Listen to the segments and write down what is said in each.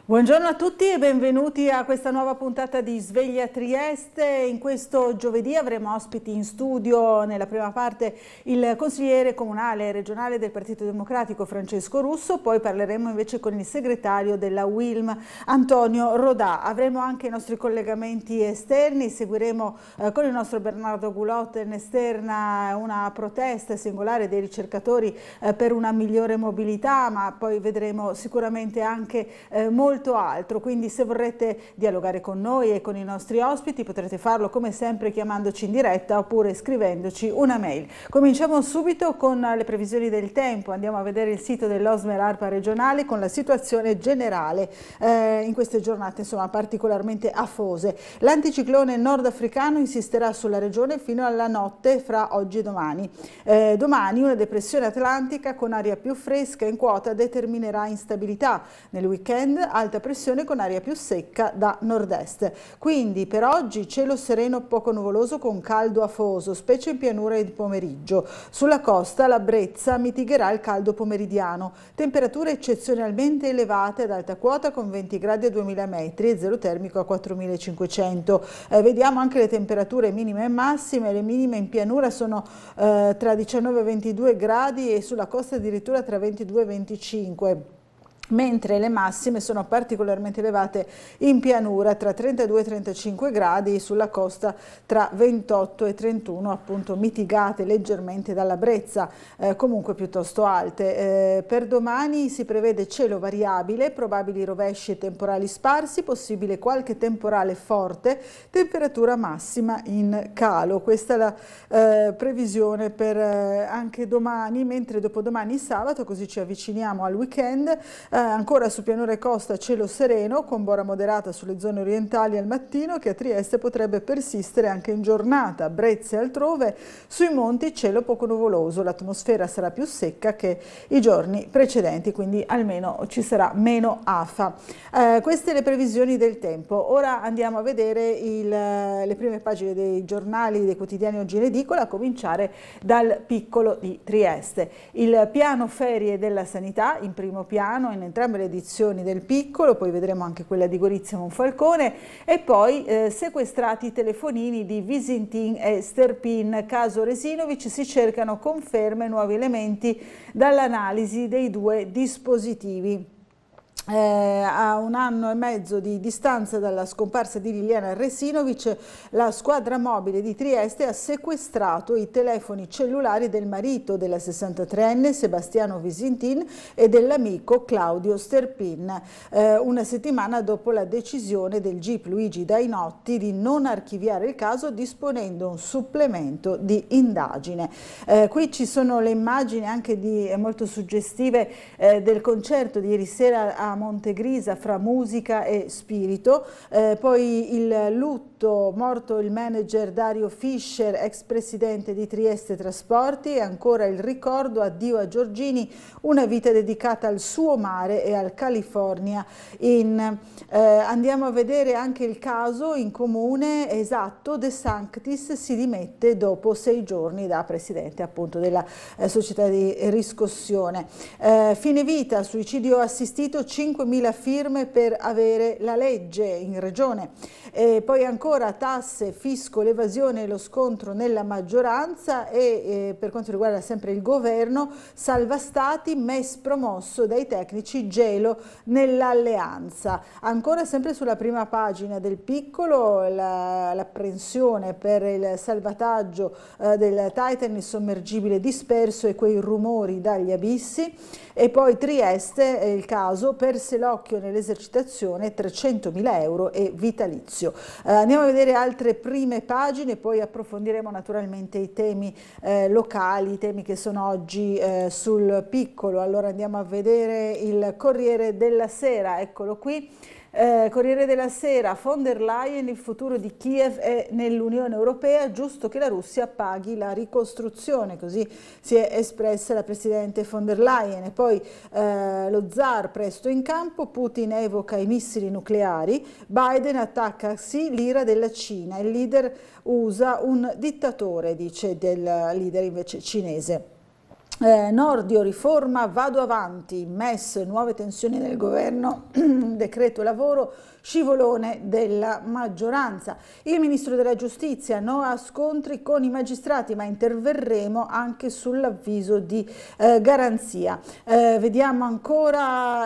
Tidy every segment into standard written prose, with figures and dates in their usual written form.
Buongiorno a tutti e benvenuti a questa nuova puntata di Sveglia Trieste. In questo giovedì avremo ospiti in studio nella prima parte il consigliere comunale e regionale del Partito Democratico Francesco Russo, poi parleremo invece con il segretario della UILM Antonio Rodà. Avremo anche i nostri collegamenti esterni, seguiremo con il nostro Bernardo Gulotta in esterna una protesta singolare dei ricercatori per una migliore mobilità, ma poi vedremo sicuramente anche molto altro, quindi se vorrete dialogare con noi e con i nostri ospiti potrete farlo come sempre chiamandoci in diretta oppure scrivendoci una mail. Cominciamo subito con le previsioni del tempo, andiamo a vedere il sito dell'Osmer ARPA regionale con la situazione generale in queste giornate insomma particolarmente afose. L'anticiclone nordafricano insisterà sulla regione fino alla notte fra oggi e domani. Domani una depressione atlantica con aria più fresca in quota determinerà instabilità. Nel weekend alta pressione con aria più secca da nord-est. Quindi per oggi cielo sereno poco nuvoloso con caldo afoso, specie in pianura e di pomeriggio. Sulla costa la brezza mitigherà il caldo pomeridiano. Temperature eccezionalmente elevate ad alta quota con 20 gradi a 2000 metri e zero termico a 4500. Vediamo anche le temperature minime e massime. Le minime in pianura sono tra 19 e 22 gradi e sulla costa addirittura tra 22 e 25. Mentre le massime sono particolarmente elevate in pianura tra 32 e 35 gradi, sulla costa tra 28 e 31, appunto mitigate leggermente dalla brezza, comunque piuttosto alte. Per domani si prevede cielo variabile, probabili rovesci e temporali sparsi, possibile qualche temporale forte, temperatura massima in calo. Questa è la previsione per anche domani, mentre dopodomani sabato, così ci avviciniamo al weekend. Ancora su pianura e costa cielo sereno con bora moderata sulle zone orientali al mattino, che a Trieste potrebbe persistere anche in giornata. Brezza e altrove sui monti cielo poco nuvoloso, l'atmosfera sarà più secca che i giorni precedenti, quindi almeno ci sarà meno afa. Queste le previsioni del tempo. Ora andiamo a vedere le prime pagine dei giornali, dei quotidiani oggi in edicola, a cominciare dal Piccolo di Trieste. Il piano ferie della sanità in primo piano in entrambe le edizioni del Piccolo, poi vedremo anche quella di Gorizia e Monfalcone, e poi sequestrati i telefonini di Visintin e Sterpin, caso Resinovic, si cercano conferme e nuovi elementi dall'analisi dei due dispositivi. A un anno e mezzo di distanza dalla scomparsa di Liliana Resinovic, la squadra mobile di Trieste ha sequestrato i telefoni cellulari del marito della 63enne Sebastiano Visintin e dell'amico Claudio Sterpin, una settimana dopo la decisione del GIP Luigi Dainotti di non archiviare il caso disponendo un supplemento di indagine. Qui ci sono le immagini anche molto suggestive del concerto di ieri sera a Montegrisa fra musica e spirito, poi il lutto, morto il manager Dario Fischer, ex presidente di Trieste Trasporti, e ancora il ricordo, addio a Giorgini, una vita dedicata al suo mare e al California andiamo a vedere anche il caso in comune, esatto, De Sanctis si dimette dopo 6 giorni da presidente appunto della società di riscossione. Fine vita, suicidio assistito, 5.000 firme per avere la legge in regione. Poi ancora tasse, fisco, l'evasione e lo scontro nella maggioranza e per quanto riguarda sempre il governo, salva stati, MES promosso dai tecnici, gelo nell'alleanza. Ancora sempre sulla prima pagina del Piccolo l'apprensione per il salvataggio del Titan, il sommergibile disperso e quei rumori dagli abissi. E poi Trieste, il caso, perse l'occhio nell'esercitazione, 300.000 euro e vitalizio. Andiamo a vedere altre prime pagine, poi approfondiremo naturalmente i temi locali, i temi che sono oggi sul Piccolo. Allora andiamo a vedere il Corriere della Sera, eccolo qui. Corriere della Sera, von der Leyen, il futuro di Kiev è nell'Unione Europea, giusto che la Russia paghi la ricostruzione, così si è espressa la Presidente von der Leyen. E poi lo zar presto in campo, Putin evoca i missili nucleari, Biden attacca sì l'ira della Cina, il leader USA un dittatore, dice del leader invece cinese. Nordio, riforma, vado avanti, MES, nuove tensioni nel governo, decreto lavoro, scivolone della maggioranza. Il ministro della giustizia, no a scontri con i magistrati, ma interverremo anche sull'avviso di garanzia. Vediamo ancora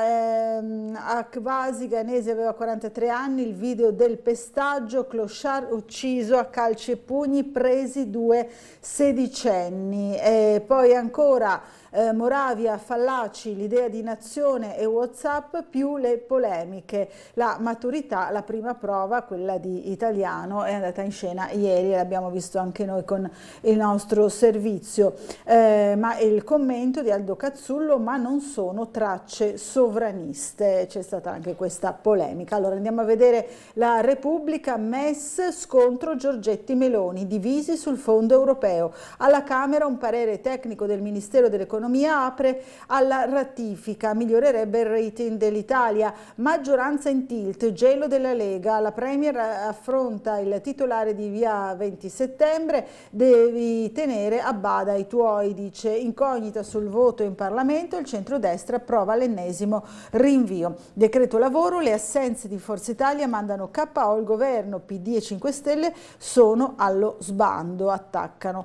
Akbasi, ghanese, aveva 43 anni, il video del pestaggio, clochard ucciso a calci e pugni, presi 2 sedicenni. Poi ancora Moravia, Fallaci, l'idea di nazione e WhatsApp più le polemiche. La maturità, la prima prova, quella di italiano, è andata in scena ieri, l'abbiamo visto anche noi con il nostro servizio. Ma il commento di Aldo Cazzullo, ma non sono tracce sovraniste, c'è stata anche questa polemica. Allora andiamo a vedere la Repubblica, MES, scontro Giorgetti Meloni, divisi sul fondo europeo. Alla Camera un parere tecnico del Ministero dell'Economia apre alla ratifica, migliorerebbe il rating dell'Italia, maggioranza in tilt, gelo della Lega, la Premier affronta il titolare di via 20 settembre, devi tenere a bada i tuoi, dice, incognita sul voto in Parlamento, il centrodestra approva l'ennesimo rinvio. Decreto lavoro, le assenze di Forza Italia mandano KO il governo, PD e 5 Stelle sono allo sbando, attaccano.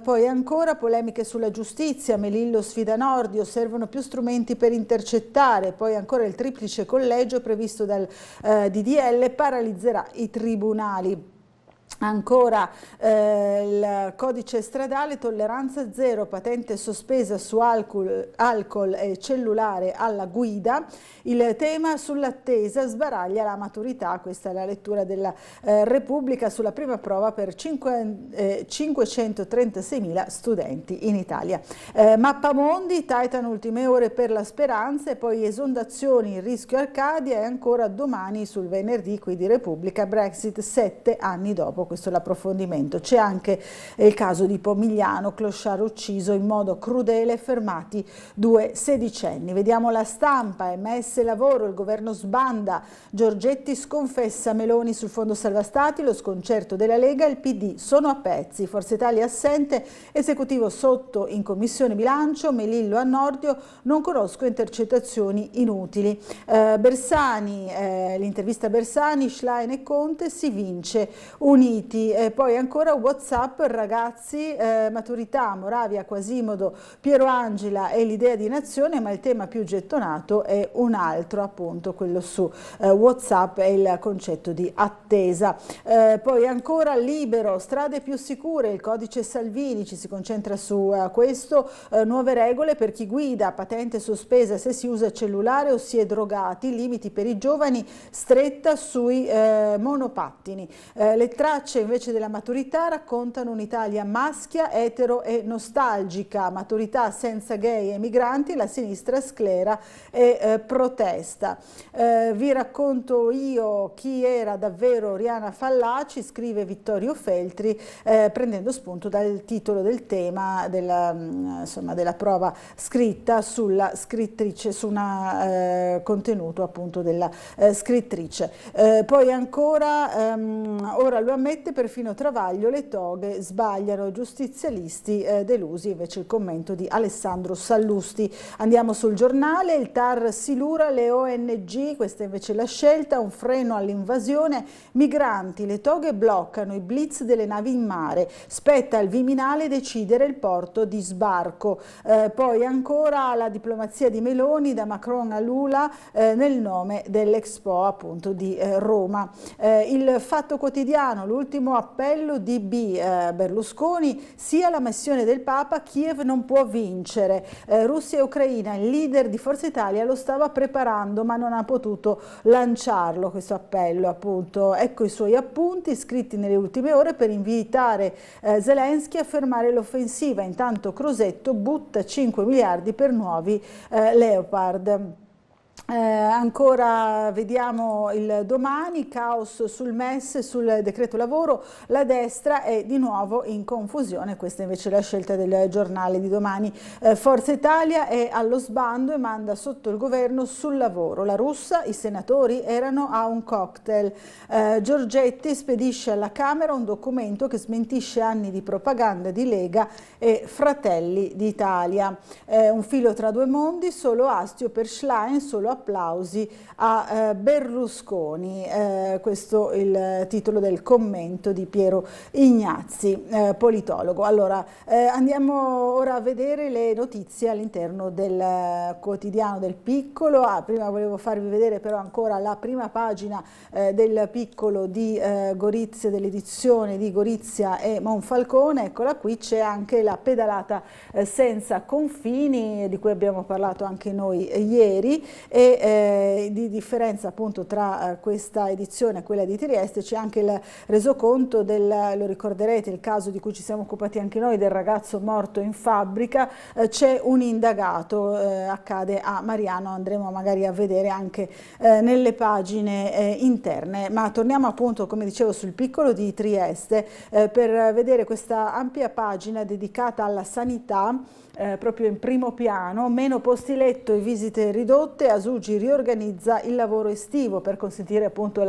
Poi ancora polemiche sulla giustizia, Melillo sfida Nordio, servono più strumenti per intercettare, poi ancora il triplice collegio previsto dal DDL paralizzerà i tribunali. Ancora il codice stradale, tolleranza zero, patente sospesa su alcol e cellulare alla guida, il tema sull'attesa sbaraglia la maturità, questa è la lettura della Repubblica sulla prima prova per 536.000 studenti in Italia. Mappamondi, Titan ultime ore per la speranza e poi esondazioni, il rischio Arcadia e ancora domani sul venerdì qui di Repubblica, Brexit 7 anni dopo. Questo è l'approfondimento. C'è anche il caso di Pomigliano, clochard ucciso in modo crudele, fermati 2 sedicenni. Vediamo La Stampa, MS Lavoro, il governo sbanda, Giorgetti sconfessa Meloni sul fondo salva stati, lo sconcerto della Lega, il PD sono a pezzi, Forza Italia assente, esecutivo sotto in commissione bilancio, Melillo a Nordio, non conosco intercettazioni inutili. Bersani, l'intervista a Bersani, Schlein e Conte, si vince uniti. Poi ancora WhatsApp, ragazzi, maturità, Moravia, Quasimodo, Piero Angela e l'idea di nazione, ma il tema più gettonato è un altro, appunto quello su WhatsApp e il concetto di attesa. Poi ancora Libero, strade più sicure, il codice Salvini, ci si concentra su questo, nuove regole per chi guida, patente sospesa se si usa cellulare o si è drogati, limiti per i giovani, stretta sui monopattini. Le tracce invece della maturità raccontano un'Italia maschia, etero e nostalgica, maturità senza gay e migranti, la sinistra sclera e protesta. Vi racconto io chi era davvero Oriana Fallaci, scrive Vittorio Feltri, prendendo spunto dal titolo del tema della prova scritta sulla scrittrice, su un contenuto appunto della scrittrice. Poi ancora, ora lo ammette, perfino Travaglio, le toghe sbagliano, giustizialisti delusi, invece il commento di Alessandro Sallusti. Andiamo sul Giornale, il TAR silura le ONG, questa invece è la scelta, un freno all'invasione, migranti, le toghe bloccano i blitz delle navi in mare, spetta al Viminale decidere il porto di sbarco. Poi ancora la diplomazia di Meloni, da Macron a Lula, nel nome dell'Expo appunto di Roma. Il Fatto Quotidiano, l'ultimo appello di Berlusconi, sia la missione del Papa, Kiev non può vincere. Russia e Ucraina, il leader di Forza Italia lo stava preparando ma non ha potuto lanciarlo questo appello, appunto. Ecco i suoi appunti scritti nelle ultime ore per invitare Zelensky a fermare l'offensiva. Intanto Crosetto butta 5 miliardi per nuovi Leopard. Ancora vediamo il Domani, caos sul MES, sul decreto lavoro, la destra è di nuovo in confusione, questa invece è la scelta del giornale di Domani. Forza Italia è allo sbando e manda sotto il governo sul lavoro, la russa, i senatori erano a un cocktail. Giorgetti spedisce alla Camera un documento che smentisce anni di propaganda di Lega e Fratelli d'Italia. Un filo tra due mondi, solo astio per Schlein, solo applausi a Berlusconi. Questo è il titolo del commento di Piero Ignazzi, politologo. Allora, andiamo ora a vedere le notizie all'interno del quotidiano del Piccolo. Prima volevo farvi vedere però ancora la prima pagina del Piccolo di Gorizia, dell'edizione di Gorizia e Monfalcone. Eccola qui, c'è anche la pedalata senza confini, di cui abbiamo parlato anche noi ieri, e di differenza appunto tra questa edizione e quella di Trieste c'è anche il resoconto lo ricorderete, il caso di cui ci siamo occupati anche noi, del ragazzo morto in fabbrica. C'è un indagato, accade a Mariano, andremo magari a vedere anche nelle pagine interne, ma torniamo appunto, come dicevo, sul Piccolo di Trieste per vedere questa ampia pagina dedicata alla sanità. Proprio in primo piano, meno posti letto e visite ridotte, Asugi riorganizza il lavoro estivo per consentire appunto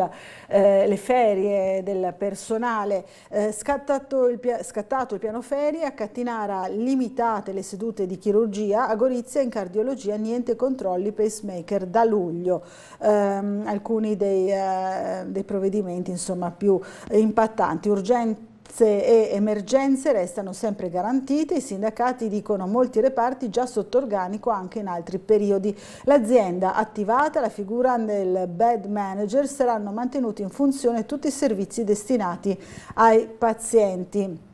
le ferie del personale, scattato il piano ferie, a Cattinara limitate le sedute di chirurgia, a Gorizia in cardiologia niente controlli pacemaker da luglio. Alcuni dei provvedimenti insomma più impattanti, urgenti e emergenze restano sempre garantite, i sindacati dicono molti reparti già sotto organico anche in altri periodi. L'azienda attivata, la figura del bed manager, saranno mantenuti in funzione tutti i servizi destinati ai pazienti.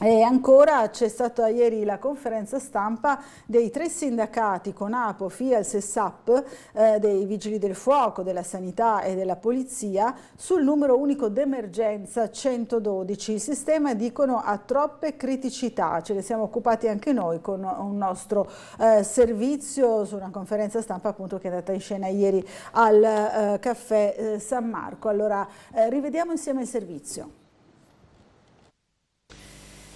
E ancora c'è stata ieri la conferenza stampa dei 3 sindacati CONAPO, FIALS e SAP, dei Vigili del Fuoco, della Sanità e della Polizia, sul numero unico d'emergenza 112. Il sistema, dicono, ha troppe criticità, ce ne siamo occupati anche noi con un nostro servizio su una conferenza stampa appunto che è andata in scena ieri al Caffè San Marco. Allora rivediamo insieme il servizio.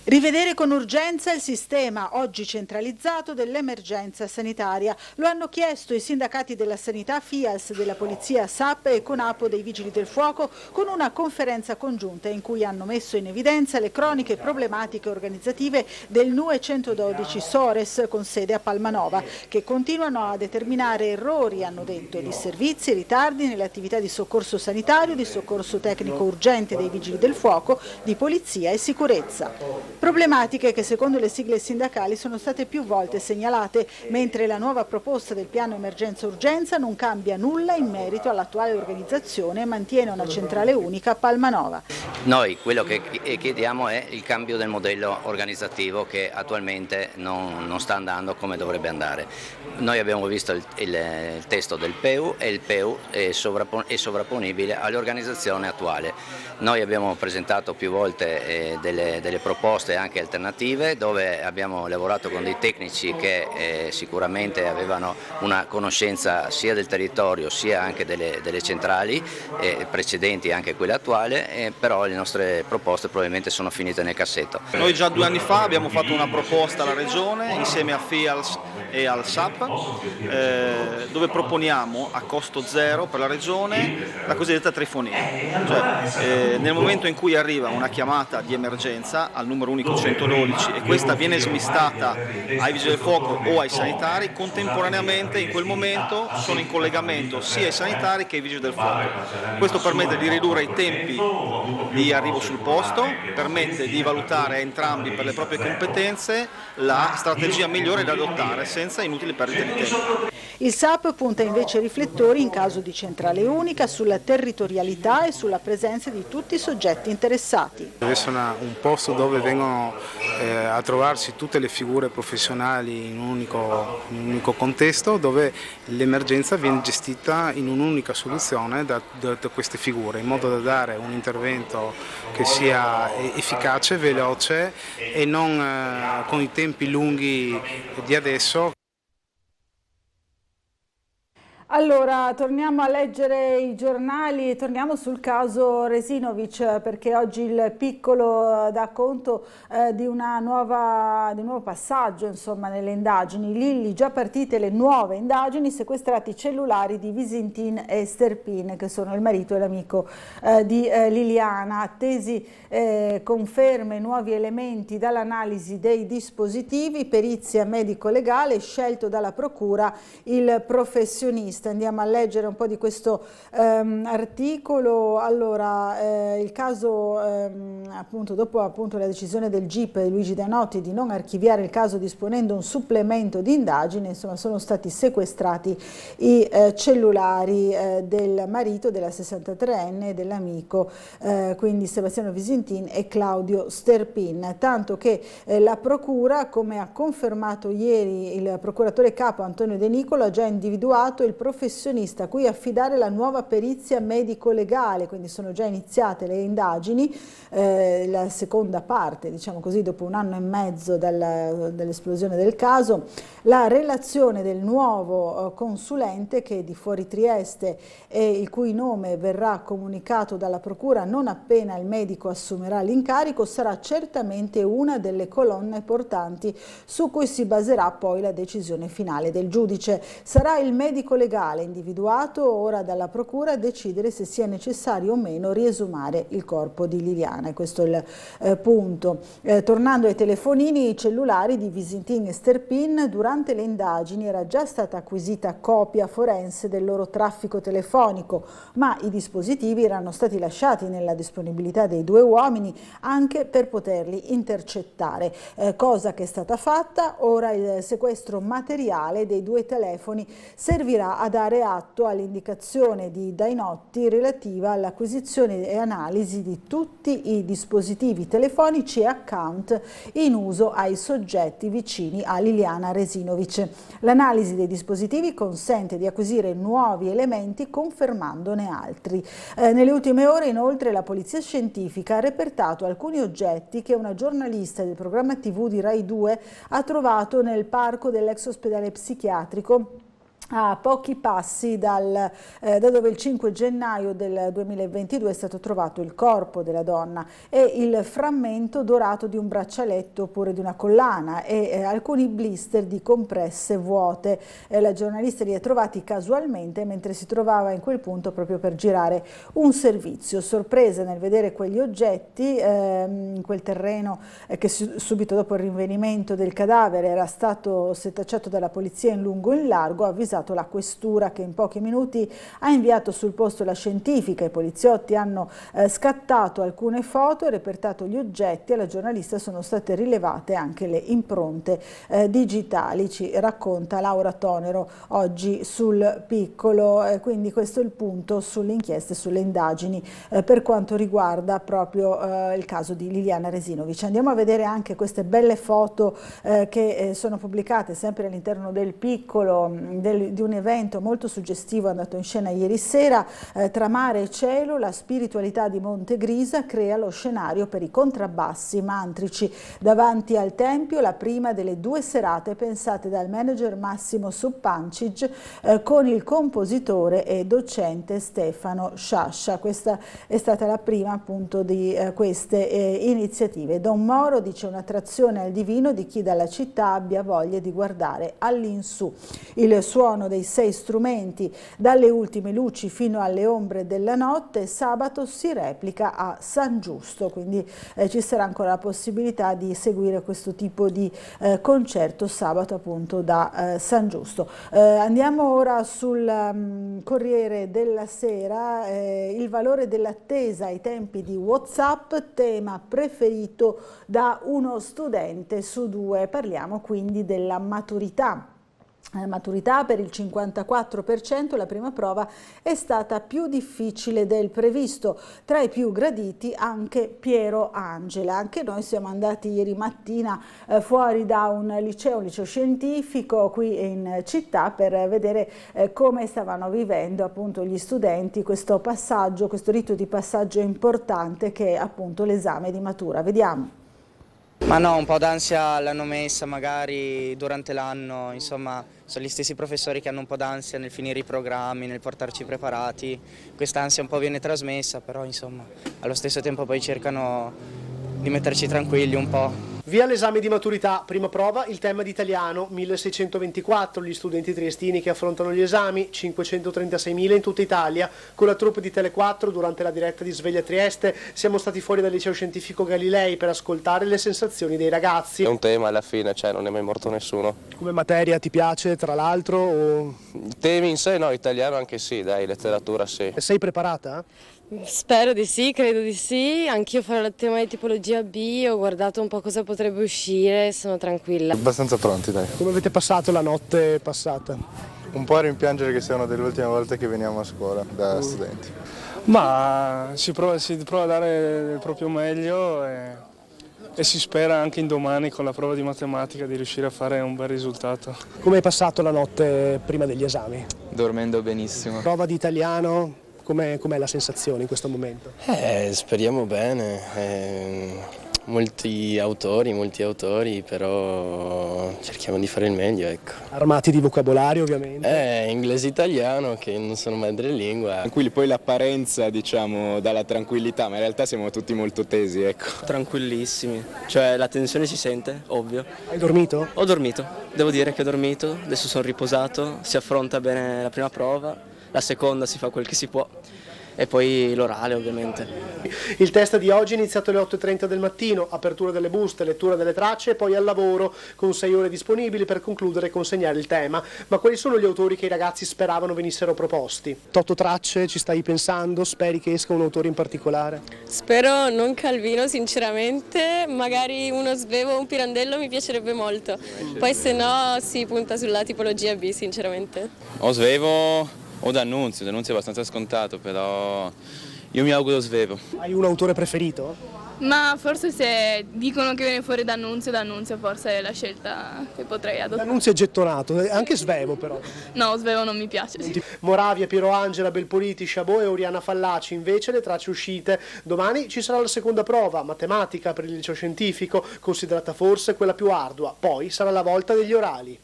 Rivedere con urgenza il sistema oggi centralizzato dell'emergenza sanitaria. Lo hanno chiesto i sindacati della sanità, FIALS, della polizia, SAP e CONAPO dei Vigili del Fuoco con una conferenza congiunta in cui hanno messo in evidenza le croniche problematiche organizzative del NUE 112 Sores con sede a Palmanova, che continuano a determinare errori, hanno detto, di servizi, ritardi nelle attività di soccorso sanitario, di soccorso tecnico urgente dei Vigili del Fuoco, di polizia e sicurezza. Problematiche che secondo le sigle sindacali sono state più volte segnalate, mentre la nuova proposta del piano emergenza-urgenza non cambia nulla in merito all'attuale organizzazione e mantiene una centrale unica a Palmanova. Noi quello che chiediamo è il cambio del modello organizzativo che attualmente non sta andando come dovrebbe andare. Noi abbiamo visto il testo del PEU e il PEU è sovrapponibile all'organizzazione attuale. Noi abbiamo presentato più volte delle proposte anche alternative, dove abbiamo lavorato con dei tecnici che sicuramente avevano una conoscenza sia del territorio sia anche delle centrali precedenti, anche quelle attuali, però le nostre proposte probabilmente sono finite nel cassetto. Noi già 2 anni fa abbiamo fatto una proposta alla Regione insieme a FIALS e al SAP, dove proponiamo a costo zero per la Regione la cosiddetta trifonia, cioè nel momento in cui arriva una chiamata di emergenza al numero unico 112 e questa viene smistata ai Vigili del Fuoco o ai sanitari, contemporaneamente in quel momento sono in collegamento sia i sanitari che i Vigili del Fuoco. Questo permette di ridurre i tempi di arrivo sul posto, permette di valutare a entrambi per le proprie competenze la strategia migliore da adottare senza inutili perdite di tempo. Il SAP punta invece i riflettori in caso di centrale unica sulla territorialità e sulla presenza di tutti i soggetti interessati. Deve essere un posto dove vengono a trovarsi tutte le figure professionali in un unico contesto, dove l'emergenza viene gestita in un'unica soluzione da queste figure, in modo da dare un intervento che sia efficace, veloce e non con i tempi lunghi di adesso. Allora, torniamo a leggere i giornali e torniamo sul caso Resinovic, perché oggi il Piccolo dà conto di un nuovo passaggio, insomma, nelle indagini. Lilli, già partite le nuove indagini, sequestrati cellulari di Visintin e Sterpin, che sono il marito e l'amico di Liliana. Attesi conferme, nuovi elementi dall'analisi dei dispositivi, perizia medico-legale, scelto dalla procura il professionista. Andiamo a leggere un po' di questo articolo. Allora, il caso, appunto, dopo la decisione del GIP Luigi Danotti di non archiviare il caso disponendo un supplemento di indagine, insomma, sono stati sequestrati i cellulari del marito, della 63enne, e dell'amico, quindi Sebastiano Visintin e Claudio Sterpin, tanto che la procura, come ha confermato ieri il procuratore capo Antonio De Nicolo, ha già individuato il professionista a cui affidare la nuova perizia medico-legale, quindi sono già iniziate le indagini, la seconda parte, diciamo così, dopo un anno e mezzo dall'esplosione del caso. La relazione del nuovo consulente, che è di fuori Trieste e il cui nome verrà comunicato dalla procura non appena il medico assumerà l'incarico, sarà certamente una delle colonne portanti su cui si baserà poi la decisione finale del giudice. Sarà il medico legale individuato ora dalla procura a decidere se sia necessario o meno riesumare il corpo di Liliana, e questo è il punto. Tornando ai telefonini cellulari di Visintin e Sterpin, durante le indagini era già stata acquisita copia forense del loro traffico telefonico, ma i dispositivi erano stati lasciati nella disponibilità dei due uomini anche per poterli intercettare, cosa che è stata fatta. Ora il sequestro materiale dei due telefoni servirà a dare atto all'indicazione di Dainotti relativa all'acquisizione e analisi di tutti i dispositivi telefonici e account in uso ai soggetti vicini a Liliana Resinovic. L'analisi dei dispositivi consente di acquisire nuovi elementi confermandone altri. Nelle ultime ore, inoltre, la polizia scientifica ha repertato alcuni oggetti che una giornalista del programma TV di Rai 2 ha trovato nel parco dell'ex ospedale psichiatrico a pochi passi da dove il 5 gennaio del 2022 è stato trovato il corpo della donna e il frammento dorato di un braccialetto oppure di una collana e alcuni blister di compresse vuote. La giornalista li ha trovati casualmente mentre si trovava in quel punto proprio per girare un servizio. Sorpresa nel vedere quegli oggetti in quel terreno che subito dopo il rinvenimento del cadavere era stato setacciato dalla polizia in lungo e in largo, ha avvisato la questura, che in pochi minuti ha inviato sul posto la scientifica. I poliziotti hanno scattato alcune foto e repertato gli oggetti. Alla giornalista sono state rilevate anche le impronte digitali, ci racconta Laura Tonero oggi sul Piccolo. Quindi questo è il punto sulle inchieste, sulle indagini per quanto riguarda proprio il caso di Liliana Resinovic. Andiamo a vedere anche queste belle foto che sono pubblicate sempre all'interno del Piccolo, di un evento molto suggestivo andato in scena ieri sera. Tra mare e cielo, la spiritualità di Montegrisa crea lo scenario per i contrabbassi mantrici davanti al Tempio, la prima delle due serate pensate dal manager Massimo Subpancic con il compositore e docente Stefano Sciascia. Questa è stata la prima appunto di queste iniziative. Don Moro dice: un'attrazione al divino di chi dalla città abbia voglia di guardare all'insù. Il suono dei 6 strumenti dalle ultime luci fino alle ombre della notte. Sabato si replica a San Giusto, quindi ci sarà ancora la possibilità di seguire questo tipo di concerto sabato appunto da San Giusto. Andiamo ora sul Corriere della Sera. Il valore dell'attesa ai tempi di WhatsApp, tema preferito da uno studente su 2. Parliamo quindi della maturità. Maturità per il 54%, la prima prova è stata più difficile del previsto. Tra i più graditi anche Piero Angela. Anche noi siamo andati ieri mattina fuori da un liceo scientifico qui in città per vedere come stavano vivendo appunto gli studenti questo passaggio, questo rito di passaggio importante che è appunto l'esame di matura. Vediamo. Ma no, un po' d'ansia l'hanno messa magari durante l'anno, insomma sono gli stessi professori che hanno un po' d'ansia nel finire i programmi, nel portarci preparati, quest'ansia un po' viene trasmessa, però insomma allo stesso tempo poi cercano di metterci tranquilli un po'. Via l'esame di maturità, prima prova il tema di italiano, 1624 gli studenti triestini che affrontano gli esami, 536.000 in tutta Italia. Con la troupe di Tele4 durante la diretta di Sveglia Trieste siamo stati fuori dal liceo scientifico Galilei per ascoltare le sensazioni dei ragazzi. È un tema alla fine, cioè non è mai morto nessuno. Come materia ti piace tra l'altro? O... Temi in sé no, italiano anche sì, dai, letteratura sì. Sei preparata? Spero di sì, credo di sì, anch'io farò il tema di tipologia B, ho guardato un po' cosa potrebbe uscire, sono tranquilla. Abbastanza pronti, dai. Come avete passato la notte passata? Un po' a rimpiangere che sia una delle ultime volte che veniamo a scuola da studenti. Ma si prova a dare il proprio meglio e si spera anche in domani con la prova di matematica di riuscire a fare un bel risultato. Come hai passato la notte prima degli esami? Dormendo benissimo. Prova di italiano? Com'è la sensazione in questo momento? Speriamo bene, molti autori, però cerchiamo di fare il meglio, ecco. Armati di vocabolario ovviamente? Inglese e italiano, che non sono madrelingua. Tranquilli, poi l'apparenza diciamo dà la tranquillità, ma in realtà siamo tutti molto tesi, ecco. Tranquillissimi, cioè la tensione si sente, ovvio. Hai dormito? Ho dormito, devo dire che ho dormito, adesso sono riposato, si affronta bene la prima prova. La seconda si fa quel che si può e poi l'orale ovviamente. Il test di oggi è iniziato alle 8:30 del mattino, apertura delle buste, lettura delle tracce e poi al lavoro con 6 ore disponibili per concludere e consegnare il tema. Ma quali sono gli autori che i ragazzi speravano venissero proposti? 8 tracce, ci stai pensando? Speri che esca un autore in particolare? Spero non Calvino sinceramente, magari uno Svevo o un Pirandello mi piacerebbe molto, poi se no si punta sulla tipologia B sinceramente. O Svevo o D'Annunzio è abbastanza scontato, però io mi auguro Svevo. Hai un autore preferito? Ma forse se dicono che viene fuori D'Annunzio forse è la scelta che potrei adottare. D'Annunzio è gettonato, anche Svevo però. No, Svevo non mi piace. Moravia, Piero Angela, Belpoliti, Chabot e Oriana Fallaci invece le tracce uscite. Domani ci sarà la seconda prova, matematica per il liceo scientifico, considerata forse quella più ardua. Poi sarà la volta degli orali.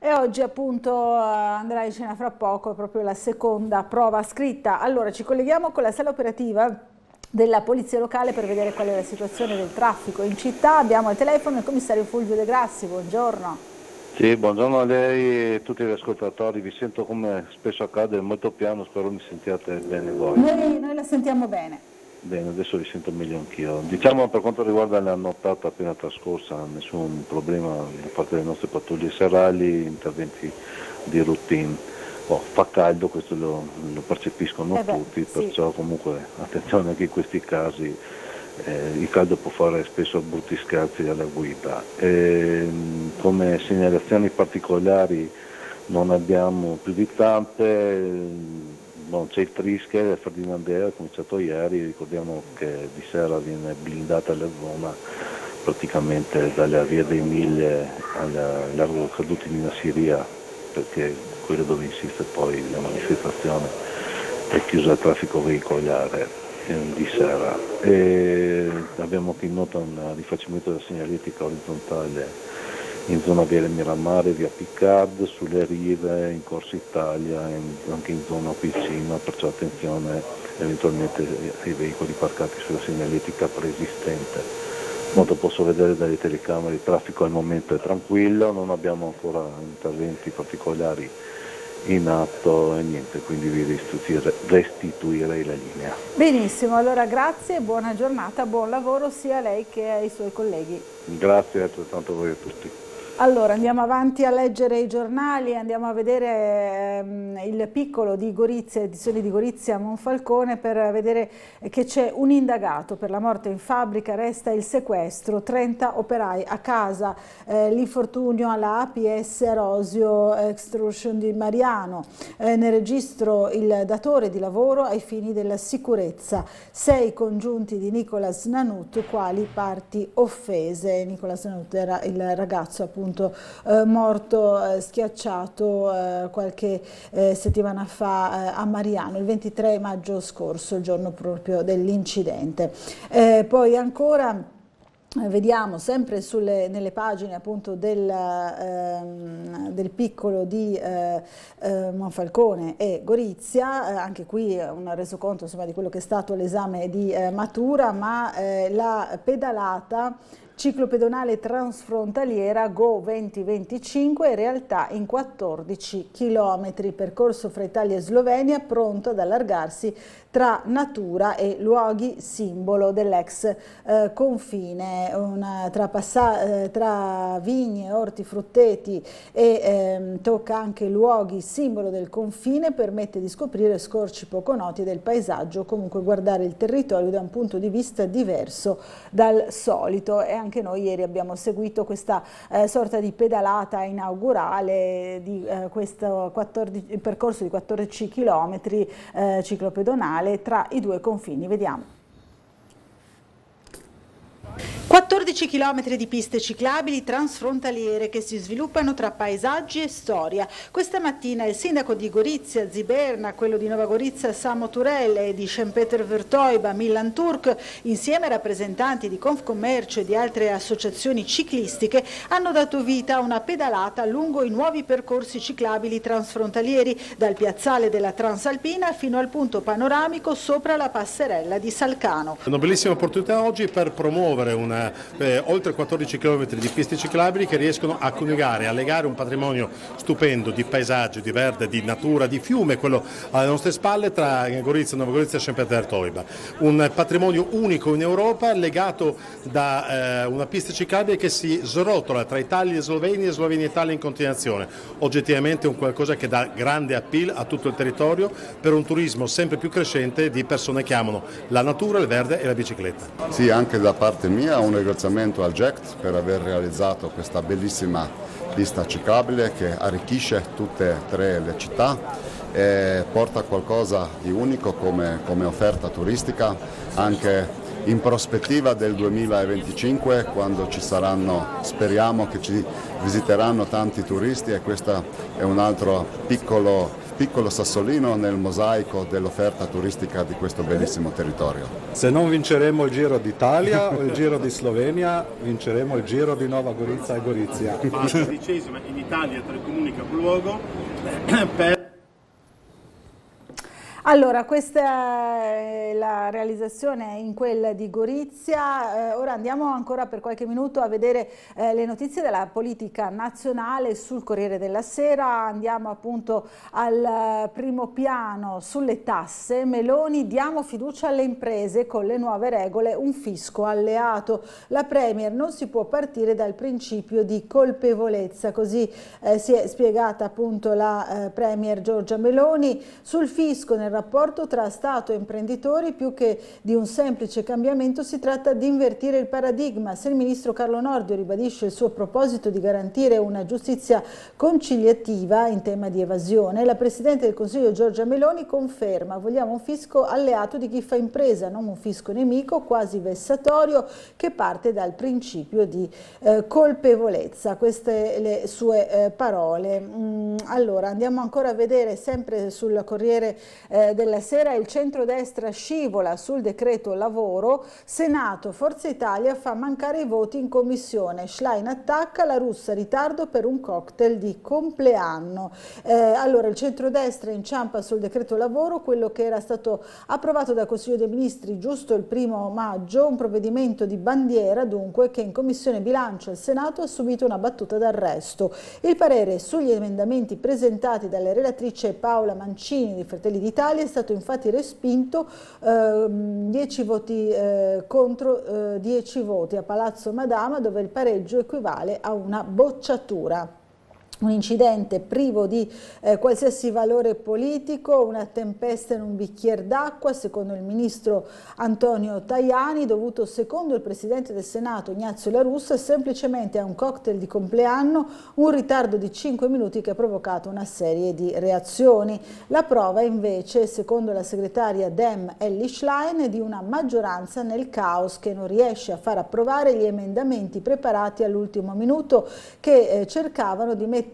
E oggi appunto andrà in scena fra poco proprio la seconda prova scritta. Allora ci colleghiamo con la sala operativa della Polizia Locale per vedere qual è la situazione del traffico in città. Abbiamo al telefono il commissario Fulvio De Grassi, buongiorno. Sì, buongiorno a lei e a tutti gli ascoltatori, vi sento come spesso accade molto piano, spero mi sentiate bene voi. Noi la sentiamo bene. Bene, adesso vi sento meglio anch'io. Diciamo per quanto riguarda la nottata appena trascorsa, nessun problema da parte delle nostre pattuglie serali, interventi di routine. Fa caldo, questo lo percepiscono tutti, perciò comunque attenzione anche in questi casi, il caldo può fare spesso brutti scherzi alla guida. Come segnalazioni particolari non abbiamo più di tante. C'è il Trischia, Ferdinandea, è cominciato ieri, ricordiamo che di sera viene blindata la zona praticamente dalla via dei Mille al largo caduti di Nassiria, perché quello dove insiste poi la manifestazione è chiusa al traffico veicolare di sera. E abbiamo anche in nota un rifacimento della segnaletica orizzontale in zona Viale Miramare, via Picard, sulle rive, in Corso Italia, anche in zona Piscina, perciò attenzione eventualmente ai veicoli parcati sulla segnaletica preesistente. Quanto posso vedere dalle telecamere il traffico al momento è tranquillo, non abbiamo ancora interventi particolari in atto e niente, quindi vi restituirei la linea. Benissimo, allora grazie, buona giornata, buon lavoro sia a lei che ai suoi colleghi. Grazie altrettanto a voi a tutti. Allora andiamo avanti a leggere i giornali, andiamo a vedere il piccolo di Gorizia, edizioni di Gorizia Monfalcone, per vedere che c'è un indagato per la morte in fabbrica, resta il sequestro, 30 operai a casa, l'infortunio alla APS Rosio Extrusion di Mariano, nel registro il datore di lavoro ai fini della sicurezza, 6 congiunti di Nicolas Nanut quali parti offese. Nicolas Nanut era il ragazzo appunto morto schiacciato qualche settimana fa a Mariano, il 23 maggio scorso, il giorno proprio dell'incidente. Poi ancora Vediamo sempre nelle pagine appunto del piccolo di Monfalcone e Gorizia, anche qui un resoconto insomma di quello che è stato l'esame di matura, ma la pedalata ciclopedonale transfrontaliera Go 2025 in realtà in 14 km, percorso fra Italia e Slovenia pronto ad allargarsi tra natura e luoghi simbolo dell'ex confine, tra vigne, orti, frutteti e tocca anche luoghi simbolo del confine, permette di scoprire scorci poco noti del paesaggio, comunque guardare il territorio da un punto di vista diverso dal solito. E anche noi ieri abbiamo seguito questa sorta di pedalata inaugurale di questo percorso di 14 km ciclopedonale tra i due confini. Vediamo. 14 km di piste ciclabili transfrontaliere che si sviluppano tra paesaggi e storia. Questa mattina il sindaco di Gorizia, Ziberna, quello di Nova Gorizia, Samo Turel, e di Szentpéter-Vertojba, Milan Turk, insieme a rappresentanti di Confcommercio e di altre associazioni ciclistiche, hanno dato vita a una pedalata lungo i nuovi percorsi ciclabili transfrontalieri, dal piazzale della Transalpina fino al punto panoramico sopra la passerella di Salcano. Una bellissima opportunità oggi per promuovere oltre 14 km di piste ciclabili che riescono a coniugare, a legare un patrimonio stupendo di paesaggio, di verde, di natura, di fiume, quello alle nostre spalle, tra Gorizia, Nova Gorizia e Szentpéter-Vertojba. Un patrimonio unico in Europa legato da una pista ciclabile che si srotola tra Italia e Slovenia e Italia in continuazione. Oggettivamente è un qualcosa che dà grande appeal a tutto il territorio per un turismo sempre più crescente di persone che amano la natura, il verde e la bicicletta. Sì, anche da parte mia un ringraziamento al GECT per aver realizzato questa bellissima pista ciclabile che arricchisce tutte e tre le città e porta qualcosa di unico come offerta turistica anche in prospettiva del 2025, quando ci saranno, speriamo che ci visiteranno tanti turisti, e questo è un altro piccolo sassolino nel mosaico dell'offerta turistica di questo bellissimo territorio. Se non vinceremo il Giro d'Italia o il Giro di Slovenia, vinceremo il Giro di Nova Gorizia e Gorizia. La 13ª in Italia tra i comuni capoluogo per... Allora, questa è la realizzazione in quel di Gorizia. Ora andiamo ancora per qualche minuto a vedere le notizie della politica nazionale sul Corriere della Sera. Andiamo appunto al primo piano sulle tasse. Meloni, diamo fiducia alle imprese con le nuove regole, un fisco alleato. La Premier, non si può partire dal principio di colpevolezza, così si è spiegata appunto la Premier Giorgia Meloni. Sul fisco, nel rapporto tra Stato e imprenditori, più che di un semplice cambiamento si tratta di invertire il paradigma. Se il ministro Carlo Nordio ribadisce il suo proposito di garantire una giustizia conciliativa in tema di evasione, la Presidente del Consiglio Giorgia Meloni conferma: vogliamo un fisco alleato di chi fa impresa, non un fisco nemico quasi vessatorio che parte dal principio di colpevolezza. Queste le sue parole. Allora andiamo ancora a vedere sempre sul Corriere della Sera. Il centrodestra scivola sul decreto lavoro, Senato, Forza Italia fa mancare i voti in commissione, Schlein attacca, la Russa ritardo per un cocktail di compleanno. Allora il centrodestra inciampa sul decreto lavoro, quello che era stato approvato dal Consiglio dei Ministri giusto il 1° maggio, un provvedimento di bandiera dunque che in Commissione Bilancio al Senato ha subito una battuta d'arresto. Il parere sugli emendamenti presentati dalle relatrice Paola Mancini di Fratelli d'Italia è stato infatti respinto, 10 voti contro 10 voti a Palazzo Madama, dove il pareggio equivale a una bocciatura. Un incidente privo di qualsiasi valore politico, una tempesta in un bicchiere d'acqua, secondo il ministro Antonio Tajani, dovuto, secondo il Presidente del Senato Ignazio La Russa, semplicemente a un cocktail di compleanno, un ritardo di 5 minuti che ha provocato una serie di reazioni. La prova invece, secondo la segretaria Dem Elli Schlein, è di una maggioranza nel caos che non riesce a far approvare gli emendamenti preparati all'ultimo minuto che cercavano di mettere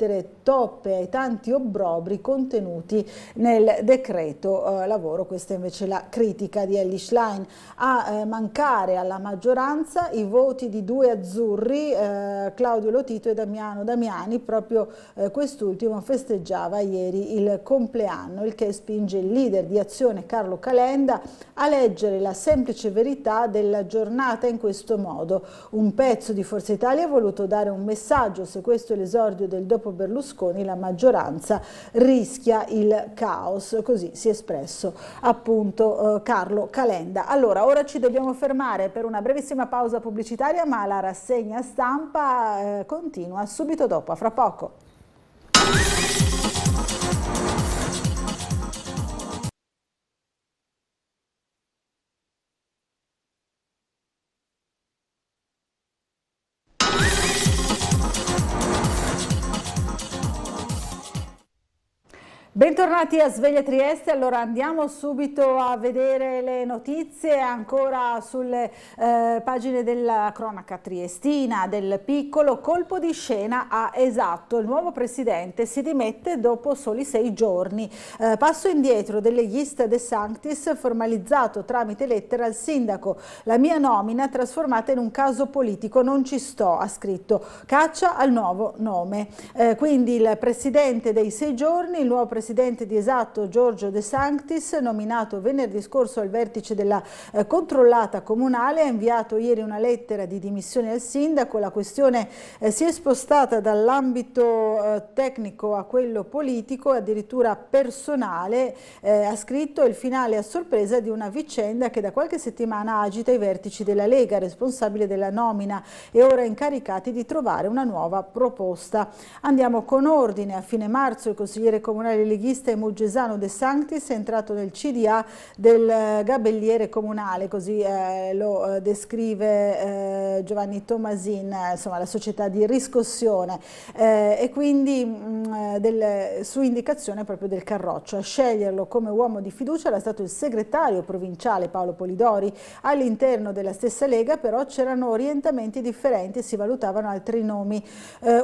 toppe ai tanti obbrobri contenuti nel decreto lavoro. Questa invece è la critica di Elly Schlein. A mancare alla maggioranza i voti di due azzurri, Claudio Lotito e Damiano Damiani. Proprio quest'ultimo festeggiava ieri il compleanno, il che spinge il leader di Azione Carlo Calenda a leggere la semplice verità della giornata in questo modo: un pezzo di Forza Italia ha voluto dare un messaggio: se questo è l'esordio del dopo Berlusconi, la maggioranza rischia il caos. Così si è espresso appunto Carlo Calenda. Allora, ora ci dobbiamo fermare per una brevissima pausa pubblicitaria, ma la rassegna stampa continua subito dopo, a fra poco. Bentornati a Sveglia Trieste. Allora andiamo subito a vedere le notizie ancora sulle pagine della cronaca triestina. Del piccolo colpo di scena a Esatto, il nuovo presidente si dimette dopo soli 6 giorni. Passo indietro degli Ist De Sanctis, formalizzato tramite lettera al sindaco. La mia nomina trasformata in un caso politico, non ci sto, ha scritto. Caccia al nuovo nome. Quindi il presidente dei 6 giorni, il nuovo presidente di Esatto, Giorgio De Sanctis, nominato venerdì scorso al vertice della controllata comunale, ha inviato ieri una lettera di dimissioni al sindaco. La questione si è spostata dall'ambito tecnico a quello politico, addirittura personale. Ha scritto: il finale a sorpresa di una vicenda che da qualche settimana agita i vertici della Lega, responsabile della nomina e ora incaricati di trovare una nuova proposta. Andiamo con ordine. A fine marzo il consigliere comunale leghista e muggesano De Sanctis è entrato nel CDA del gabelliere comunale, così lo descrive Giovanni Tomasin, insomma la società di riscossione, e quindi su indicazione proprio del Carroccio. A sceglierlo come uomo di fiducia era stato il segretario provinciale Paolo Polidori. All'interno della stessa Lega però c'erano orientamenti differenti e si valutavano altri nomi.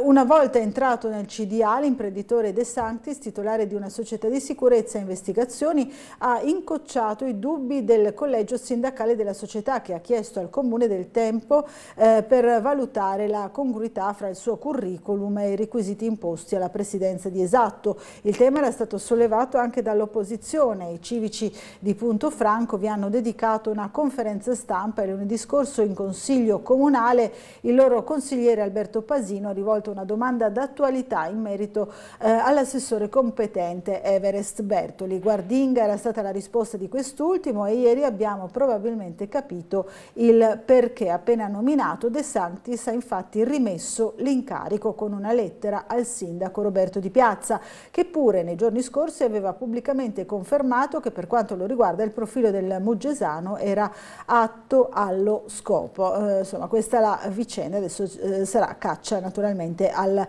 Una volta entrato nel CDA, l'imprenditore De Sanctis, titolare di una società di sicurezza e investigazioni, ha incocciato i dubbi del collegio sindacale della società, che ha chiesto al comune del tempo per valutare la congruità fra il suo curriculum e i requisiti imposti alla presidenza di Esatto. Il tema era stato sollevato anche dall'opposizione. I civici di Punto Franco vi hanno dedicato una conferenza stampa e lunedì scorso in consiglio comunale il loro consigliere Alberto Pasino ha rivolto una domanda d'attualità in merito all'assessore competente Everest Bertoli. Guardinga era stata la risposta di quest'ultimo e ieri abbiamo probabilmente capito il perché. Appena nominato, De Sanctis ha infatti rimesso l'incarico con una lettera al sindaco Roberto Di Piazza, che pure nei giorni scorsi aveva pubblicamente confermato che per quanto lo riguarda il profilo del muggesano era atto allo scopo. Insomma, questa è la vicenda. Adesso sarà caccia naturalmente al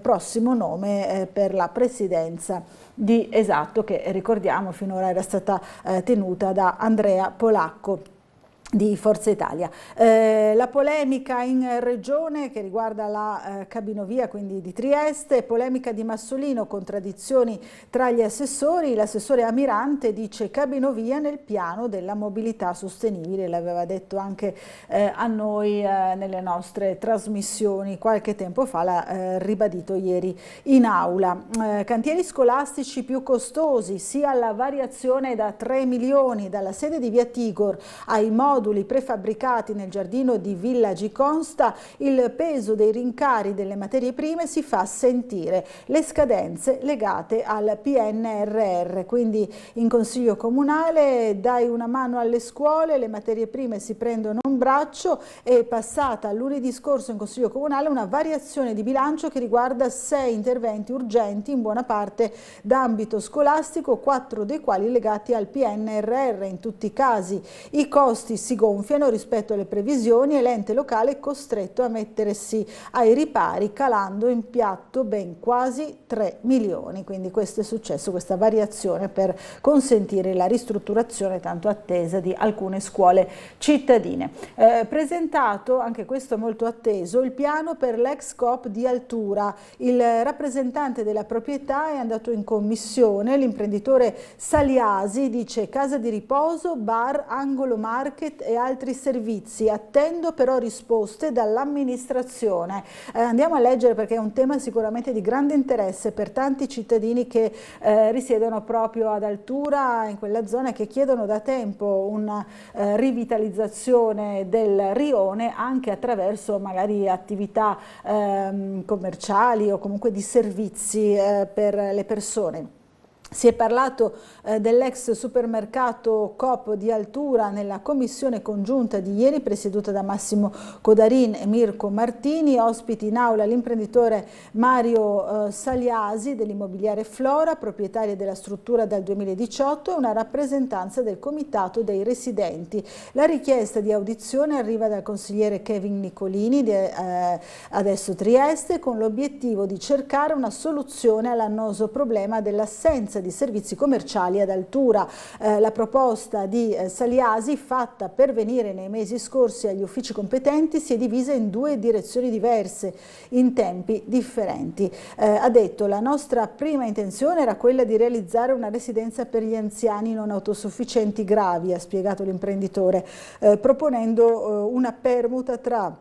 prossimo nome per la presidenza di Esatto, che ricordiamo finora era stata tenuta da Andrea Polacco di Forza Italia. La polemica in regione che riguarda la cabinovia, quindi di Trieste, polemica di Massolino, contraddizioni tra gli assessori. L'assessore Amirante dice cabinovia nel piano della mobilità sostenibile, l'aveva detto anche a noi nelle nostre trasmissioni qualche tempo fa, l'ha ribadito ieri in aula. Cantieri scolastici più costosi, sia alla variazione da 3 milioni dalla sede di Via Tigor ai moduli prefabbricati nel giardino di Villa Giconsta. Il peso dei rincari delle materie prime si fa sentire, le scadenze legate al PNRR. Quindi in consiglio comunale: dai una mano alle scuole, le materie prime si prendono un braccio. È passata lunedì scorso in consiglio comunale una variazione di bilancio che riguarda 6 interventi urgenti, in buona parte d'ambito scolastico, 4 dei quali legati al PNRR. In tutti i casi i costi si si gonfiano rispetto alle previsioni e l'ente locale è costretto a mettersi ai ripari, calando in piatto ben quasi 3 milioni. Quindi questo è successo, questa variazione per consentire la ristrutturazione tanto attesa di alcune scuole cittadine. Presentato, anche questo molto atteso, il piano per l'ex Coop di Altura. Il rappresentante della proprietà è andato in commissione, l'imprenditore Saliasi dice casa di riposo, bar, angolo market e altri servizi. Attendo però risposte dall'amministrazione. Andiamo a leggere perché è un tema sicuramente di grande interesse per tanti cittadini che risiedono proprio ad Altura, in quella zona, e che chiedono da tempo una rivitalizzazione del rione anche attraverso magari attività commerciali o comunque di servizi per le persone. Si è parlato dell'ex supermercato Coop di Altura nella commissione congiunta di ieri presieduta da Massimo Codarin e Mirko Martini, ospiti in aula l'imprenditore Mario Saliasi dell'immobiliare Flora, proprietario della struttura dal 2018, e una rappresentanza del comitato dei residenti. La richiesta di audizione arriva dal consigliere Kevin Nicolini di Adesso Trieste con l'obiettivo di cercare una soluzione all'annoso problema dell'assenza di servizi commerciali ad Altura. La proposta di Saliasi, fatta pervenire nei mesi scorsi agli uffici competenti, si è divisa in due direzioni diverse, in tempi differenti. Ha detto: la nostra prima intenzione era quella di realizzare una residenza per gli anziani non autosufficienti gravi, ha spiegato l'imprenditore, proponendo una permuta tra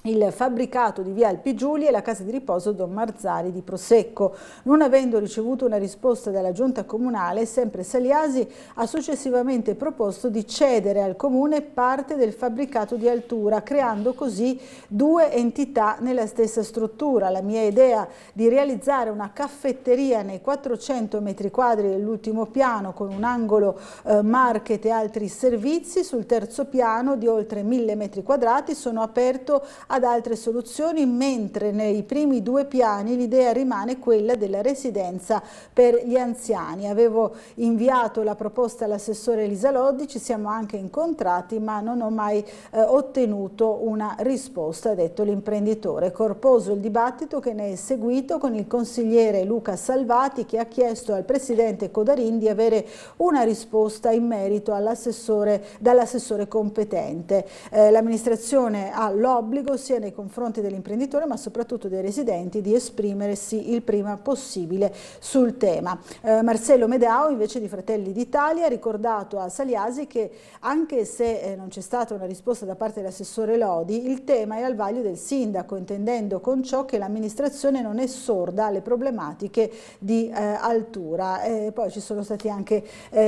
il fabbricato di via Alpi Giuli e la casa di riposo Don Marzari di Prosecco. Non avendo ricevuto una risposta dalla giunta comunale, sempre Saliasi ha successivamente proposto di cedere al comune parte del fabbricato di Altura, creando così due entità nella stessa struttura. La mia idea di realizzare una caffetteria nei 400 metri quadri dell'ultimo piano con un angolo market e altri servizi sul terzo piano di oltre 1000 metri quadrati, sono aperto ad altre soluzioni, mentre nei primi due piani l'idea rimane quella della residenza per gli anziani. Avevo inviato la proposta all'assessore Elisa Loddi, ci siamo anche incontrati, ma non ho mai ottenuto una risposta, ha detto l'imprenditore. Corposo il dibattito che ne è seguito con il consigliere Luca Salvati, che ha chiesto al presidente Codarin di avere una risposta in merito dall'assessore competente. L'amministrazione ha l'obbligo sia nei confronti dell'imprenditore ma soprattutto dei residenti di esprimersi il prima possibile sul tema. Marcello Medao, invece, di Fratelli d'Italia, ha ricordato a Saliasi che anche se non c'è stata una risposta da parte dell'assessore Lodi, il tema è al vaglio del sindaco, intendendo con ciò che l'amministrazione non è sorda alle problematiche di Altura. Poi ci sono stati anche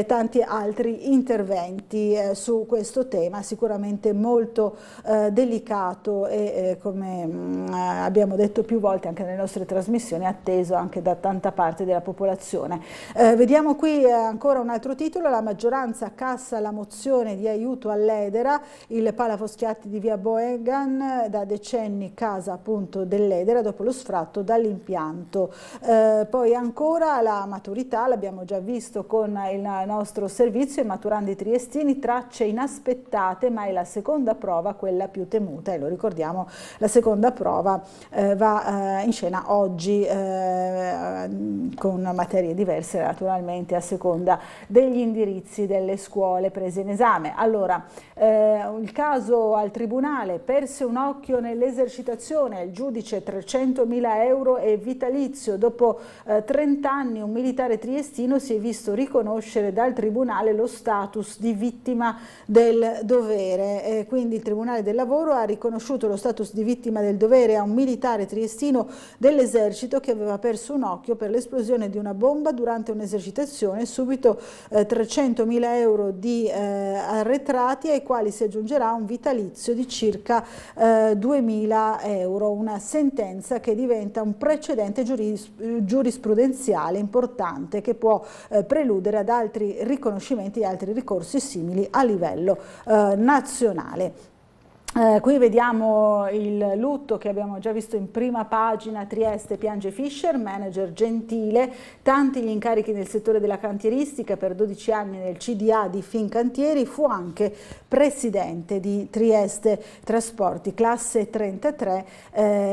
tanti altri interventi su questo tema, sicuramente molto delicato e come abbiamo detto più volte anche nelle nostre trasmissioni, atteso anche da tanta parte della popolazione. Vediamo qui ancora un altro titolo: la maggioranza cassa la mozione di aiuto all'Edera, il Palafoschiatti di via Boegan, da decenni casa appunto dell'Edera dopo lo sfratto dall'impianto. Poi ancora la maturità, l'abbiamo già visto con il nostro servizio, i maturandi triestini, tracce inaspettate, ma è la seconda prova quella più temuta, e lo ricordiamo, la seconda prova va in scena oggi con materie diverse naturalmente a seconda degli indirizzi delle scuole prese in esame. Allora, il caso al tribunale: perse un occhio nell'esercitazione, il giudice 300.000 euro e vitalizio. Dopo 30 anni un militare triestino si è visto riconoscere dal tribunale lo status di vittima del dovere, quindi il Tribunale del Lavoro ha riconosciuto lo status di vittima del dovere a un militare triestino dell'esercito che aveva perso un occhio per l'esplosione di una bomba durante un'esercitazione, subito 300.000 euro di arretrati ai quali si aggiungerà un vitalizio di circa 2.000 euro, una sentenza che diventa un precedente giurisprudenziale importante che può preludere ad altri riconoscimenti e altri ricorsi simili a livello nazionale. Qui vediamo il lutto che abbiamo già visto in prima pagina. Trieste piange Fischer, manager gentile, tanti gli incarichi nel settore della cantieristica, per 12 anni nel CDA di Fincantieri, fu anche presidente di Trieste Trasporti, classe 33,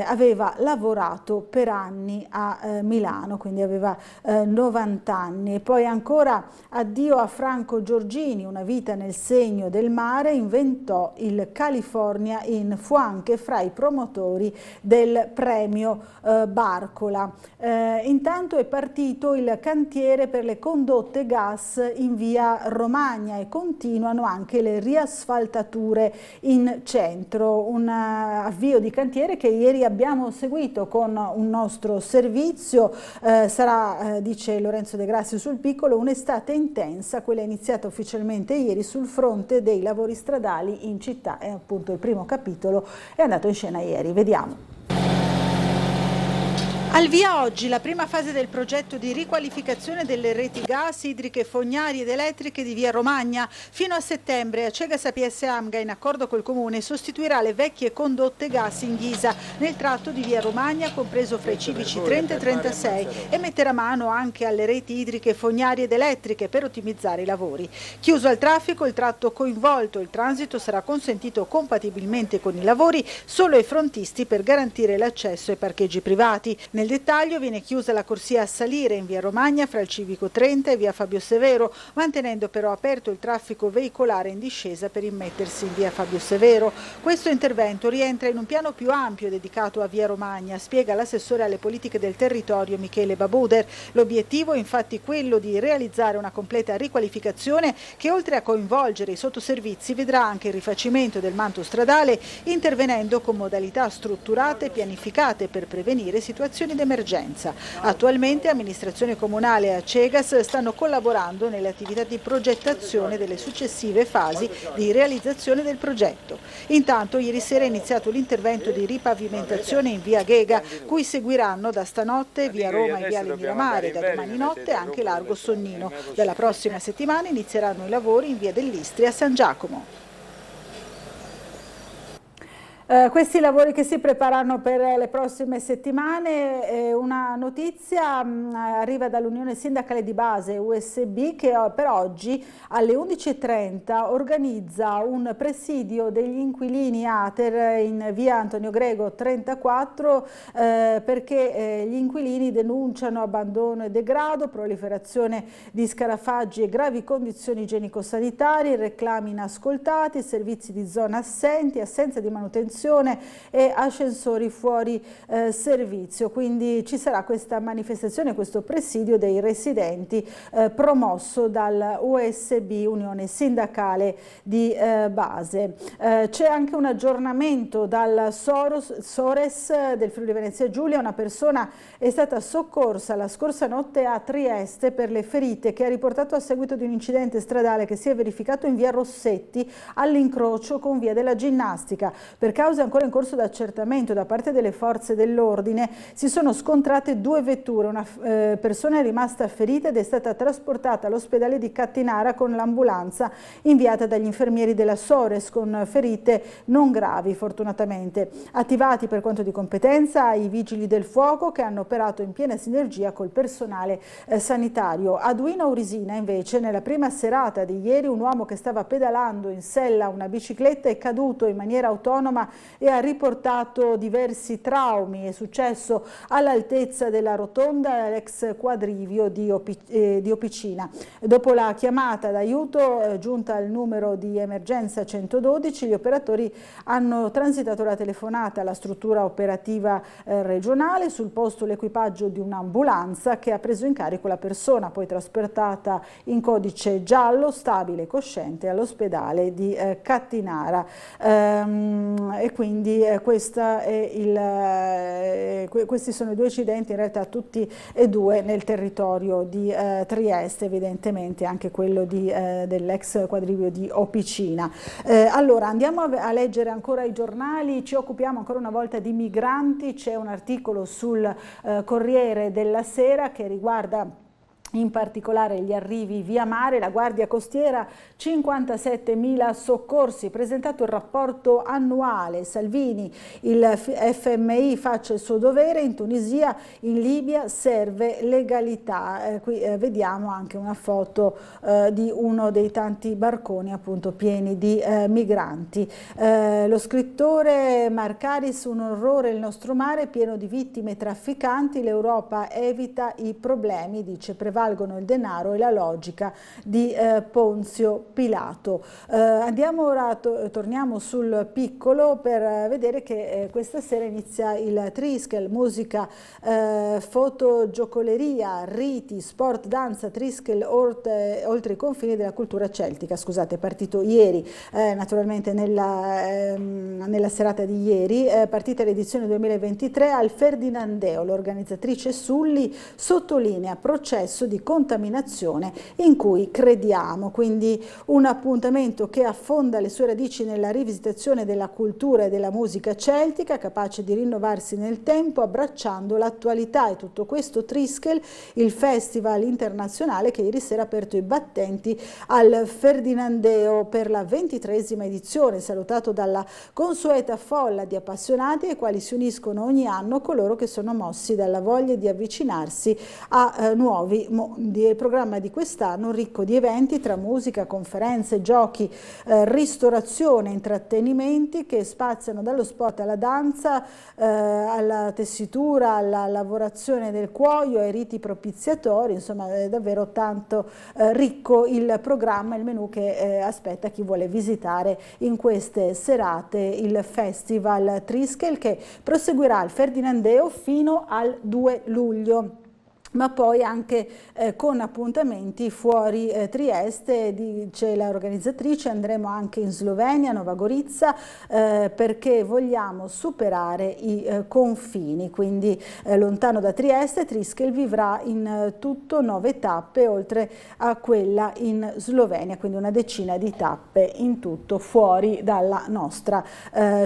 aveva lavorato per anni a Milano, quindi aveva 90 anni. E poi ancora addio a Franco Giorgini, una vita nel segno del mare, inventò il California fu anche fra i promotori del premio Barcola. Intanto è partito il cantiere per le condotte gas in via Romagna e continuano anche le riasfaltature in centro, un avvio di cantiere che ieri abbiamo seguito con un nostro servizio. Sarà, dice Lorenzo De Grassi sul Piccolo, un'estate intensa, quella iniziata ufficialmente ieri sul fronte dei lavori stradali in città. È appunto il primo capitolo, è andato in scena ieri, vediamo. Al via oggi la prima fase del progetto di riqualificazione delle reti gas, idriche, fognarie ed elettriche di via Romagna. Fino a settembre Acegas APS Amga, in accordo col comune, sostituirà le vecchie condotte gas in ghisa nel tratto di via Romagna, compreso fra i civici 30 e 36, e metterà mano anche alle reti idriche, fognarie ed elettriche per ottimizzare i lavori. Chiuso al traffico il tratto coinvolto, il transito sarà consentito compatibilmente con i lavori solo ai frontisti per garantire l'accesso ai parcheggi privati. Nel dettaglio viene chiusa la corsia a salire in via Romagna fra il civico 30 e via Fabio Severo, mantenendo però aperto il traffico veicolare in discesa per immettersi in via Fabio Severo. Questo intervento rientra in un piano più ampio dedicato a via Romagna, spiega l'assessore alle politiche del territorio Michele Babuder. L'obiettivo è infatti quello di realizzare una completa riqualificazione che, oltre a coinvolgere i sottoservizi, vedrà anche il rifacimento del manto stradale, intervenendo con modalità strutturate e pianificate per prevenire situazioni d'emergenza. Attualmente amministrazione comunale e Acegas stanno collaborando nelle attività di progettazione delle successive fasi di realizzazione del progetto. Intanto ieri sera è iniziato l'intervento di ripavimentazione in via Ghega, cui seguiranno da stanotte via Roma e viale Miramare, da domani notte anche largo Sonnino. Dalla prossima settimana inizieranno i lavori in via dell'Istria a San Giacomo. Questi lavori che si preparano per le prossime settimane, una notizia arriva dall'Unione Sindacale di Base USB che per oggi alle 11:30 organizza un presidio degli inquilini Ater in via Antonio Grego 34 perché gli inquilini denunciano abbandono e degrado, proliferazione di scarafaggi e gravi condizioni igienico-sanitarie, reclami inascoltati, servizi di zona assenti, assenza di manutenzione e ascensori fuori servizio. Quindi ci sarà questa manifestazione, questo presidio dei residenti promosso dal USB, Unione Sindacale di Base. C'è anche un aggiornamento dal Sores del Friuli Venezia Giulia. Una persona è stata soccorsa la scorsa notte a Trieste per le ferite che ha riportato a seguito di un incidente stradale che si è verificato in via Rossetti all'incrocio con via della Ginnastica. Per cause ancora in corso d'accertamento da parte delle forze dell'ordine si sono scontrate due vetture, una persona è rimasta ferita ed è stata trasportata all'ospedale di Cattinara con l'ambulanza inviata dagli infermieri della Sores con ferite non gravi fortunatamente. Attivati per quanto di competenza i vigili del fuoco che hanno operato in piena sinergia col personale sanitario. A Duino Aurisina invece nella prima serata di ieri un uomo che stava pedalando in sella a una bicicletta è caduto in maniera autonoma e ha riportato diversi traumi. È successo all'altezza della rotonda l'ex quadrivio di Opicina. Dopo la chiamata d'aiuto giunta al numero di emergenza 112, gli operatori hanno transitato la telefonata alla struttura operativa regionale. Sul posto l'equipaggio di un'ambulanza che ha preso in carico la persona, poi trasportata in codice giallo, stabile e cosciente, all'ospedale di Cattinara. E quindi questi sono i due incidenti, in realtà tutti e due nel territorio di Trieste, evidentemente anche quello dell'ex quadrivio di Opicina. Allora andiamo a leggere ancora i giornali, ci occupiamo ancora una volta di migranti. C'è un articolo sul Corriere della Sera che riguarda in particolare gli arrivi via mare, la Guardia Costiera 57.000 soccorsi, presentato il rapporto annuale, Salvini, il FMI faccia il suo dovere, in Tunisia, in Libia serve legalità. Qui vediamo anche una foto di uno dei tanti barconi appunto pieni di migranti. Lo scrittore Marcaris, un orrore il nostro mare pieno di vittime e trafficanti, l'Europa evita i problemi, dice, prevalgono il denaro e la logica di Ponzio Pilato. Andiamo ora, torniamo sul piccolo per vedere che questa sera inizia il Triskel, musica, fotogiocoleria, riti, sport, danza, Triskel oltre i confini della cultura celtica. Scusate, è partito ieri, naturalmente nella serata di ieri, partita l'edizione 2023 al Ferdinandeo. L'organizzatrice Sulli sottolinea processo di contaminazione in cui crediamo, quindi un appuntamento che affonda le sue radici nella rivisitazione della cultura e della musica celtica, capace di rinnovarsi nel tempo abbracciando l'attualità. E tutto questo Triskel, il festival internazionale che ieri sera ha aperto i battenti al Ferdinandeo per la 23esima edizione, salutato dalla consueta folla di appassionati ai quali si uniscono ogni anno coloro che sono mossi dalla voglia di avvicinarsi a nuovi mondi. Il programma di quest'anno ricco di eventi tra musica, conferenze, giochi, ristorazione, intrattenimenti che spaziano dallo sport alla danza, alla tessitura, alla lavorazione del cuoio, ai riti propiziatori. Insomma, è davvero tanto ricco il programma, il menù che aspetta chi vuole visitare in queste serate il Festival Triskel, che proseguirà al Ferdinandeo fino al 2 luglio. Ma poi anche con appuntamenti fuori Trieste, dice l'organizzatrice. Andremo anche in Slovenia, Nova Gorica, perché vogliamo superare i confini, quindi lontano da Trieste. Triskel vivrà in tutto 9 tappe oltre a quella in Slovenia, quindi una decina di tappe in tutto fuori dalla nostra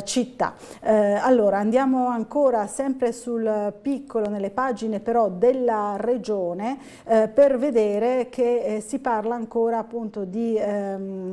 città. Allora andiamo ancora sempre sul piccolo, nelle pagine però della regione, per vedere che si parla ancora appunto di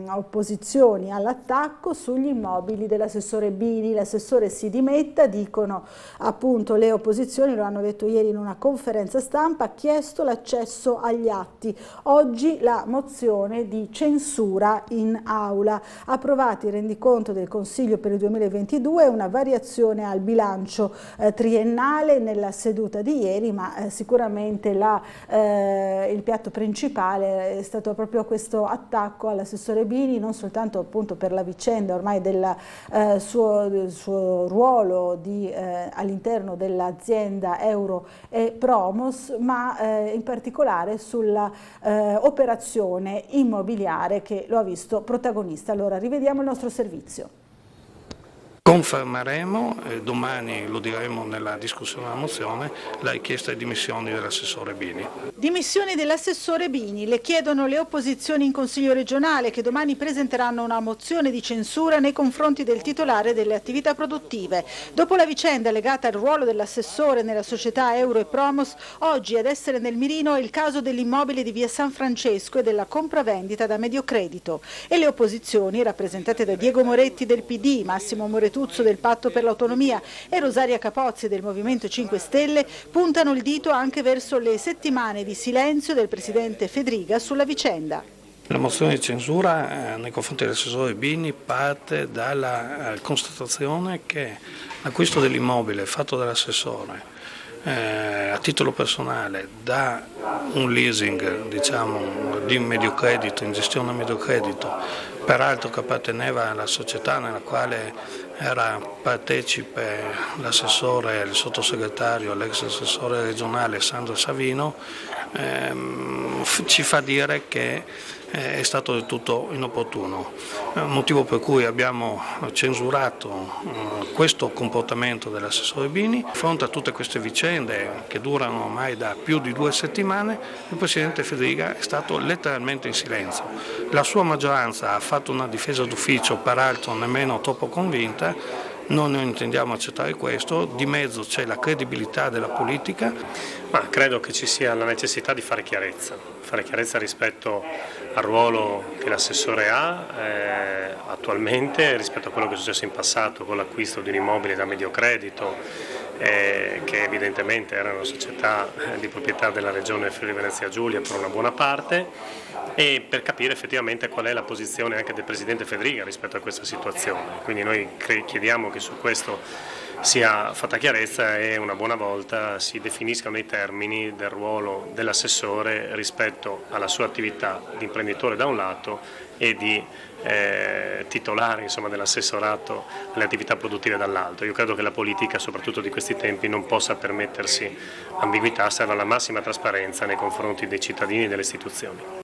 opposizioni all'attacco sugli immobili dell'assessore Bini. L'assessore si dimetta, dicono appunto le opposizioni, lo hanno detto ieri in una conferenza stampa, ha chiesto l'accesso agli atti. Oggi la mozione di censura in aula. Approvati il rendiconto del Consiglio per il 2022 e una variazione al bilancio triennale nella seduta di ieri, ma sicuramente il piatto principale è stato proprio questo attacco all'assessore Bini, non soltanto appunto per la vicenda ormai del suo ruolo all'interno dell'azienda Euro e Promos, ma in particolare sulla operazione immobiliare che lo ha visto protagonista. Allora rivediamo il nostro servizio. Confermeremo, domani lo diremo nella discussione della mozione, la richiesta di dimissioni dell'assessore Bini. Dimissioni dell'assessore Bini, le chiedono le opposizioni in Consiglio regionale, che domani presenteranno una mozione di censura nei confronti del titolare delle attività produttive. Dopo la vicenda legata al ruolo dell'assessore nella società Euro e Promos, oggi ad essere nel mirino è il caso dell'immobile di via San Francesco e della compravendita da Mediocredito. E le opposizioni, rappresentate da Diego Moretti del PD, Massimo Moretuzzo del Patto per l'Autonomia e Rosaria Capozzi del Movimento 5 Stelle, puntano il dito anche verso le settimane di silenzio del presidente Fedriga sulla vicenda. La mozione di censura nei confronti dell'assessore Bini parte dalla constatazione che l'acquisto dell'immobile fatto dall'assessore a titolo personale da un leasing, diciamo, di Mediocredito, in gestione Mediocredito, peraltro che apparteneva alla società nella quale era partecipe l'assessore, il sottosegretario, l'ex assessore regionale Sandro Savino, ci fa dire che è stato del tutto inopportuno, motivo per cui abbiamo censurato questo comportamento dell'assessore Bini. Di fronte a tutte queste vicende che durano ormai da più di 2 settimane, il presidente Fedriga è stato letteralmente in silenzio. La sua maggioranza ha fatto una difesa d'ufficio, peraltro nemmeno troppo convinta, non intendiamo accettare questo, di mezzo c'è la credibilità della politica. Ma credo che ci sia la necessità di fare chiarezza rispetto al ruolo che l'assessore ha attualmente, rispetto a quello che è successo in passato con l'acquisto di un immobile da Mediocredito, che evidentemente era una società di proprietà della Regione Friuli Venezia Giulia per una buona parte, e per capire effettivamente qual è la posizione anche del Presidente Fedriga rispetto a questa situazione. Quindi noi chiediamo che su questo sia fatta chiarezza e una buona volta si definiscano i termini del ruolo dell'assessore rispetto alla sua attività di imprenditore da un lato e di titolare dell'assessorato alle attività produttive dall'altro. Io credo che la politica, soprattutto di questi tempi, non possa permettersi ambiguità, serve la massima trasparenza nei confronti dei cittadini e delle istituzioni.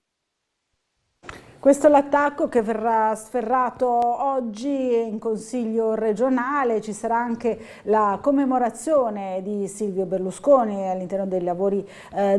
Questo è l'attacco che verrà sferrato oggi in Consiglio regionale. Ci sarà anche la commemorazione di Silvio Berlusconi all'interno dei lavori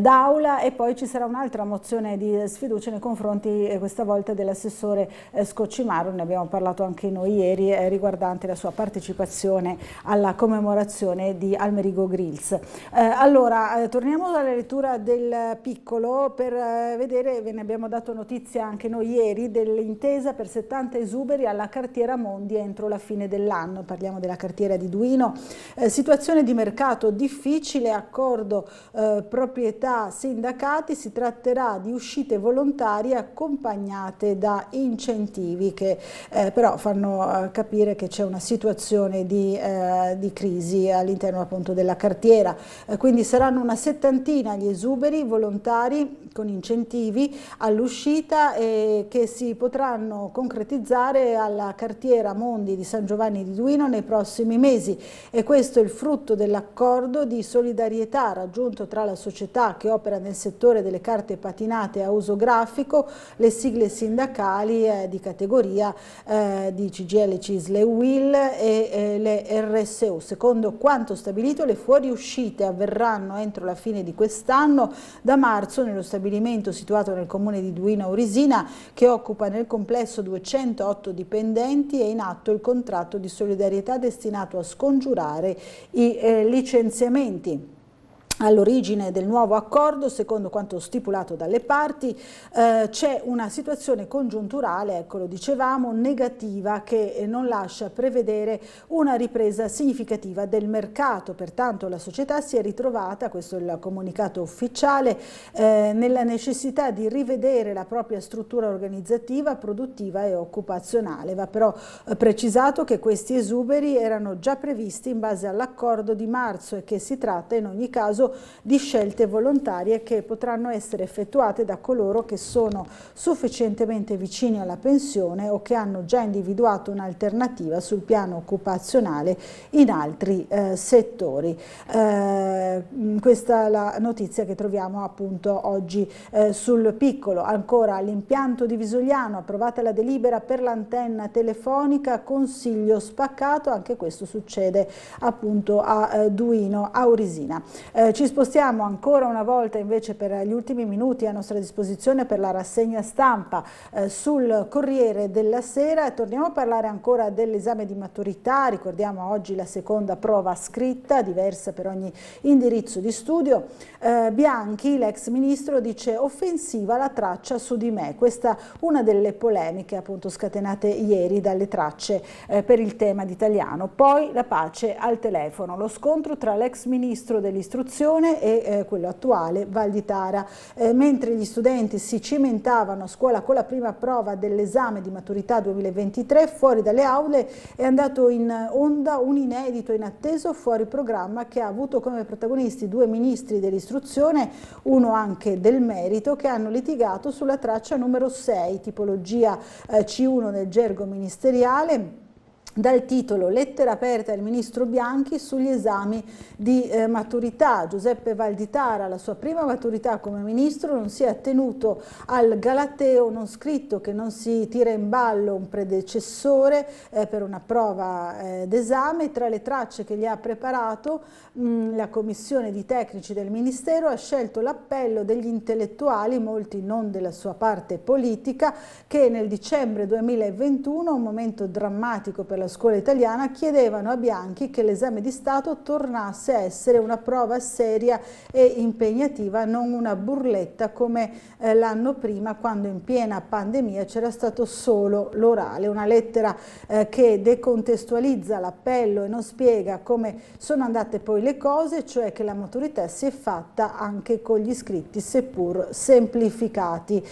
d'aula, e poi ci sarà un'altra mozione di sfiducia nei confronti questa volta dell'assessore Scocimaro. Ne abbiamo parlato anche noi ieri, riguardante la sua partecipazione alla commemorazione di Almerigo Grills. Allora, torniamo alla lettura del piccolo per vedere, ve ne abbiamo dato notizia anche noi ieri, dell'intesa per 70 esuberi alla cartiera Mondi entro la fine dell'anno. Parliamo della cartiera di Duino. Situazione di mercato difficile, accordo proprietà sindacati, si tratterà di uscite volontarie accompagnate da incentivi che però fanno capire che c'è una situazione di crisi all'interno appunto della cartiera. Quindi saranno una 70 gli esuberi volontari con incentivi all'uscita che si potranno concretizzare alla cartiera Mondi di San Giovanni di Duino nei prossimi mesi, e questo è il frutto dell'accordo di solidarietà raggiunto tra la società che opera nel settore delle carte patinate a uso grafico, le sigle sindacali di categoria di CGIL, CISL e UIL e le RSU. Secondo quanto stabilito, le fuoriuscite avverranno entro la fine di quest'anno. Da marzo nello stabilimento situato nel comune di Duino Aurisina, che occupa nel complesso 208 dipendenti, è in atto il contratto di solidarietà destinato a scongiurare i licenziamenti. All'origine del nuovo accordo, secondo quanto stipulato dalle parti, c'è una situazione congiunturale, ecco, lo dicevamo, negativa, che non lascia prevedere una ripresa significativa del mercato. Pertanto la società si è ritrovata, questo è il comunicato ufficiale, nella necessità di rivedere la propria struttura organizzativa, produttiva e occupazionale. Va però precisato che questi esuberi erano già previsti in base all'accordo di marzo e che si tratta in ogni caso di scelte volontarie che potranno essere effettuate da coloro che sono sufficientemente vicini alla pensione o che hanno già individuato un'alternativa sul piano occupazionale in altri settori. Questa è la notizia che troviamo appunto oggi sul piccolo. Ancora, l'impianto di Visogliano, approvata la delibera per l'antenna telefonica, consiglio spaccato, anche questo succede appunto a Duino Aurisina. Ci spostiamo ancora una volta invece per gli ultimi minuti a nostra disposizione per la rassegna stampa sul Corriere della Sera, e torniamo a parlare ancora dell'esame di maturità. Ricordiamo oggi la seconda prova scritta, diversa per ogni indirizzo di studio. Bianchi, l'ex ministro, dice offensiva la traccia su di me. Questa una delle polemiche appunto scatenate ieri dalle tracce per il tema di Italiano. Poi la pace al telefono, lo scontro tra l'ex ministro dell'istruzione e quello attuale Valditara. Mentre gli studenti si cimentavano a scuola con la prima prova dell'esame di maturità 2023, fuori dalle aule è andato in onda un inedito inatteso fuori programma che ha avuto come protagonisti due ministri dell'istruzione, uno anche del merito, che hanno litigato sulla traccia numero 6, tipologia C1 del gergo ministeriale, dal titolo Lettera aperta al ministro Bianchi sugli esami di maturità. Giuseppe Valditara, la sua prima maturità come ministro, non si è attenuto al galateo non scritto che non si tira in ballo un predecessore per una prova d'esame. Tra le tracce che gli ha preparato la commissione di tecnici del ministero ha scelto l'appello degli intellettuali, molti non della sua parte politica, che nel dicembre 2021, un momento drammatico per la scuola italiana chiedevano a Bianchi che l'esame di Stato tornasse a essere una prova seria e impegnativa, non una burletta come l'anno prima, quando in piena pandemia c'era stato solo l'orale. Una lettera che decontestualizza l'appello e non spiega come sono andate poi le cose, cioè che la maturità si è fatta anche con gli iscritti seppur semplificati.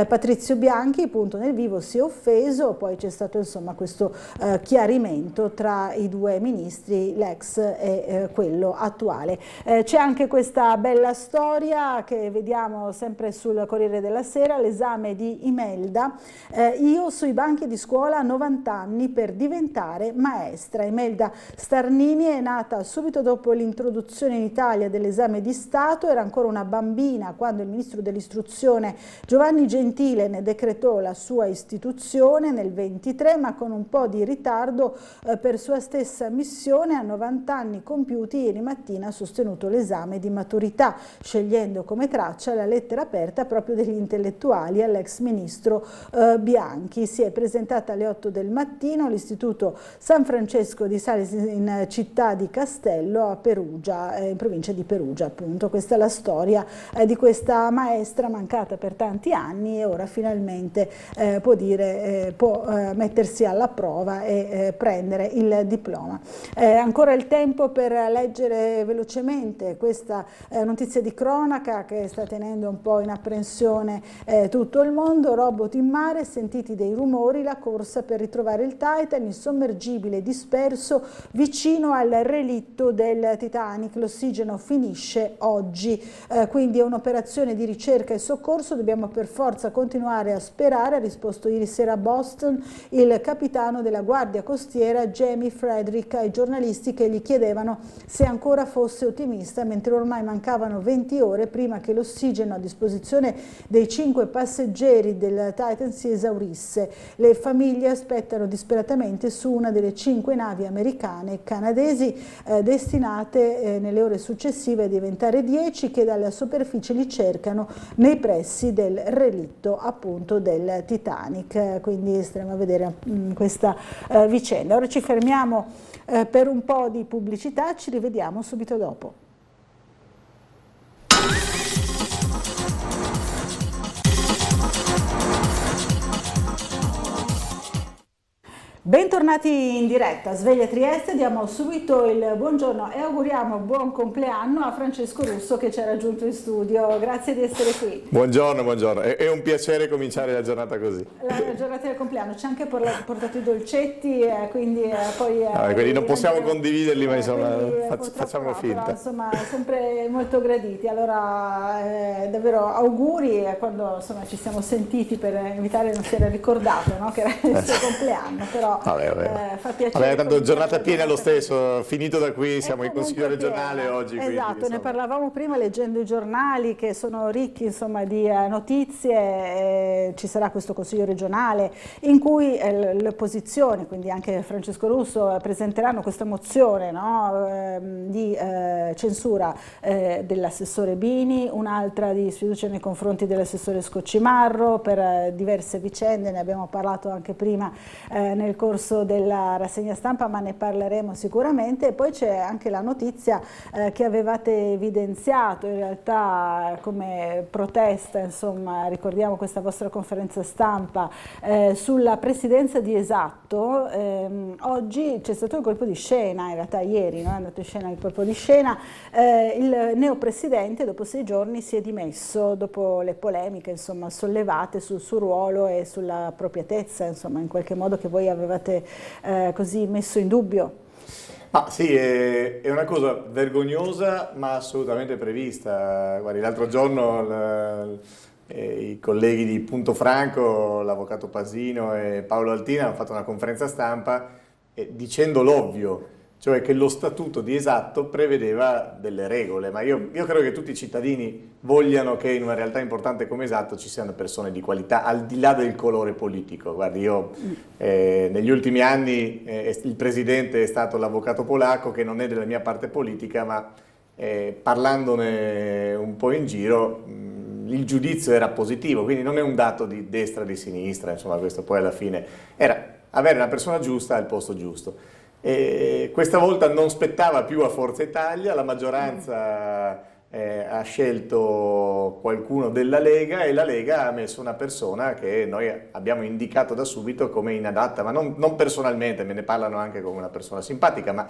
Patrizio Bianchi, punto nel vivo, si è offeso, poi c'è stato insomma questo chiarimento tra i due ministri, l'ex e quello attuale. C'è anche questa bella storia che vediamo sempre sul Corriere della Sera, l'esame di Imelda, io sui banchi di scuola a 90 anni per diventare maestra. Imelda Starnini è nata subito dopo l'introduzione in Italia dell'esame di Stato, era ancora una bambina quando il ministro dell'istruzione Giovanni Gentile ne decretò la sua istituzione nel 23, ma con un po' di ritardo per sua stessa missione. A 90 anni compiuti ieri mattina ha sostenuto l'esame di maturità, scegliendo come traccia la lettera aperta proprio degli intellettuali all'ex ministro Bianchi. Si è presentata alle 8 del mattino all'Istituto San Francesco di Sales in città di Castello, a Perugia, in provincia di Perugia appunto. Questa è la storia di questa maestra mancata per tanti anni e ora finalmente può mettersi alla prova e prendere il diploma. Ancora il tempo per leggere velocemente questa notizia di cronaca che sta tenendo un po' in apprensione tutto il mondo. Robot in mare, sentiti dei rumori, la corsa per ritrovare il Titan, il sommergibile disperso vicino al relitto del Titanic. L'ossigeno finisce oggi, quindi è un'operazione di ricerca e soccorso, dobbiamo per forza continuare a sperare, ha risposto ieri sera a Boston il capitano della Guardia Costiera Jamie Frederick ai giornalisti che gli chiedevano se ancora fosse ottimista, mentre ormai mancavano 20 ore prima che l'ossigeno a disposizione dei 5 passeggeri del Titan si esaurisse. Le famiglie aspettano disperatamente su una delle 5 navi americane e canadesi destinate nelle ore successive a diventare 10 che dalla superficie li cercano nei pressi del relitto appunto del Titanic. Quindi staremo a vedere questa vicenda. Ora ci fermiamo per un po' di pubblicità, ci rivediamo subito dopo. Bentornati in diretta, Sveglia Trieste, diamo subito il buongiorno e auguriamo buon compleanno a Francesco Russo che ci ha raggiunto in studio. Grazie di essere qui. Buongiorno, buongiorno. È un piacere cominciare la giornata così. La giornata del compleanno, ci ha anche portato i dolcetti, quindi poi... quindi non possiamo condividerli, ma insomma facciamo finta. Però, insomma, sempre molto graditi. Allora, davvero auguri, quando insomma, ci siamo sentiti per invitare, non si era ricordato, no? Che era il suo compleanno, però... Fa piacere. Tanto giornata piena lo stesso, finito da qui siamo in Consiglio regionale oggi. Esatto, quindi, ne parlavamo prima leggendo i giornali che sono ricchi insomma, di notizie. Ci sarà questo Consiglio regionale in cui le opposizioni, quindi anche Francesco Russo, presenteranno questa mozione, no, di censura dell'assessore Bini, un'altra di sfiducia nei confronti dell'assessore Scoccimarro per diverse vicende, ne abbiamo parlato anche prima nel corso della rassegna stampa, ma ne parleremo sicuramente. E poi c'è anche la notizia che avevate evidenziato in realtà come protesta, insomma, ricordiamo questa vostra conferenza stampa sulla presidenza di Esatto. Oggi c'è stato il colpo di scena, in realtà ieri è andato in scena il colpo di scena, il neopresidente dopo 6 giorni si è dimesso dopo le polemiche insomma, sollevate sul suo ruolo e sulla appropriatezza insomma, in qualche modo che voi avevate così messo in dubbio. Ah, sì, è una cosa vergognosa ma assolutamente prevista. Guardi, l'altro giorno i colleghi di Punto Franco, l'avvocato Pasino e Paolo Altina hanno fatto una conferenza stampa dicendo l'ovvio, cioè che lo statuto di Esatto prevedeva delle regole, ma io credo che tutti i cittadini vogliano che in una realtà importante come Esatto ci siano persone di qualità, al di là del colore politico. Guardi, io negli ultimi anni il presidente è stato l'avvocato polacco, che non è della mia parte politica, ma parlandone un po' in giro il giudizio era positivo, quindi non è un dato di destra o di sinistra, insomma questo poi alla fine era avere la persona giusta al posto giusto. E questa volta non spettava più a Forza Italia, la maggioranza ha scelto qualcuno della Lega e la Lega ha messo una persona che noi abbiamo indicato da subito come inadatta, ma non personalmente, me ne parlano anche come una persona simpatica, ma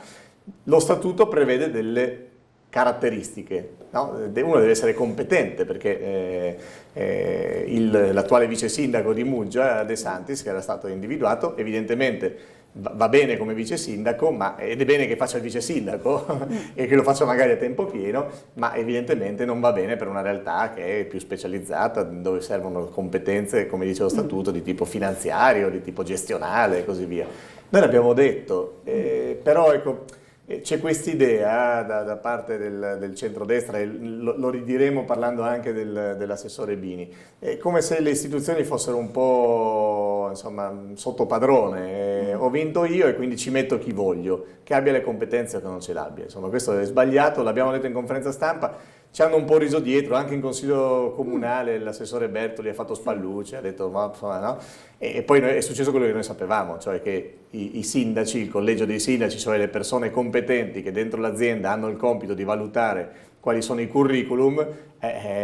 lo statuto prevede delle caratteristiche, no? Uno deve essere competente, perché l'attuale vice sindaco di Muggia, De Santis, che era stato individuato, evidentemente va bene come vice sindaco, ed è bene che faccia il vice sindaco e che lo faccia magari a tempo pieno, ma evidentemente non va bene per una realtà che è più specializzata, dove servono competenze, come dice lo statuto, di tipo finanziario, di tipo gestionale e così via. Noi l'abbiamo detto, però ecco, c'è quest'idea da parte del centrodestra, e lo ridiremo parlando anche dell'assessore Bini, è come se le istituzioni fossero un po', insomma, sotto padrone, ho vinto io e quindi ci metto chi voglio, che abbia le competenze o che non ce l'abbia. Insomma, questo è sbagliato, l'abbiamo detto in conferenza stampa, ci hanno un po' riso dietro, anche in consiglio comunale l'assessore Bertoli ha fatto spallucce, ha detto ma no, e poi è successo quello che noi sapevamo, cioè che i sindaci, il collegio dei sindaci, cioè le persone competenti che dentro l'azienda hanno il compito di valutare quali sono i curriculum,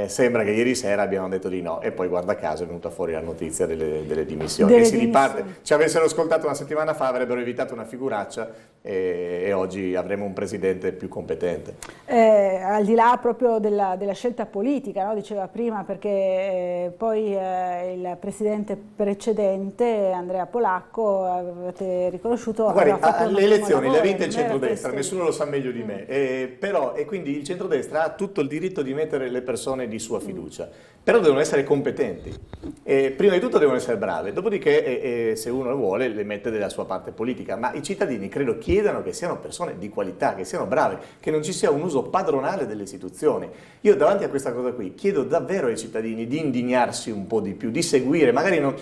sembra che ieri sera abbiano detto di no, e poi guarda caso è venuta fuori la notizia delle dimissioni. E si riparte. Ci avessero ascoltato una settimana fa avrebbero evitato una figuraccia e oggi avremo un presidente più competente. Al di là proprio della scelta politica, no? Diceva prima, perché poi il presidente precedente, Andrea Polacco, avete riconosciuto... Guardi, le elezioni le ha vinte il centrodestra, nessuno lo sa meglio di me, però, e quindi il centrodestra ha tutto il diritto di mettere le persone di sua fiducia, però devono essere competenti, prima di tutto devono essere brave, dopodiché se uno vuole le mette della sua parte politica, ma i cittadini credo chiedano che siano persone di qualità, che siano brave, che non ci sia un uso padronale delle istituzioni. Io davanti a questa cosa qui chiedo davvero ai cittadini di indignarsi un po' di più, di seguire, magari non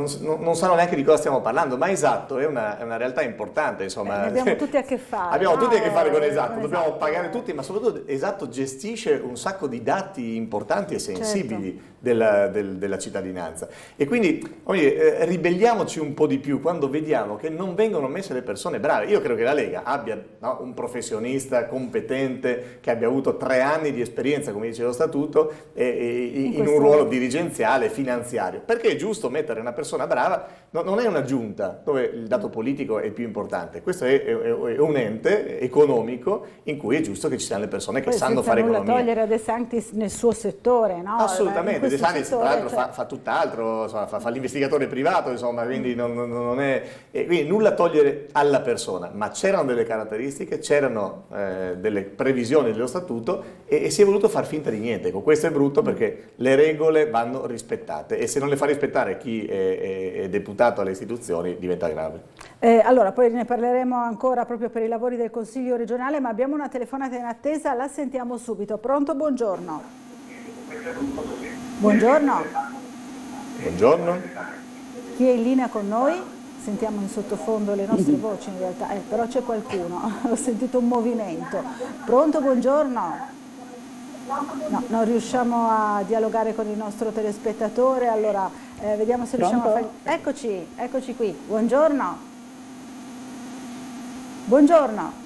sanno neanche di cosa stiamo parlando, ma Esatto è una realtà importante, insomma. Abbiamo tutti a che fare. Abbiamo tutti a che fare con Esatto, dobbiamo pagare tutti, ma soprattutto Esatto gestisce un sacco di dati importanti e sensibili della cittadinanza. E quindi ribelliamoci un po' di più quando vediamo che non vengono messe le persone brave. Io credo che la Lega abbia un professionista competente che abbia avuto 3 anni di esperienza, come dice lo statuto, in un ruolo dirigenziale, finanziario, perché è giusto mettere una persona brava, non è una giunta dove il dato politico è più importante, questo è un ente economico in cui è giusto che ci siano le persone che sanno fare economia. Senza nulla togliere a De Santis nel suo settore, no? Assolutamente, De Santis tra l'altro fa tutt'altro, fa l'investigatore privato, insomma, quindi non è... quindi nulla togliere alla persona, ma c'erano delle caratteristiche, c'erano delle previsioni dello statuto e si è voluto far finta di niente. Ecco, questo è brutto perché le regole vanno rispettate e se non le fa rispettare chi è deputato alle istituzioni diventa grave. Allora, poi ne parleremo ancora proprio per i lavori del Consiglio regionale, ma abbiamo una telefonata in attesa, la sentiamo subito. Pronto? Buongiorno. Buongiorno. Buongiorno. Chi è in linea con noi? Sentiamo in sottofondo le nostre voci in realtà, però c'è qualcuno, ho sentito un movimento. Pronto? Buongiorno. No, non riusciamo a dialogare con il nostro telespettatore, allora vediamo se riusciamo a fare... Eccoci qui, buongiorno. Buongiorno.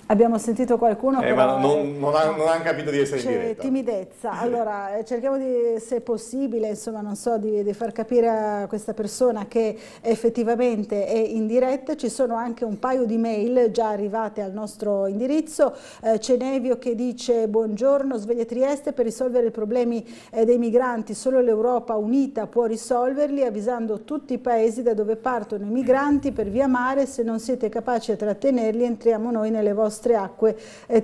Abbiamo sentito qualcuno che ma non hanno capito di essere in diretta. C'è timidezza. Allora, cerchiamo di, se possibile, insomma, non so, di far capire a questa persona che effettivamente è in diretta. Ci sono anche un paio di mail già arrivate al nostro indirizzo. C'è Nevio che dice: buongiorno, Sveglia Trieste, per risolvere i problemi dei migranti solo l'Europa unita può risolverli, avvisando tutti i paesi da dove partono i migranti per via mare. Se non siete capaci a trattenerli, entriamo noi nelle vostre acque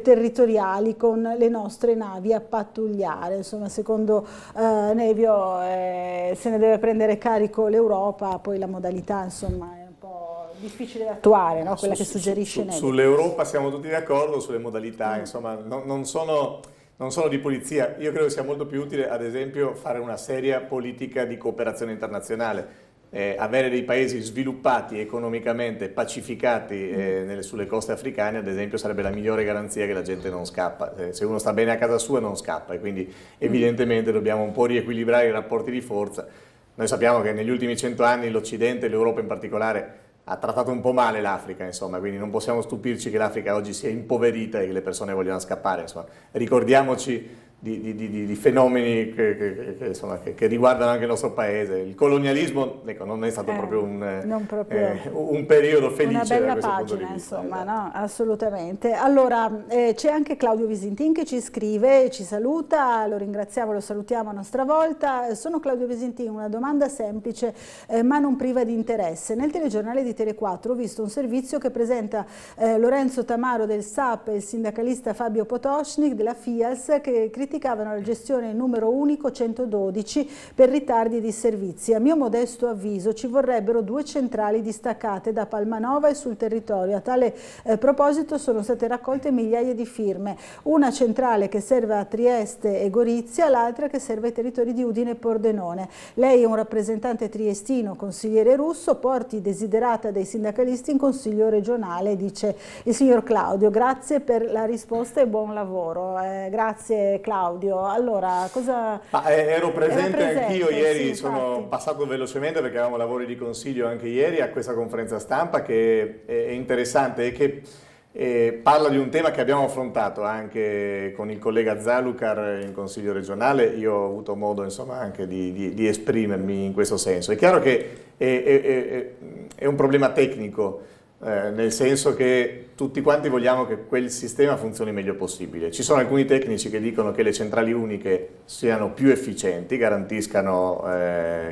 territoriali con le nostre navi a pattugliare. Insomma, secondo Nevio se ne deve prendere carico l'Europa, poi la modalità, insomma, è un po' difficile da attuare, no? Quella che suggerisce Nevio. Sull'Europa siamo tutti d'accordo, sulle modalità, insomma, non sono di polizia. Io credo sia molto più utile, ad esempio, fare una seria politica di cooperazione internazionale. Avere dei paesi sviluppati economicamente, pacificati sulle coste africane, ad esempio, sarebbe la migliore garanzia che la gente non scappa. Se uno sta bene a casa sua non scappa, e quindi evidentemente dobbiamo un po' riequilibrare i rapporti di forza. Noi sappiamo che negli ultimi 100 anni l'Occidente, l'Europa in particolare, ha trattato un po' male l'Africa, insomma, quindi non possiamo stupirci che l'Africa oggi sia impoverita e che le persone vogliano scappare, insomma. Ricordiamoci di fenomeni che riguardano anche il nostro paese. Il colonialismo, ecco, non è stato proprio un periodo felice. Una bella da questo pagina, punto di vista. insomma, no? Assolutamente. Allora, c'è anche Claudio Visintin che ci scrive, ci saluta, lo ringraziamo, lo salutiamo a nostra volta. Sono Claudio Visintin, una domanda semplice ma non priva di interesse. Nel telegiornale di Tele4 ho visto un servizio che presenta Lorenzo Tamaro del SAP e il sindacalista Fabio Potocnik della FIALS che criticavano la gestione numero unico 112 per ritardi e disservizi. A mio modesto avviso ci vorrebbero 2 centrali distaccate da Palmanova e sul territorio. A tale proposito sono state raccolte migliaia di firme. Una centrale che serve a Trieste e Gorizia, l'altra che serve ai territori di Udine e Pordenone. Lei è un rappresentante triestino, consigliere Russo, porti desiderata dei sindacalisti in consiglio regionale, dice il signor Claudio. Grazie per la risposta e buon lavoro. Grazie Claudio. Allora, cosa... ero presente anch'io ieri, sì, sono passato velocemente perché avevamo lavori di consiglio anche ieri a questa conferenza stampa che è interessante e che parla di un tema che abbiamo affrontato anche con il collega Zalucar in consiglio regionale. Io ho avuto modo, insomma, anche di esprimermi in questo senso. È chiaro che è un problema tecnico, nel senso che tutti quanti vogliamo che quel sistema funzioni il meglio possibile. Ci sono alcuni tecnici che dicono che le centrali uniche siano più efficienti, garantiscano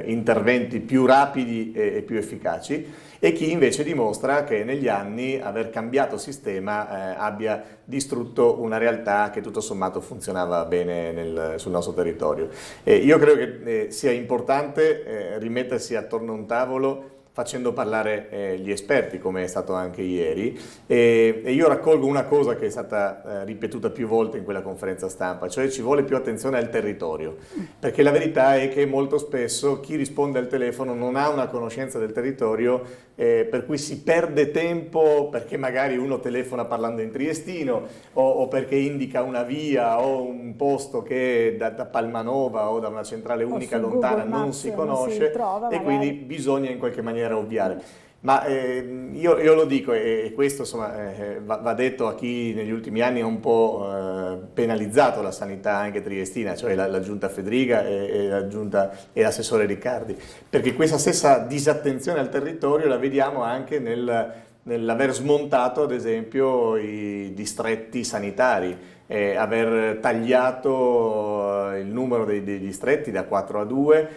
interventi più rapidi e più efficaci, e chi invece dimostra che negli anni aver cambiato sistema abbia distrutto una realtà che tutto sommato funzionava bene sul nostro territorio. Io credo che sia importante rimettersi attorno a un tavolo facendo parlare gli esperti, come è stato anche ieri, e io raccolgo una cosa che è stata ripetuta più volte in quella conferenza stampa, cioè ci vuole più attenzione al territorio, perché la verità è che molto spesso chi risponde al telefono non ha una conoscenza del territorio, per cui si perde tempo perché magari uno telefona parlando in triestino o perché indica una via o un posto che da Palmanova o da una centrale unica lontana non si conosce, e quindi bisogna in qualche maniera ovviare. Ma io lo dico, e questo insomma, va detto a chi negli ultimi anni ha un po' penalizzato la sanità anche triestina, cioè la giunta Fedriga e l'assessore Riccardi, perché questa stessa disattenzione al territorio la vediamo anche nell'aver smontato ad esempio i distretti sanitari, aver tagliato il numero dei distretti da 4 a 2,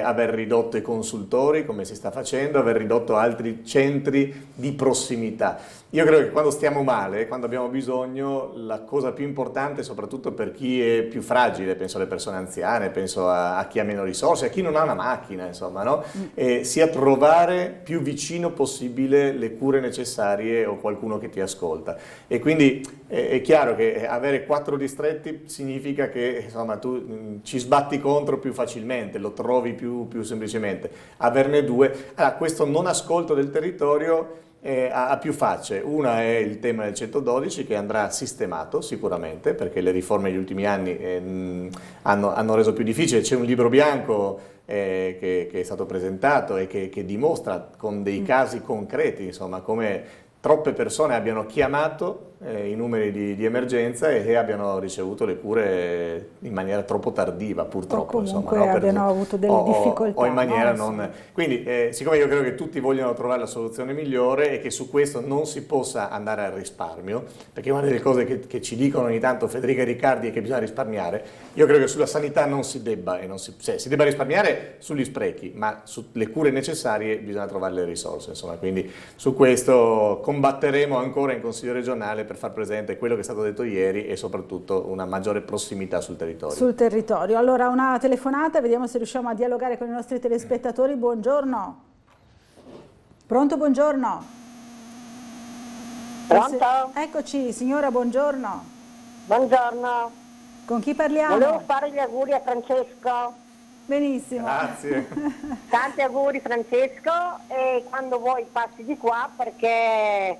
aver ridotto i consultori come si sta facendo, aver ridotto altri centri di prossimità. Io credo che quando stiamo male, quando abbiamo bisogno, la cosa più importante, soprattutto per chi è più fragile, penso alle persone anziane, penso a chi ha meno risorse, a chi non ha una macchina, insomma, no? Sia trovare più vicino possibile le cure necessarie o qualcuno che ti ascolta. E quindi è chiaro che avere 4 distretti significa che insomma, tu ci sbatti contro più facilmente, lo trovi più semplicemente. Averne 2, allora, questo non ascolto del territorio ha più facce. Una è il tema del 112 che andrà sistemato sicuramente, perché le riforme negli ultimi anni hanno reso più difficile. C'è un libro bianco che è stato presentato e che dimostra con dei casi concreti insomma, come troppe persone abbiano chiamato i numeri di emergenza e abbiano ricevuto le cure in maniera troppo tardiva, purtroppo. O comunque insomma, no? abbiano avuto delle difficoltà. O in maniera non... Quindi, siccome io credo che tutti vogliono trovare la soluzione migliore e che su questo non si possa andare al risparmio, perché una delle cose che ci dicono ogni tanto Federica e Riccardi è che bisogna risparmiare, io credo che sulla sanità non si debba, si debba risparmiare sugli sprechi, ma sulle cure necessarie bisogna trovare le risorse. Insomma. Quindi su questo combatteremo ancora in Consiglio regionale per far presente quello che è stato detto ieri e soprattutto una maggiore prossimità sul territorio. Sul territorio. Allora una telefonata, vediamo se riusciamo a dialogare con i nostri telespettatori. Buongiorno. Pronto, buongiorno. Pronto? Eccoci, signora, buongiorno. Buongiorno. Con chi parliamo? Volevo fare gli auguri a Francesco. Benissimo. Grazie. Tanti auguri Francesco, e quando vuoi passi di qua perché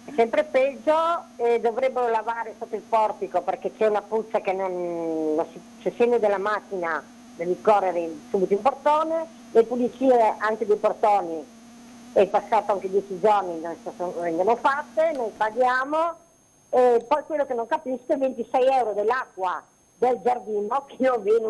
è sempre peggio e dovrebbero lavare sotto il portico perché c'è una puzza che non c'è segno della macchina, devi correre subito in portone, le pulizie anche dei portoni è passato anche 10 giorni, non vengono fatte, noi paghiamo, e poi quello che non capisco è 26 euro dell'acqua del giardino che non viene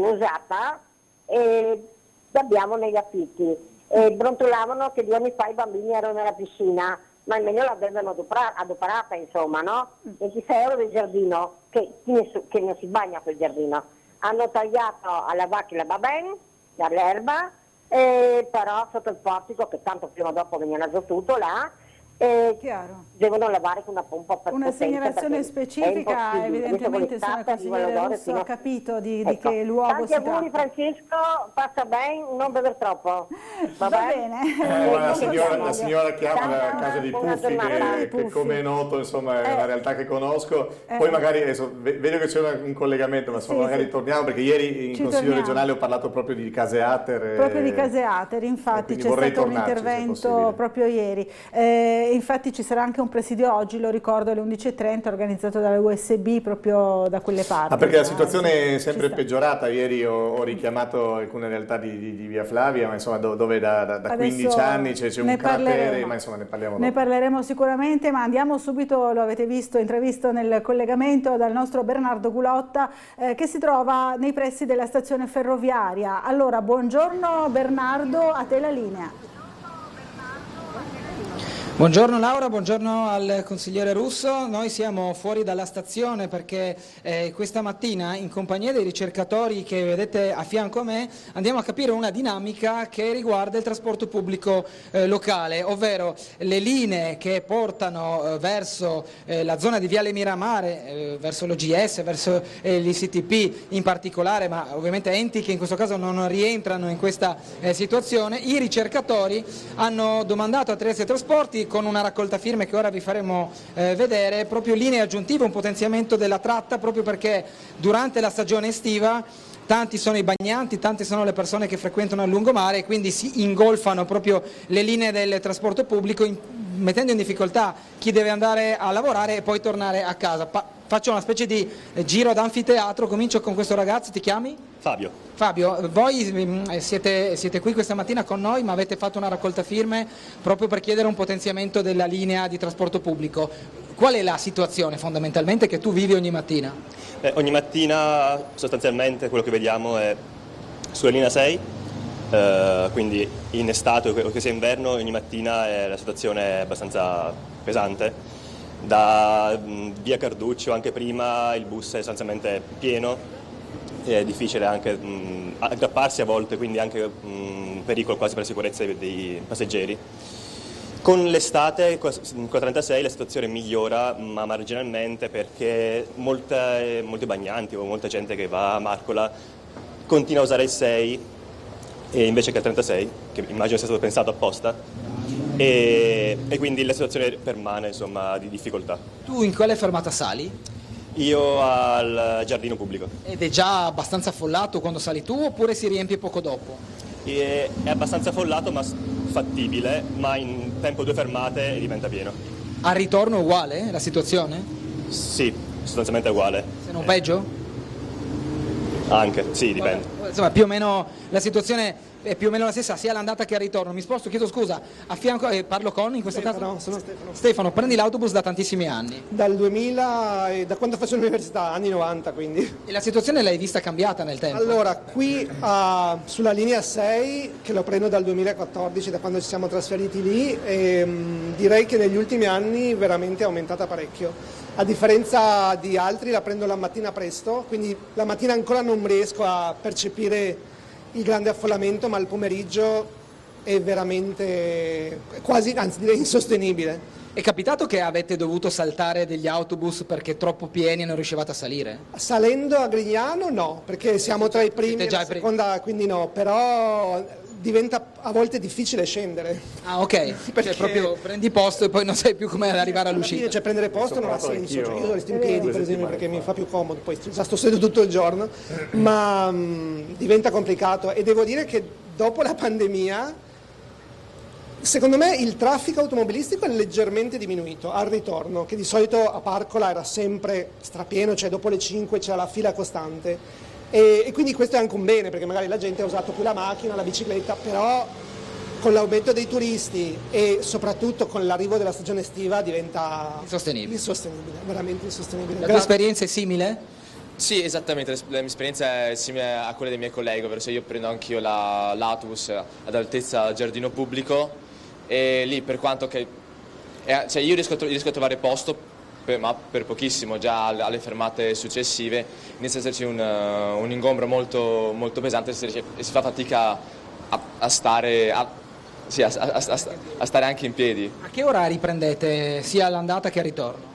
usata e l'abbiamo negli affitti. E brontolavano che 2 anni fa i bambini erano nella piscina, ma almeno l'avevano adoperata, insomma, no? 26 euro del giardino, che non si bagna quel giardino. Hanno tagliato alla vacca va bene, dall'erba, però sotto il portico, che tanto prima o dopo veniva giù tutto là, devono lavare con una pompa per una segnalazione specifica, evidentemente il consigliere Russo ha capito di che luogo si tratta. Tanti auguri Francesco, passa bene, non bever troppo. Va bene. La signora chiama la casa di Puffi, che come è noto insomma è una realtà che conosco. Poi magari adesso vedo che c'è un collegamento, ma insomma magari torniamo, perché ieri in Consiglio regionale ho parlato proprio di case Ater. Proprio di case Ater, infatti c'è stato un intervento proprio ieri. Infatti ci sarà anche un presidio oggi, lo ricordo, alle 11:30, organizzato dalla USB proprio da quelle parti. Perché la situazione è sempre peggiorata. Ieri ho richiamato alcune realtà di Via Flavia, ma insomma dove da 15 anni c'è un cratere, ma insomma ne parliamo dopo. Ne parleremo sicuramente, ma andiamo subito, lo avete visto, intravisto nel collegamento dal nostro Bernardo Gulotta, che si trova nei pressi della stazione ferroviaria. Allora, buongiorno Bernardo, a te la linea. Buongiorno Laura, buongiorno al consigliere Russo. Noi siamo fuori dalla stazione perché questa mattina, in compagnia dei ricercatori che vedete a fianco a me, andiamo a capire una dinamica che riguarda il trasporto pubblico locale, ovvero le linee che portano verso la zona di Viale Miramare, verso l'OGS, verso l'ICTP in particolare, ma ovviamente enti che in questo caso non rientrano in questa situazione. I ricercatori hanno domandato a Trieste Trasporti, con una raccolta firme che ora vi faremo vedere, proprio linee aggiuntive, un potenziamento della tratta, proprio perché durante la stagione estiva tanti sono i bagnanti, tante sono le persone che frequentano il lungomare e quindi si ingolfano proprio le linee del trasporto pubblico, mettendo in difficoltà chi deve andare a lavorare e poi tornare a casa. Faccio una specie di giro d'anfiteatro, comincio con questo ragazzo, ti chiami? Fabio. Fabio, voi siete qui questa mattina con noi, ma avete fatto una raccolta firme proprio per chiedere un potenziamento della linea di trasporto pubblico. Qual è la situazione fondamentalmente che tu vivi ogni mattina? Ogni mattina sostanzialmente quello che vediamo è sulla linea 6, quindi in estate o che sia inverno, ogni mattina la situazione è abbastanza pesante. Da via Carduccio, anche prima, il bus è sostanzialmente pieno, è difficile anche aggrapparsi a volte, quindi anche un pericolo quasi per la sicurezza dei passeggeri. Con l'estate, con la 36, la situazione migliora, ma marginalmente, perché molti bagnanti o molta gente che va a Marcola continua a usare il 6 invece che il 36, che immagino sia stato pensato apposta. E quindi la situazione permane, insomma, di difficoltà. Tu in quale fermata sali? Io al giardino pubblico. Ed è già abbastanza affollato quando sali tu oppure si riempie poco dopo? È abbastanza affollato ma fattibile, ma in tempo 2 fermate diventa pieno. Al ritorno è uguale la situazione? Sì, sostanzialmente è uguale. Se non peggio? Anche, sì, dipende. Insomma, più o meno la situazione è più o meno la stessa sia all'andata che al ritorno. Mi sposto, chiedo scusa, a fianco, parlo con, in questo caso? Sono Stefano. Stefano, prendi l'autobus da tantissimi anni? Dal 2000, e da quando faccio l'università, anni 90 quindi. E la situazione l'hai vista cambiata nel tempo? Allora, qui sulla linea 6, che lo prendo dal 2014, da quando ci siamo trasferiti lì, direi che negli ultimi anni veramente è aumentata parecchio. A differenza di altri la prendo la mattina presto, quindi la mattina ancora non riesco a percepire il grande affollamento, ma il pomeriggio è veramente quasi, anzi direi insostenibile. È capitato che avete dovuto saltare degli autobus perché troppo pieni e non riuscivate a salire? Salendo a Grignano no, perché siamo tra i primi e la seconda, quindi no, però diventa a volte difficile scendere. Ah, ok, perché cioè proprio prendi posto e poi non sai più come arrivare all'uscita. Cioè prendere posto non ha senso, cioè, io resto in piedi per esempio perché mi fa più comodo, poi già sto seduto tutto il giorno, ma diventa complicato e devo dire che dopo la pandemia secondo me il traffico automobilistico è leggermente diminuito al ritorno, che di solito a Parcola era sempre strapieno, cioè dopo le 5 c'era la fila costante. E quindi questo è anche un bene, perché magari la gente ha usato più la macchina, la bicicletta, però con l'aumento dei turisti e soprattutto con l'arrivo della stagione estiva diventa insostenibile, veramente insostenibile. La tua esperienza è simile? Sì, esattamente, la mia esperienza è simile a quella dei miei colleghi, ovvero se io prendo anch'io l'autobus ad altezza giardino pubblico e lì per quanto che... cioè io riesco a trovare posto, ma per pochissimo, già alle fermate successive inizia ad esserci un ingombro molto, molto pesante e si fa fatica a stare... a stare anche in piedi. A che orari prendete sia all'andata che al ritorno?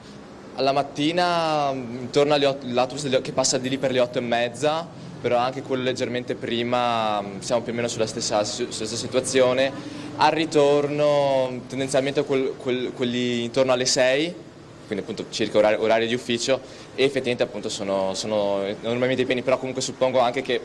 Alla mattina intorno alle 8, l'autobus che passa di lì per le 8:30, però anche quello leggermente prima siamo più o meno sulla stessa situazione. Al ritorno tendenzialmente quelli intorno alle 6, quindi appunto circa orari di ufficio, e effettivamente appunto sono normalmente pieni, però comunque suppongo anche che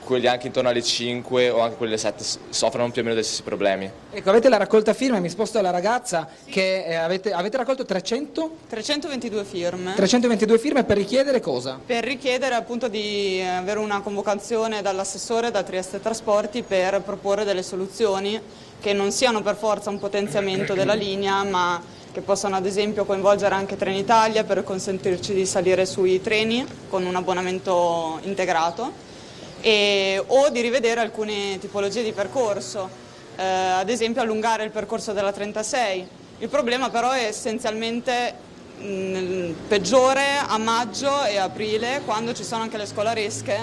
quelli anche intorno alle 5 o anche quelli alle 7 soffrono più o meno degli stessi problemi. Ecco, avete la raccolta firme, mi sposto alla ragazza, che avete raccolto 322 firme. 322 firme per richiedere cosa? Per richiedere appunto di avere una convocazione dall'assessore da Trieste Trasporti per proporre delle soluzioni che non siano per forza un potenziamento della linea, ma che possano ad esempio coinvolgere anche Trenitalia per consentirci di salire sui treni con un abbonamento integrato. O di rivedere alcune tipologie di percorso, ad esempio allungare il percorso della 36. Il problema però è essenzialmente peggiore a maggio e aprile, quando ci sono anche le scolaresche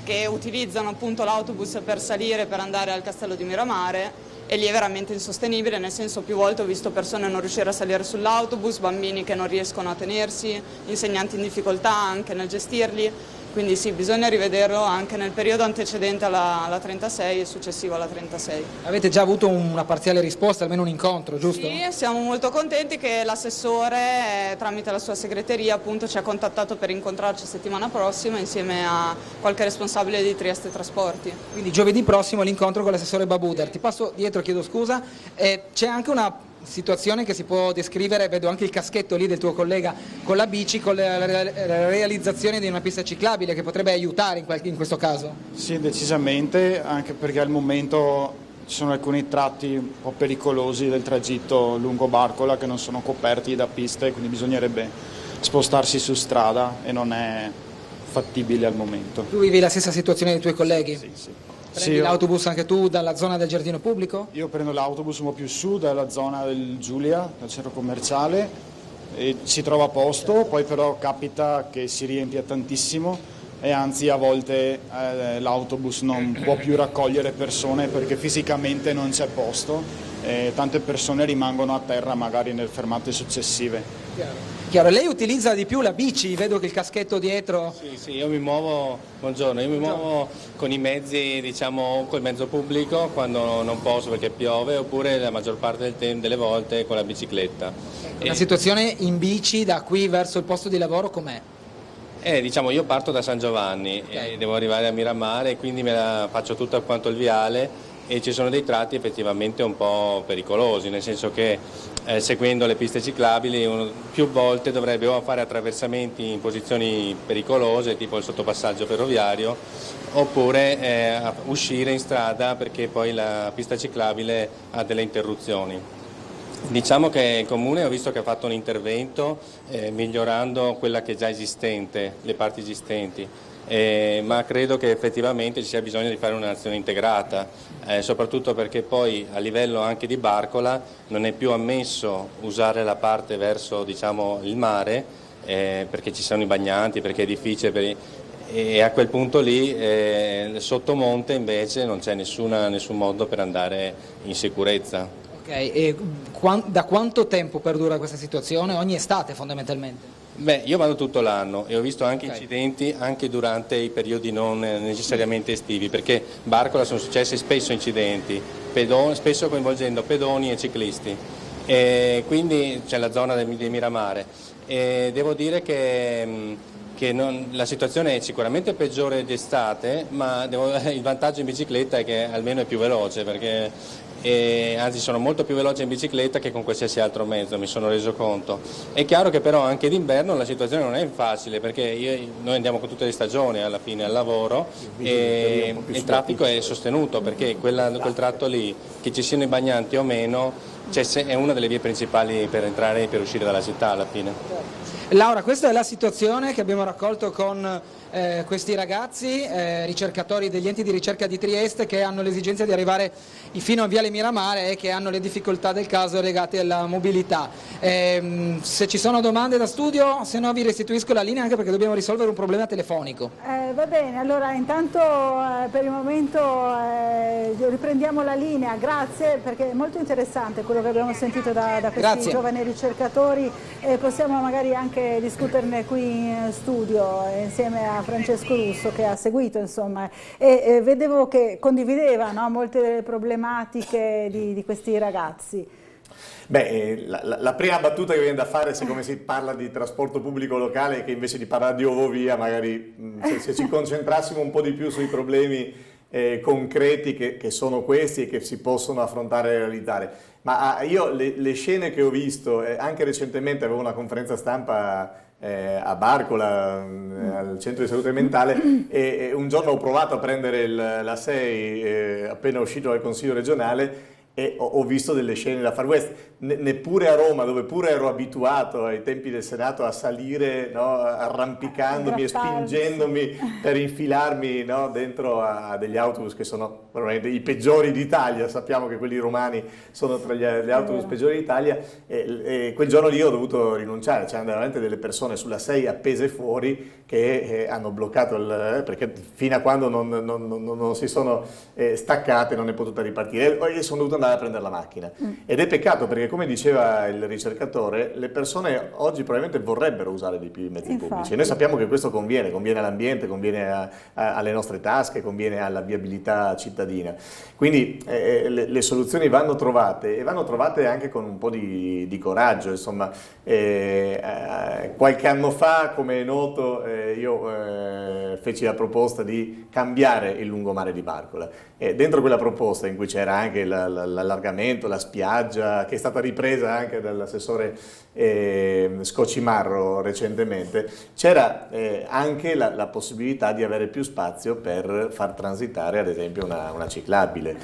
che utilizzano appunto l'autobus per salire, per andare al castello di Miramare, e lì è veramente insostenibile, nel senso più volte ho visto persone non riuscire a salire sull'autobus, bambini che non riescono a tenersi, insegnanti in difficoltà anche nel gestirli. Quindi sì, bisogna rivederlo anche nel periodo antecedente alla 36 e successivo alla 36. Avete già avuto una parziale risposta, almeno un incontro, giusto? Sì, siamo molto contenti che l'assessore, tramite la sua segreteria, appunto, ci ha contattato per incontrarci settimana prossima insieme a qualche responsabile di Trieste Trasporti. Quindi giovedì prossimo l'incontro con l'assessore Babuder. Ti passo dietro, chiedo scusa. C'è anche una situazione che si può descrivere, vedo anche il caschetto lì del tuo collega con la bici, con la realizzazione di una pista ciclabile che potrebbe aiutare in questo caso. Sì, decisamente, anche perché al momento ci sono alcuni tratti un po' pericolosi del tragitto lungo Barcola che non sono coperti da piste, quindi bisognerebbe spostarsi su strada e non è fattibile al momento. Tu vivi la stessa situazione dei tuoi colleghi? Sì, sì. Prendi l'autobus anche tu dalla zona del giardino pubblico? Io prendo l'autobus un po' più su, dalla zona del Giulia, dal centro commerciale, e si trova a posto, poi però capita che si riempia tantissimo e anzi a volte l'autobus non può più raccogliere persone perché fisicamente non c'è posto e tante persone rimangono a terra magari nelle fermate successive. Chiaro, lei utilizza di più la bici, vedo che il caschetto dietro... Sì, io mi muovo, buongiorno, io mi muovo con i mezzi, diciamo, col mezzo pubblico quando non posso perché piove, oppure la maggior parte del tempo, delle volte con la bicicletta. La situazione in bici da qui verso il posto di lavoro com'è? Diciamo, io parto da San Giovanni e devo arrivare a Miramare, quindi me la faccio tutta quanto il viale e ci sono dei tratti effettivamente un po' pericolosi, nel senso che seguendo le piste ciclabili più volte dovrebbe o fare attraversamenti in posizioni pericolose, tipo il sottopassaggio ferroviario, oppure uscire in strada perché poi la pista ciclabile ha delle interruzioni. Diciamo che il Comune ho visto che ha fatto un intervento migliorando quella che è già esistente, le parti esistenti. Ma credo che effettivamente ci sia bisogno di fare un'azione integrata, soprattutto perché poi a livello anche di Barcola non è più ammesso usare la parte verso, diciamo, il mare perché ci sono i bagnanti, perché è difficile e a quel punto lì sotto monte invece non c'è nessun modo per andare in sicurezza. Ok, e da quanto tempo perdura questa situazione? Ogni estate fondamentalmente? Beh, io vado tutto l'anno e ho visto anche incidenti anche durante i periodi non necessariamente estivi, perché Barcola sono successi spesso incidenti, spesso coinvolgendo pedoni e ciclisti. E quindi c'è la zona di Miramare. E devo dire che la situazione è sicuramente peggiore d'estate, ma il vantaggio in bicicletta è che almeno è più veloce, perché e anzi sono molto più veloce in bicicletta che con qualsiasi altro mezzo, mi sono reso conto. È chiaro che però anche d'inverno la situazione non è facile, perché noi andiamo con tutte le stagioni alla fine al lavoro e il traffico è sostenuto, perché quel tratto lì, che ci siano i bagnanti o meno, è una delle vie principali per entrare e per uscire dalla città alla fine. Laura, questa è la situazione che abbiamo raccolto con questi ragazzi, ricercatori degli enti di ricerca di Trieste, che hanno l'esigenza di arrivare fino a Viale Miramare e che hanno le difficoltà del caso legate alla mobilità. Se ci sono domande da studio, se no vi restituisco la linea, anche perché dobbiamo risolvere un problema telefonico. Va bene, allora intanto per il momento riprendiamo la linea, grazie, perché è molto interessante quello che abbiamo sentito da questi giovani ricercatori, e possiamo magari anche discuterne qui in studio insieme a Francesco Russo, che ha seguito, insomma, e vedevo che condivideva, no, molte delle problematiche di questi ragazzi. Beh, la prima battuta che viene da fare, siccome si parla di trasporto pubblico locale, è che invece di parlare di ovovia, magari se ci concentrassimo un po' di più sui problemi concreti che sono questi e che si possono affrontare e realizzare. Ma io le scene che ho visto, anche recentemente avevo una conferenza stampa a Barcola, al centro di salute mentale, e un giorno ho provato a prendere la 6 appena uscito dal Consiglio regionale, e ho visto delle scene da Far West. Neppure a Roma, dove pure ero abituato ai tempi del Senato a salire, no, arrampicandomi e spingendomi per infilarmi, no, dentro a degli autobus che sono veramente i peggiori d'Italia. Sappiamo che quelli romani sono tra gli autobus peggiori d'Italia, e quel giorno lì ho dovuto rinunciare. C'erano veramente delle persone sulla 6 appese fuori che hanno bloccato perché fino a quando non si sono staccate non è potuta ripartire, e sono dovuto andare a prendere la macchina. Ed è peccato, perché come diceva il ricercatore, le persone oggi probabilmente vorrebbero usare di più i mezzi pubblici, e noi sappiamo che questo conviene all'ambiente, conviene alle nostre tasche, conviene alla viabilità cittadina. Quindi le soluzioni vanno trovate, e vanno trovate anche con un po' di coraggio. Insomma, qualche anno fa, come è noto, io feci la proposta di cambiare il lungomare di Barcola. Dentro quella proposta, in cui c'era anche l'allargamento, la spiaggia, che è stata ripresa anche dall'assessore Scocimarro recentemente, c'era anche la possibilità di avere più spazio per far transitare ad esempio una ciclabile,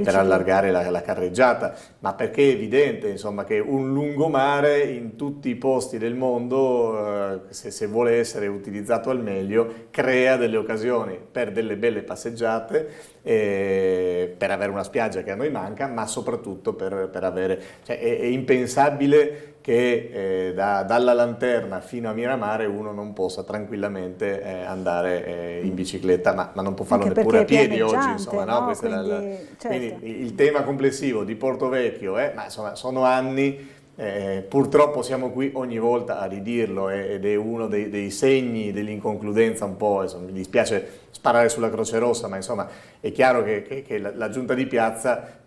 per allargare la carreggiata, ma perché è evidente, insomma, che un lungomare in tutti i posti del mondo, se vuole essere utilizzato al meglio, crea delle occasioni per delle belle passeggiate, per avere una spiaggia che a noi manca, ma soprattutto per avere, cioè è impensabile che dalla Lanterna fino a Miramare uno non possa tranquillamente andare in bicicletta, ma non può farlo neppure a piedi oggi, insomma, no? Questa quindi il tema complessivo di Porto Vecchio, ma insomma, sono anni. Purtroppo siamo qui ogni volta a ridirlo, ed è uno dei segni dell'inconcludenza un po', insomma, mi dispiace sparare sulla Croce Rossa, ma insomma è chiaro che la giunta di piazza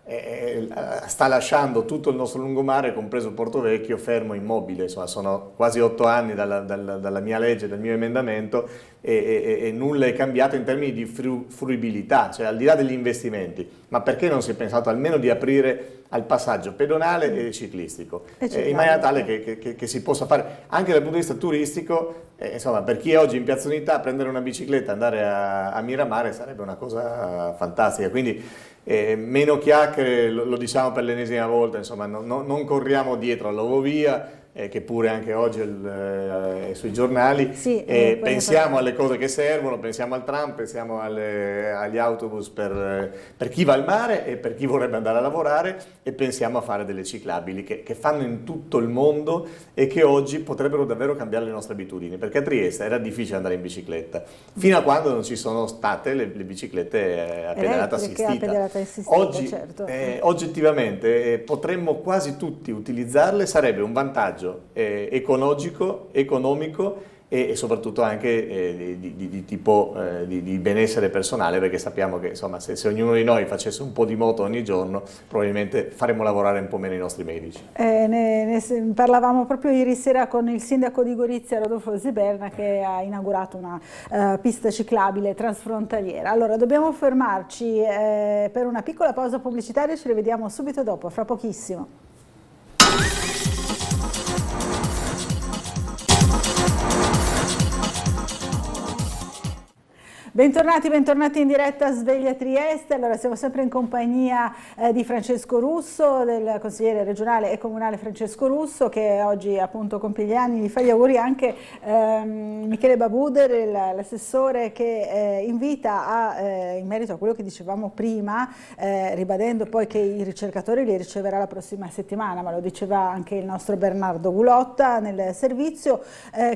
sta lasciando tutto il nostro lungomare, compreso Porto Vecchio, fermo, immobile. Insomma, sono quasi 8 anni dalla mia legge, dal mio emendamento, e nulla è cambiato in termini di fruibilità, cioè al di là degli investimenti. Ma perché non si è pensato almeno di aprire al passaggio pedonale e ciclistico, in maniera tale che si possa fare anche dal punto di vista turistico? Insomma, per chi è oggi in Piazza Unità, prendere una bicicletta e andare a Miramare sarebbe una cosa fantastica. Quindi meno chiacchiere, lo diciamo per l'ennesima volta, insomma, non corriamo dietro all'ovovia, che pure anche oggi è sui giornali, pensiamo alle cose che servono, pensiamo al tram, pensiamo agli autobus per chi va al mare e per chi vorrebbe andare a lavorare, e pensiamo a fare delle ciclabili che fanno in tutto il mondo e che oggi potrebbero davvero cambiare le nostre abitudini, perché a Trieste era difficile andare in bicicletta fino a quando non ci sono state le biciclette a pedalata assistita. Oggi, oggettivamente, potremmo quasi tutti utilizzarle, sarebbe un vantaggio ecologico, economico e soprattutto anche di tipo di benessere personale, perché sappiamo che insomma, se ognuno di noi facesse un po' di moto ogni giorno probabilmente faremmo lavorare un po' meno i nostri medici. Parlavamo proprio ieri sera con il sindaco di Gorizia, Rodolfo Ziberna, che ha inaugurato una pista ciclabile transfrontaliera. Allora dobbiamo fermarci per una piccola pausa pubblicitaria, ci rivediamo subito dopo, fra pochissimo. Bentornati in diretta a Sveglia Trieste. Allora siamo sempre in compagnia di Francesco Russo, del consigliere regionale e comunale Francesco Russo, che oggi appunto compie gli anni. Gli fa gli auguri anche Michele Babuder, l'assessore, che invita in merito a quello che dicevamo prima, ribadendo poi che i ricercatori li riceverà la prossima settimana, ma lo diceva anche il nostro Bernardo Gulotta nel servizio,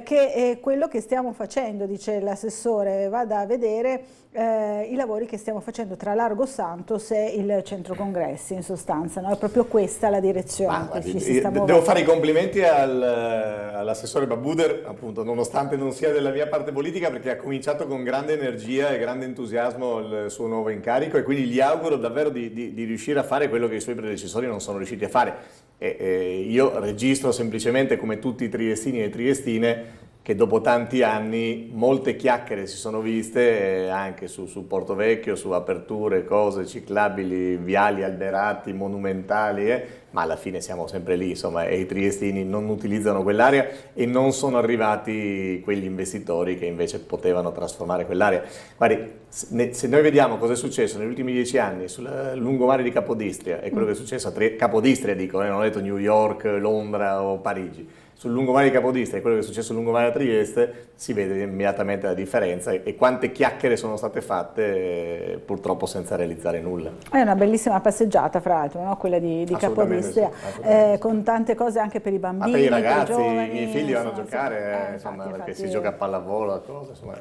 che è quello che stiamo facendo, dice l'assessore, vada a vedere i lavori che stiamo facendo tra Largo Santos e il centro congressi, in sostanza, no? È proprio questa la direzione che ci si sta muovendo. Devo fare i complimenti all'assessore Babuder, appunto, nonostante non sia della mia parte politica, perché ha cominciato con grande energia e grande entusiasmo il suo nuovo incarico, e quindi gli auguro davvero di riuscire a fare quello che i suoi predecessori non sono riusciti a fare. Io registro semplicemente, come tutti i triestini e triestine, che dopo tanti anni molte chiacchiere si sono viste anche su Porto Vecchio, su aperture, cose ciclabili, viali alberati, monumentali, ma alla fine siamo sempre lì, insomma, e i triestini non utilizzano quell'area e non sono arrivati quegli investitori che invece potevano trasformare quell'area. Guardi, se noi vediamo cosa è successo negli ultimi 10 anni sul lungomare di Capodistria e quello che è successo a Capodistria, dico, non ho detto New York, Londra o Parigi, sul lungomare di Capodistria e quello che è successo sul lungomare a Trieste, si vede immediatamente la differenza e quante chiacchiere sono state fatte purtroppo senza realizzare nulla. È una bellissima passeggiata, fra l'altro, no? Quella di Capodistria, sì, con tante cose anche per i bambini, per i ragazzi, per i giovani, i miei figli vanno a giocare, insomma, perché si gioca a pallavolo, a cose, insomma,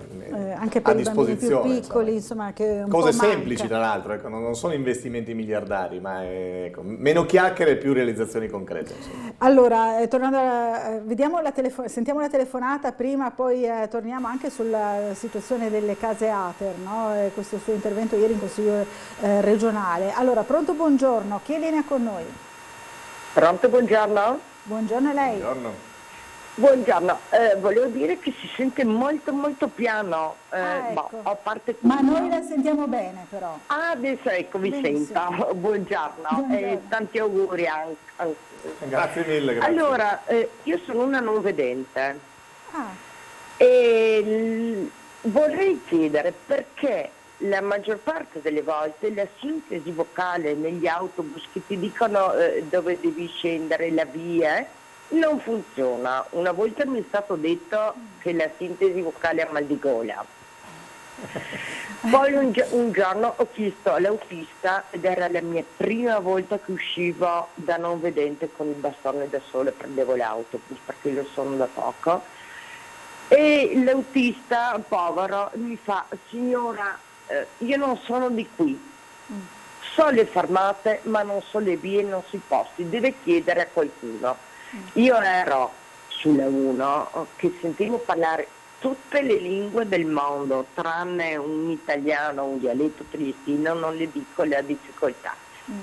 anche per i bambini più piccoli, insomma, che un cose po' semplici tra l'altro, ecco, non sono investimenti miliardari, ma ecco, meno chiacchiere e più realizzazioni concrete. Insomma. Allora, tornando sentiamo la telefonata prima, poi torniamo anche sulla situazione delle case ATER, no? Questo suo intervento ieri in Consiglio regionale. Allora, pronto, buongiorno, chi è in linea con noi? Pronto, buongiorno. Buongiorno a lei. Buongiorno. Buongiorno, volevo dire che si sente molto piano, ecco. A parte ma noi la sentiamo bene però. Ah, adesso ecco, vi sento. Buongiorno. Tanti auguri anche. Grazie mille. Grazie. Allora, io sono una non vedente e vorrei chiedere perché la maggior parte delle volte la sintesi vocale negli autobus che ti dicono dove devi scendere, la via, non funziona. Una volta mi è stato detto che la sintesi vocale ha mal di gola. Poi un giorno ho chiesto all'autista, ed era la mia prima volta che uscivo da non vedente con il bastone da sole, prendevo l'autobus perché lo sono da poco, e l'autista povero mi fa: signora, io non sono di qui, so le fermate ma non so le vie, non so i posti, deve chiedere a qualcuno. Io ero sulla 1 che sentivo parlare tutte le lingue del mondo, tranne un italiano, un dialetto triestino, non le dico la difficoltà.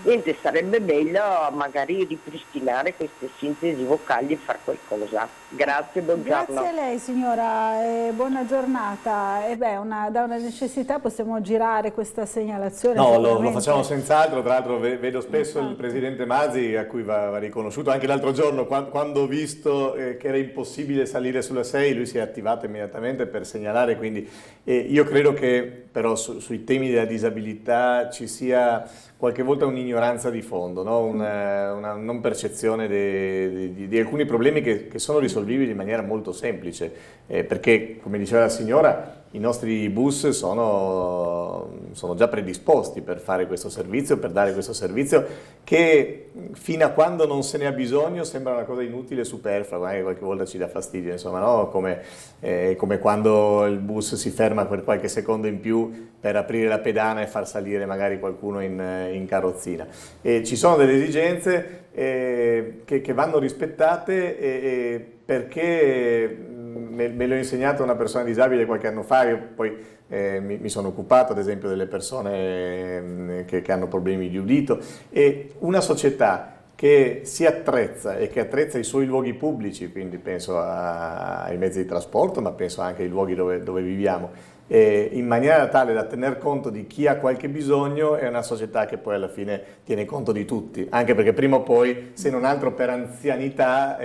Niente, sarebbe bello magari ripristinare queste sintesi vocali e fare qualcosa. Grazie, buongiorno. Grazie a lei signora, buona giornata. Da una necessità possiamo girare questa segnalazione? No, lo facciamo senz'altro, tra l'altro vedo spesso il presidente Mazzi, a cui va riconosciuto. Anche l'altro giorno, quando ho visto che era impossibile salire sulla 6, lui si è attivato immediatamente per segnalare, quindi io credo che però sui temi della disabilità ci sia qualche volta un'ignoranza di fondo, no? Una non percezione di alcuni problemi che sono risolvibili in maniera molto semplice, perché, come diceva la signora, i nostri bus sono già predisposti per fare questo servizio, per dare questo servizio, che fino a quando non se ne ha bisogno sembra una cosa inutile e superflua, ma qualche volta ci dà fastidio, insomma, no? Come quando il bus si ferma per qualche secondo in più per aprire la pedana e far salire magari qualcuno in carrozzina. Ci sono delle esigenze che vanno rispettate perché me l'ho insegnato una persona disabile qualche anno fa, io poi mi sono occupato ad esempio delle persone che hanno problemi di udito, e una società che si attrezza e che attrezza i suoi luoghi pubblici, quindi penso ai mezzi di trasporto, ma penso anche ai luoghi dove viviamo, in maniera tale da tener conto di chi ha qualche bisogno, è una società che poi alla fine tiene conto di tutti, anche perché prima o poi, se non altro per anzianità,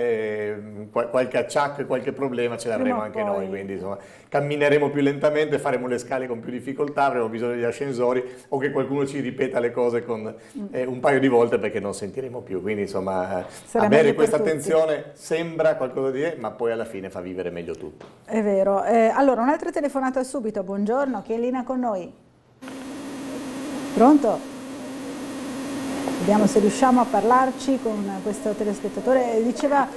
qualche acciacco e qualche problema ce l'avremo anche noi, quindi insomma cammineremo più lentamente, faremo le scale con più difficoltà, avremo bisogno degli ascensori, o che qualcuno ci ripeta le cose con un paio di volte perché non sentiremo più, quindi insomma avere questa attenzione sembra qualcosa di ma poi alla fine fa vivere meglio tutto. È vero. Allora, un'altra telefonata subito, buongiorno, chi è in linea con noi? Pronto? Vediamo se riusciamo a parlarci con questo telespettatore. Diceva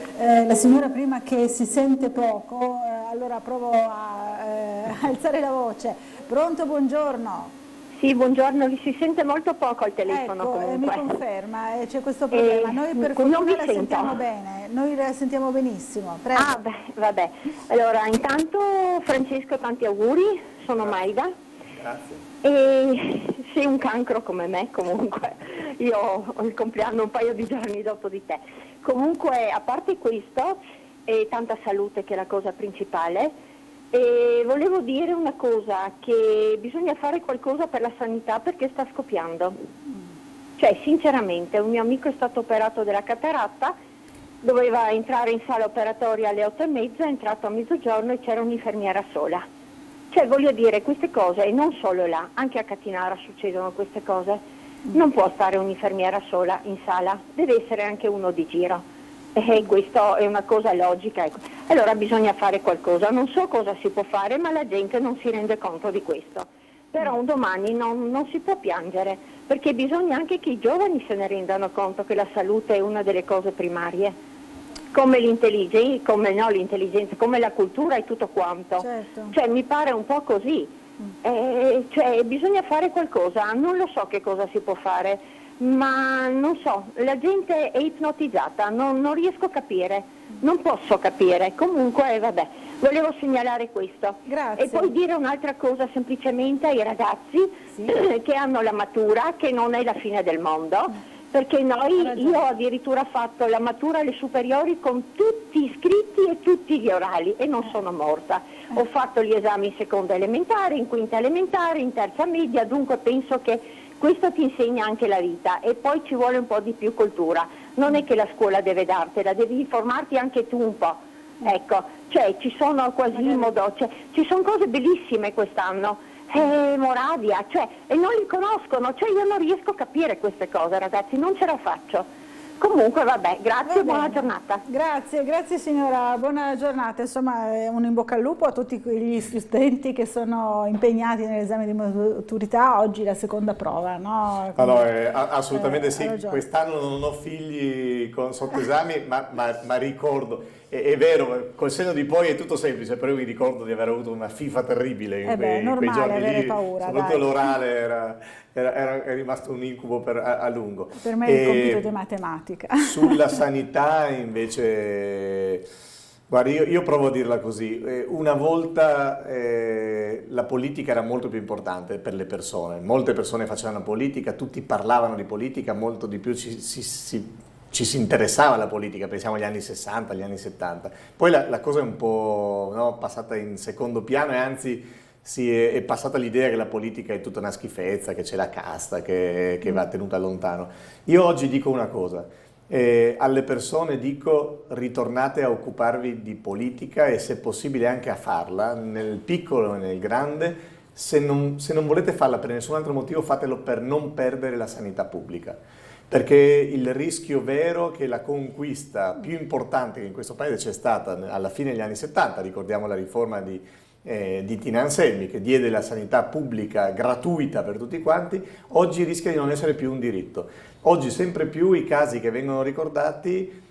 la signora prima che si sente poco, allora provo a alzare la voce. Pronto, buongiorno? Sì, buongiorno, vi si sente molto poco al telefono. Ecco, comunque. mi conferma, c'è questo problema. Noi per fortuna la sentiamo bene, noi la sentiamo benissimo. Prego. Ah, beh, vabbè. Allora, intanto Francesco, tanti auguri, sono Maida. Grazie. E sei un cancro come me comunque, io ho il compleanno un paio di giorni dopo di te. Comunque, a parte questo, tanta salute che è la cosa principale, e volevo dire una cosa, che bisogna fare qualcosa per la sanità perché sta scoppiando. Cioè, sinceramente, un mio amico è stato operato della cataratta, doveva entrare in sala operatoria alle 8:30, è entrato a mezzogiorno e c'era un'infermiera sola. Cioè, voglio dire, queste cose, e non solo là, anche a Catinara succedono queste cose, non può stare un'infermiera sola in sala, deve essere anche uno di giro. E questo è una cosa logica. Ecco. Allora bisogna fare qualcosa, non so cosa si può fare, ma la gente non si rende conto di questo. Però un domani non si può piangere, perché bisogna anche che i giovani se ne rendano conto che la salute è una delle cose primarie. Come l'intelligenza, come la cultura e tutto quanto. Certo. Cioè mi pare un po' così. Cioè bisogna fare qualcosa, non lo so che cosa si può fare, ma non so, la gente è ipnotizzata, non riesco a capire, non posso capire. Comunque vabbè, volevo segnalare questo. Grazie. E poi dire un'altra cosa semplicemente ai ragazzi che hanno la matura, che non è la fine del mondo. Perché io ho addirittura fatto la matura alle superiori con tutti gli scritti e tutti gli orali e non sono morta. Ho fatto gli esami in seconda elementare, in quinta elementare, in terza media, dunque penso che questo ti insegna anche la vita e poi ci vuole un po' di più cultura. Non è che la scuola deve dartela, devi informarti anche tu un po'. Ecco, cioè ci sono Quasimodo, ci sono cose bellissime quest'anno. Moravia, e non li conoscono, io non riesco a capire queste cose, ragazzi, non ce la faccio. Comunque vabbè, grazie, buona giornata. Grazie signora, buona giornata. Insomma, un in bocca al lupo a tutti quegli studenti che sono impegnati nell'esame di maturità, oggi la seconda prova, no? Assolutamente sì, quest'anno non ho figli sotto esami, ma ricordo, è vero, col senno di poi è tutto semplice, però io mi ricordo di aver avuto una fifa terribile in quei giorni lì, paura, soprattutto l'orale è rimasto un incubo a lungo. Per me è il compito di matematica. Sulla sanità invece, guarda, io provo a dirla così, una volta la politica era molto più importante per le persone, molte persone facevano politica, tutti parlavano di politica, molto di più ci si interessava alla politica, pensiamo agli anni 60, agli anni 70, poi la cosa è un po' passata in secondo piano e anzi è passata l'idea che la politica è tutta una schifezza, che c'è la casta, che va tenuta lontano. Io oggi dico una cosa, alle persone dico ritornate a occuparvi di politica e se possibile anche a farla, nel piccolo e nel grande, se non volete farla per nessun altro motivo fatelo per non perdere la sanità pubblica. Perché il rischio vero che la conquista più importante che in questo paese c'è stata alla fine degli anni 70, ricordiamo la riforma di Tina Anselmi che diede la sanità pubblica gratuita per tutti quanti, oggi rischia di non essere più un diritto. Oggi sempre più i casi che vengono ricordati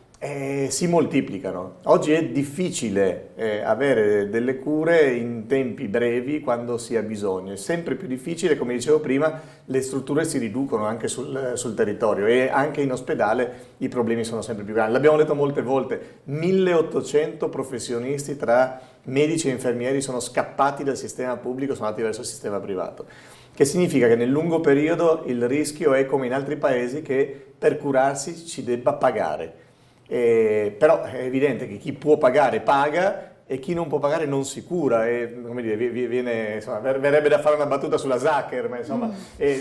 si moltiplicano. Oggi è difficile avere delle cure in tempi brevi quando si ha bisogno, è sempre più difficile, come dicevo prima, le strutture si riducono anche sul territorio e anche in ospedale i problemi sono sempre più grandi. L'abbiamo detto molte volte, 1800 professionisti tra medici e infermieri sono scappati dal sistema pubblico, sono andati verso il sistema privato. Che significa che nel lungo periodo il rischio è, come in altri paesi, che per curarsi ci debba pagare. Però è evidente che chi può pagare paga e chi non può pagare non si cura, e, come dire, verrebbe da fare una battuta sulla Zucker, ma insomma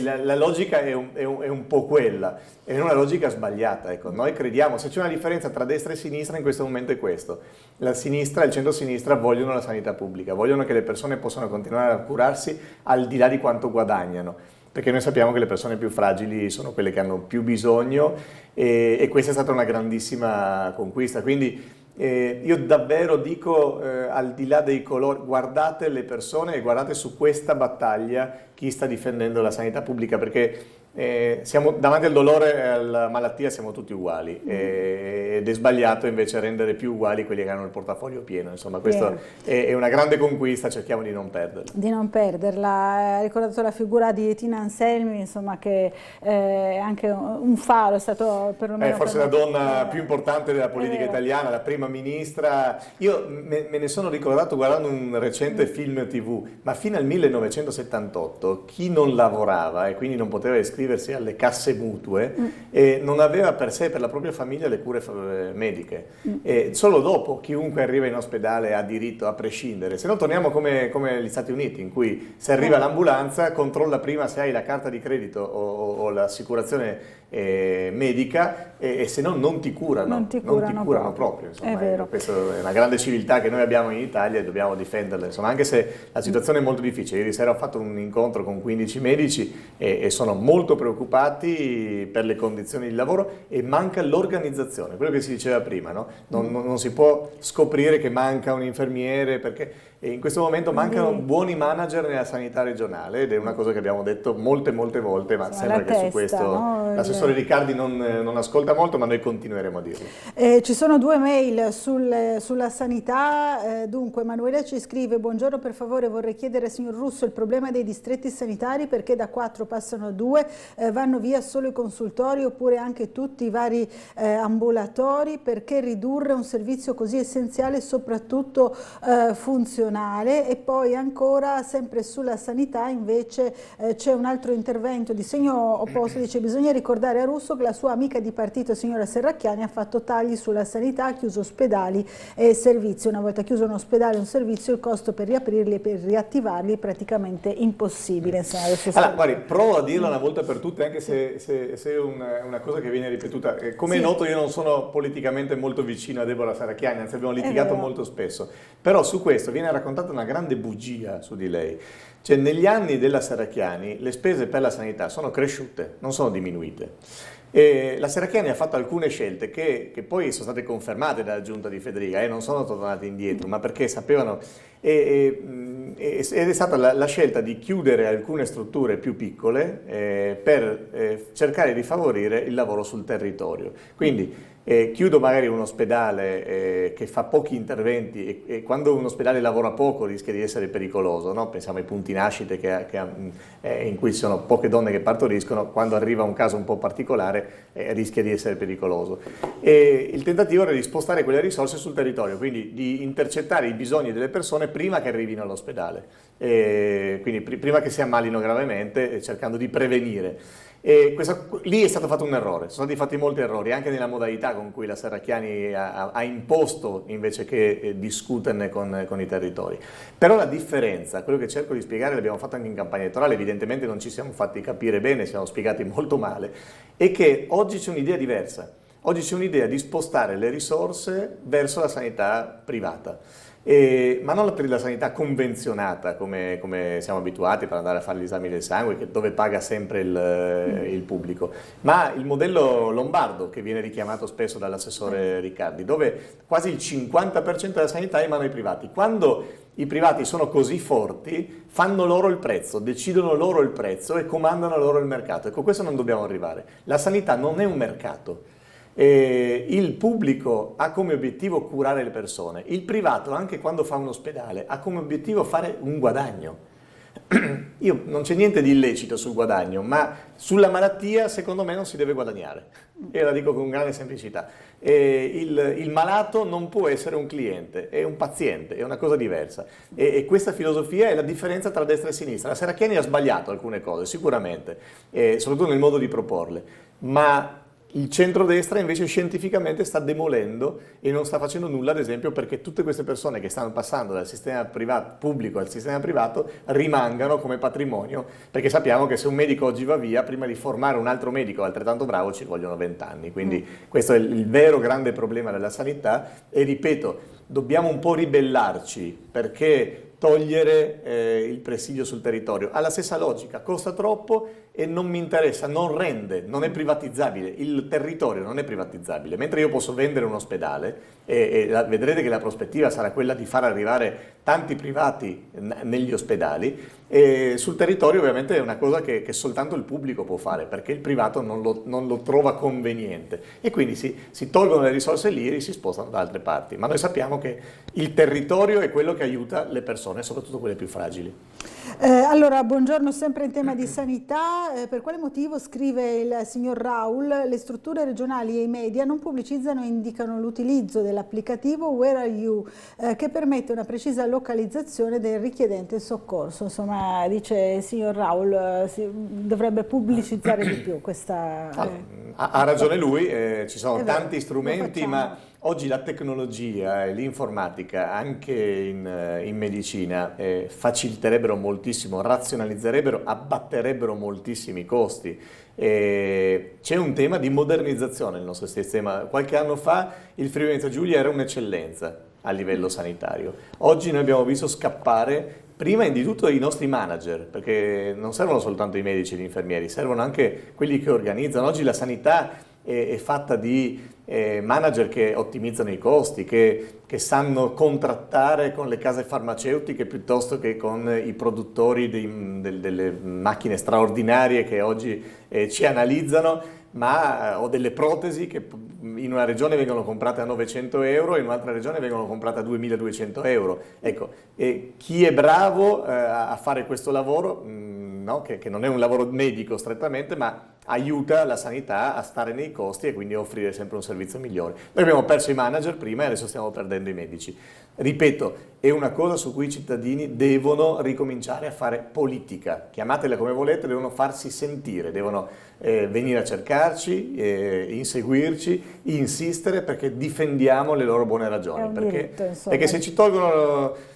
la logica è un po' quella, è una logica sbagliata. Ecco. Noi crediamo, se c'è una differenza tra destra e sinistra in questo momento è questo: la sinistra e il centro-sinistra vogliono la sanità pubblica, vogliono che le persone possano continuare a curarsi al di là di quanto guadagnano, perché noi sappiamo che le persone più fragili sono quelle che hanno più bisogno, e questa è stata una grandissima conquista. Quindi io davvero dico, al di là dei colori, guardate le persone e guardate su questa battaglia chi sta difendendo la sanità pubblica, perché siamo davanti al dolore e alla malattia, siamo tutti uguali, ed è sbagliato invece rendere più uguali quelli che hanno il portafoglio pieno. Insomma, questa è una grande conquista, cerchiamo di non perderla. Di non perderla. Ha ricordato la figura di Tina Anselmi, insomma, che è anche un faro, è stato perlomeno forse la donna più importante della politica italiana, la prima ministra. Io me ne sono ricordato guardando un recente film TV, ma fino al 1978 chi non lavorava e quindi non poteva iscriversi alle casse mutue non aveva per sé e per la propria famiglia le cure mediche. Solo dopo chiunque arriva in ospedale ha diritto, a prescindere. Se no torniamo come gli Stati Uniti, in cui se arriva l'ambulanza controlla prima se hai la carta di credito o l'assicurazione medica, e se no non ti curano. Non ti curano proprio. Insomma, è vero. Questa è una grande civiltà che noi abbiamo in Italia e dobbiamo difenderla. Insomma, anche se la situazione è molto difficile. Ieri sera ho fatto un incontro con 15 medici e sono molto preoccupati per le condizioni di lavoro, e manca l'organizzazione, quello che si diceva prima, no? Non si può scoprire che manca un infermiere, perché in questo momento mancano buoni manager nella sanità regionale, ed è una cosa che abbiamo detto molte volte, ma sembra che su questo l'assessore Riccardi non ascolta molto, ma noi continueremo a dirlo. Ci sono 2 mail sulla sanità. Dunque Emanuele ci scrive: buongiorno, per favore vorrei chiedere al signor Russo il problema dei distretti sanitari, perché da 4 passano a 2, vanno via solo i consultori oppure anche tutti i vari ambulatori, perché ridurre un servizio così essenziale e soprattutto funzionale. E poi ancora sempre sulla sanità invece c'è un altro intervento di segno opposto, dice: bisogna ricordare a Russo che la sua amica di partito signora Serracchiani ha fatto tagli sulla sanità, ha chiuso ospedali e servizi. Una volta chiuso un ospedale e un servizio, il costo per riaprirli e per riattivarli è praticamente impossibile. Allora, guardi, provo a dirla una volta per tutte, anche se è una cosa che viene ripetuta. Come è noto, io non sono politicamente molto vicino a Deborah Serracchiani, anzi abbiamo litigato molto spesso, però su questo viene raccontata una grande bugia su di lei. Cioè, negli anni della Serracchiani le spese per la sanità sono cresciute, non sono diminuite. E la Serracchiani ha fatto alcune scelte che poi sono state confermate dalla giunta di Federica, non sono tornate indietro, ma perché sapevano, ed è stata la scelta di chiudere alcune strutture più piccole per cercare di favorire il lavoro sul territorio. Quindi chiudo magari un ospedale che fa pochi interventi, e quando un ospedale lavora poco rischia di essere pericoloso, no? Pensiamo ai punti nascite in cui ci sono poche donne che partoriscono, quando arriva un caso un po' particolare rischia di essere pericoloso. E il tentativo era di spostare quelle risorse sul territorio, quindi di intercettare i bisogni delle persone prima che arrivino all'ospedale, quindi prima che si ammalino gravemente, cercando di prevenire. E lì è stato fatto un errore, sono stati fatti molti errori anche nella modalità con cui la Serracchiani ha imposto invece che discuterne con i territori. Però la differenza, quello che cerco di spiegare, l'abbiamo fatto anche in campagna elettorale, evidentemente non ci siamo fatti capire bene, siamo spiegati molto male, è che oggi c'è un'idea diversa. Oggi c'è un'idea di spostare le risorse verso la sanità privata. Ma non per la sanità convenzionata come siamo abituati per andare a fare gli esami del sangue, dove paga sempre il pubblico, ma il modello lombardo che viene richiamato spesso dall'assessore Riccardi, dove quasi il 50% della sanità è in mano ai privati. Quando i privati sono così forti, fanno loro il prezzo, decidono loro il prezzo e comandano loro il mercato. Ecco, questo non dobbiamo arrivare. La sanità non è un mercato. Il pubblico ha come obiettivo curare le persone, il privato anche quando fa un ospedale ha come obiettivo fare un guadagno. Non c'è niente di illecito sul guadagno, ma sulla malattia secondo me non si deve guadagnare. Io la dico con grande semplicità. Il malato non può essere un cliente, è un paziente, è una cosa diversa. E questa filosofia è la differenza tra destra e sinistra. La Serracchiani ha sbagliato alcune cose, sicuramente, soprattutto nel modo di proporle, ma il centrodestra invece scientificamente sta demolendo e non sta facendo nulla, ad esempio, perché tutte queste persone che stanno passando dal sistema pubblico al sistema privato rimangano come patrimonio, perché sappiamo che se un medico oggi va via, prima di formare un altro medico altrettanto bravo ci vogliono 20 anni. Quindi questo è il vero grande problema della sanità e, ripeto, dobbiamo un po' ribellarci perché togliere il presidio sul territorio ha la stessa logica, costa troppo e non mi interessa, non rende, non è privatizzabile, il territorio non è privatizzabile, mentre io posso vendere un ospedale e vedrete che la prospettiva sarà quella di far arrivare tanti privati negli ospedali, e sul territorio ovviamente è una cosa che soltanto il pubblico può fare, perché il privato non lo trova conveniente e quindi si tolgono le risorse lì e si spostano da altre parti, ma noi sappiamo che il territorio è quello che aiuta le persone, soprattutto quelle più fragili. Allora, buongiorno, sempre in tema di sanità, per quale motivo, scrive il signor Raul, le strutture regionali e i media non pubblicizzano e indicano l'utilizzo dell'applicativo Where Are You, che permette una precisa localizzazione del richiedente soccorso? Insomma, dice il signor Raul, si dovrebbe pubblicizzare di più questa... Ha ragione lui, ci sono tanti strumenti, ma oggi la tecnologia e l'informatica anche in medicina faciliterebbero moltissimo, razionalizzerebbero, abbatterebbero moltissimi costi. C'è un tema di modernizzazione nel nostro sistema. Qualche anno fa il Friuli Venezia Giulia era un'eccellenza a livello sanitario. Oggi noi abbiamo visto scappare prima di tutto i nostri manager, perché non servono soltanto i medici e gli infermieri, servono anche quelli che organizzano. Oggi la sanità è fatta di manager che ottimizzano i costi, che sanno contrattare con le case farmaceutiche piuttosto che con i produttori delle macchine straordinarie che oggi ci analizzano, o delle protesi che in una regione vengono comprate a 900 euro e in un'altra regione vengono comprate a 2200 euro. Ecco, chi è bravo a fare questo lavoro, che non è un lavoro medico strettamente, ma aiuta la sanità a stare nei costi e quindi a offrire sempre un servizio migliore. Noi abbiamo perso i manager prima e adesso stiamo perdendo i medici. Ripeto, è una cosa su cui i cittadini devono ricominciare a fare politica. Chiamatela come volete, devono farsi sentire, devono venire a cercarci, inseguirci, insistere perché difendiamo le loro buone ragioni. Perché se ci tolgono...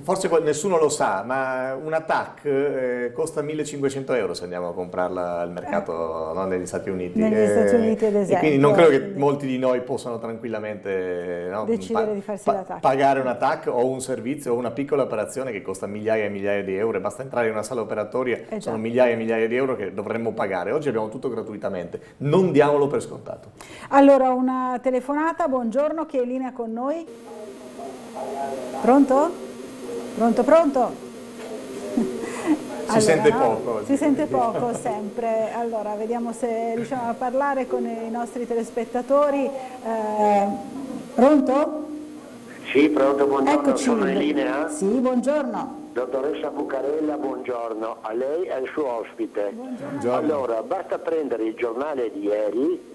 forse nessuno lo sa, ma una TAC costa 1500 euro se andiamo a comprarla al mercato, non negli Stati Uniti. Negli Stati Uniti, ad esempio. E quindi non credo che molti di noi possano tranquillamente decidere di farsi la TAC. Pagare una TAC o un servizio o una piccola operazione che costa migliaia e migliaia di euro, e basta entrare in una sala operatoria, sono migliaia e migliaia di euro che dovremmo pagare. Oggi abbiamo tutto gratuitamente, non diamolo per scontato. Allora, una telefonata, buongiorno, chi è in linea con noi? Pronto? Pronto? Si sente poco. Si sente poco sempre. Allora, vediamo se riusciamo a parlare con i nostri telespettatori. Pronto? Sì, pronto, buongiorno. Eccoci. Sono in linea? Sì, buongiorno. Dottoressa Bucarella, buongiorno a lei e al suo ospite. Buongiorno. Allora, basta prendere il giornale di ieri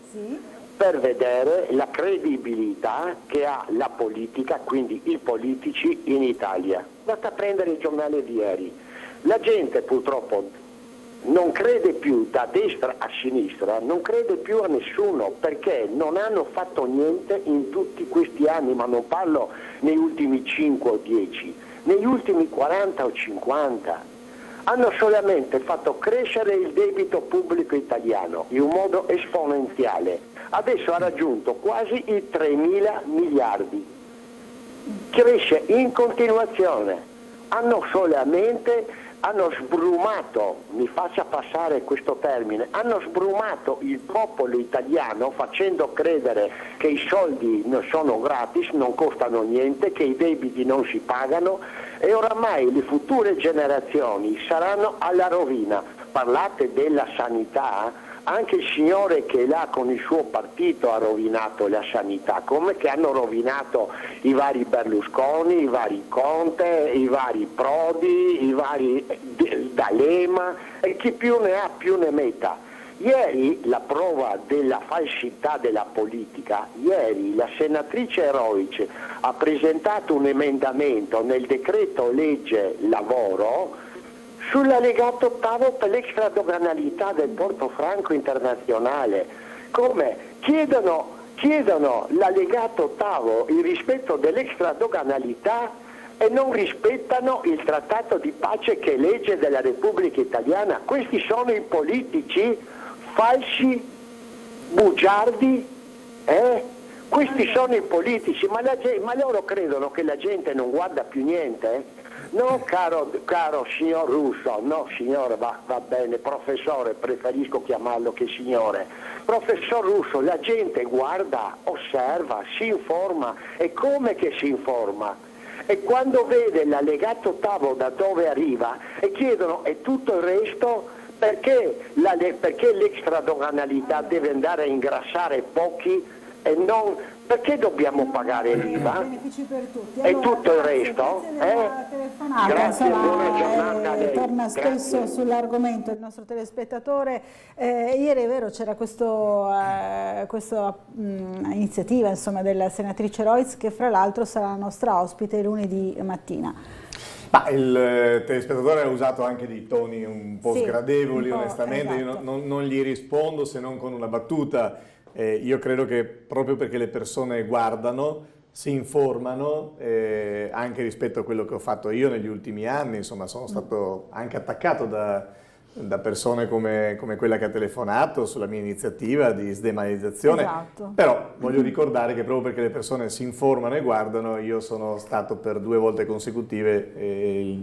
per vedere la credibilità che ha la politica, quindi i politici in Italia. Basta prendere il giornale di ieri. La gente purtroppo non crede più da destra a sinistra, non crede più a nessuno perché non hanno fatto niente in tutti questi anni, ma non parlo negli ultimi 5 o 10, negli ultimi 40 o 50. Hanno solamente fatto crescere il debito pubblico italiano in un modo esponenziale. Adesso ha raggiunto quasi i 3.000 miliardi. Cresce in continuazione. Hanno sbrumato, mi faccia passare questo termine, hanno sbrumato il popolo italiano facendo credere che i soldi non sono gratis, non costano niente, che i debiti non si pagano e oramai le future generazioni saranno alla rovina. Parlate della sanità, anche il signore che là con il suo partito ha rovinato la sanità, come che hanno rovinato i vari Berlusconi, i vari Conte, i vari Prodi, i vari D'Alema, e chi più ne ha più ne metta. Ieri la prova della falsità della politica, ieri la senatrice Rojc ha presentato un emendamento nel decreto legge lavoro sull'allegato ottavo per l'extradoganalità del Porto Franco internazionale. Come? Chiedono l'allegato ottavo, il rispetto dell'extradoganalità, e non rispettano il trattato di pace che è legge della Repubblica Italiana. Questi sono i politici falsi, bugiardi, Questi sono i politici, ma loro credono che la gente non guarda più niente? No, caro signor Russo, no signore, va bene, professore, preferisco chiamarlo che signore. Professor Russo, la gente guarda, osserva, si informa, e come che si informa? E quando vede l'allegato ottavo da dove arriva e chiedono e tutto il resto, perché l'extradoganalità deve andare a ingrassare pochi e non... Perché dobbiamo pagare l'IVA? Benefici per tutti. E tutto il resto? Grazie, buona giornata a lei. Torna spesso sull'argomento il nostro telespettatore. Ieri è vero, c'era questa iniziativa della senatrice Rojc, che fra l'altro sarà nostra ospite lunedì mattina. Ma il telespettatore ha usato anche dei toni un po' sgradevoli, onestamente, esatto. Io non gli rispondo se non con una battuta. Io credo che proprio perché le persone guardano, si informano, anche rispetto a quello che ho fatto io negli ultimi anni, insomma sono stato anche attaccato da persone come quella che ha telefonato sulla mia iniziativa di sdemonizzazione, esatto. Però voglio ricordare che proprio perché le persone si informano e guardano, io sono stato per 2 volte consecutive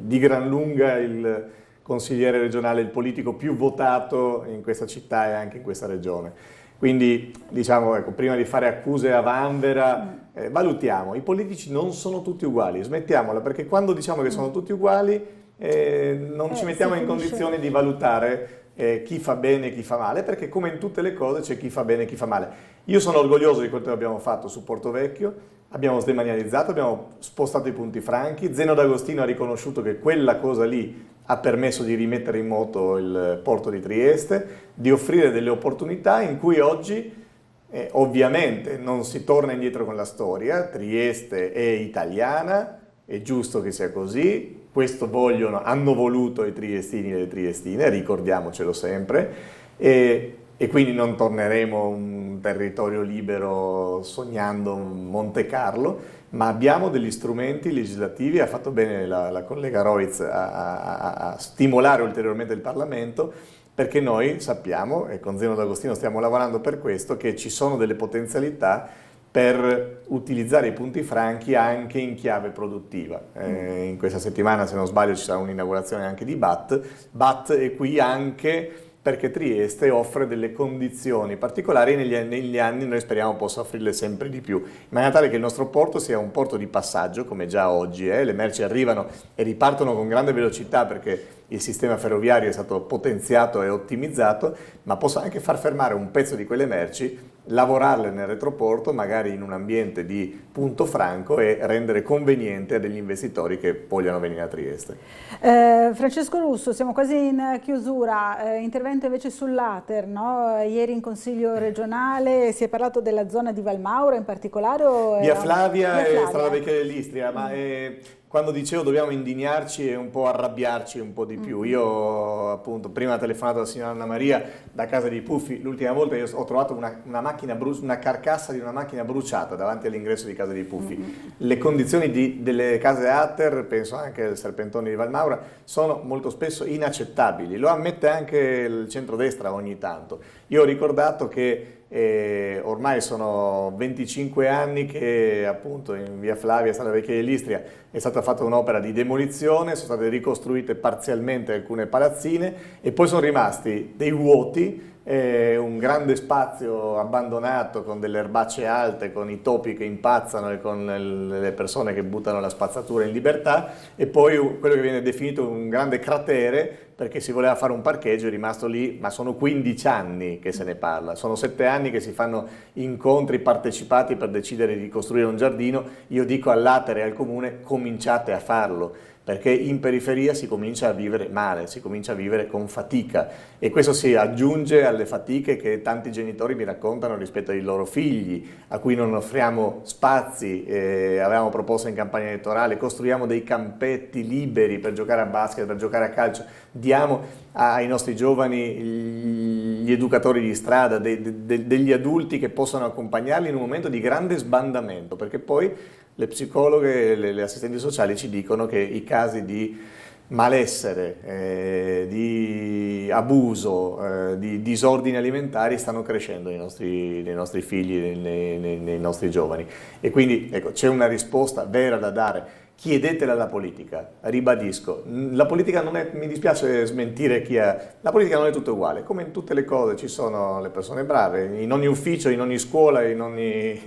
di gran lunga il consigliere regionale, il politico più votato in questa città e anche in questa regione. Quindi, diciamo, ecco, prima di fare accuse a vanvera, valutiamo. I politici non sono tutti uguali, smettiamola, perché quando diciamo che sono tutti uguali non ci mettiamo in condizione di valutare chi fa bene e chi fa male, perché come in tutte le cose c'è chi fa bene e chi fa male. Io sono orgoglioso di quello che abbiamo fatto su Porto Vecchio, abbiamo sdemanializzato, abbiamo spostato i punti franchi, Zeno D'Agostino ha riconosciuto che quella cosa lì ha permesso di rimettere in moto il porto di Trieste, di offrire delle opportunità in cui oggi ovviamente non si torna indietro con la storia, Trieste è italiana, è giusto che sia così, questo hanno voluto i triestini e le triestine, ricordiamocelo sempre, e quindi non torneremo un territorio libero sognando un Monte Carlo, ma abbiamo degli strumenti legislativi, ha fatto bene la collega Rojc a stimolare ulteriormente il Parlamento, perché noi sappiamo, e con Zeno D'Agostino stiamo lavorando per questo, che ci sono delle potenzialità per utilizzare i punti franchi anche in chiave produttiva. In questa settimana, se non sbaglio, ci sarà un'inaugurazione anche di BAT è qui anche perché Trieste offre delle condizioni particolari e negli anni noi speriamo possa offrirle sempre di più, in maniera tale che il nostro porto sia un porto di passaggio, come già oggi è, le merci arrivano e ripartono con grande velocità perché il sistema ferroviario è stato potenziato e ottimizzato, ma possa anche far fermare un pezzo di quelle merci, lavorarle nel retroporto, magari in un ambiente di punto franco, e rendere conveniente a degli investitori che vogliono venire a Trieste. Francesco Russo, siamo quasi in chiusura, intervento invece sull'Ater, no? Ieri in Consiglio regionale si è parlato della zona di Valmaura in particolare? Via Flavia e Strada Vecchia dell'Istria, ma quando dicevo dobbiamo indignarci e un po' arrabbiarci un po' di più. Io appunto prima ho telefonato alla signora Anna Maria da casa di Puffi, l'ultima volta io ho trovato una carcassa di una macchina bruciata davanti all'ingresso di casa di Puffi. Le condizioni delle case Ater, penso anche del Serpentone di Valmaura, sono molto spesso inaccettabili, lo ammette anche il centrodestra ogni tanto. Io ho ricordato che ormai sono 25 anni che appunto in via Flavia, Strada Vecchia dell'Istria, è stata fatta un'opera di demolizione, sono state ricostruite parzialmente alcune palazzine e poi sono rimasti dei vuoti un grande spazio abbandonato con delle erbacce alte, con i topi che impazzano e con le persone che buttano la spazzatura in libertà, e poi quello che viene definito un grande cratere perché si voleva fare un parcheggio, è rimasto lì, ma sono 15 anni che se ne parla, sono 7 anni che si fanno incontri partecipati per decidere di costruire un giardino. Io dico all'Atere e al Comune: cominciate a farlo, perché in periferia si comincia a vivere male, si comincia a vivere con fatica, e questo si aggiunge alle fatiche che tanti genitori mi raccontano rispetto ai loro figli, a cui non offriamo spazi. Avevamo proposto in campagna elettorale: costruiamo dei campetti liberi per giocare a basket, per giocare a calcio, diamo ai nostri giovani gli educatori di strada, degli adulti che possano accompagnarli in un momento di grande sbandamento, perché poi le psicologhe, le assistenti sociali ci dicono che i casi di malessere, di abuso, di disordini alimentari stanno crescendo nei nostri figli, nei nostri giovani. E quindi ecco, c'è una risposta vera da dare. Chiedetela alla politica, ribadisco, la politica non è, mi dispiace smentire la politica non è tutto uguale, come in tutte le cose ci sono le persone brave, in ogni ufficio, in ogni scuola, in ogni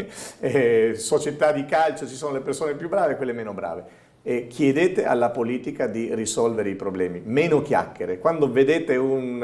società di calcio ci sono le persone più brave e quelle meno brave. E chiedete alla politica di risolvere i problemi, meno chiacchiere. Quando vedete un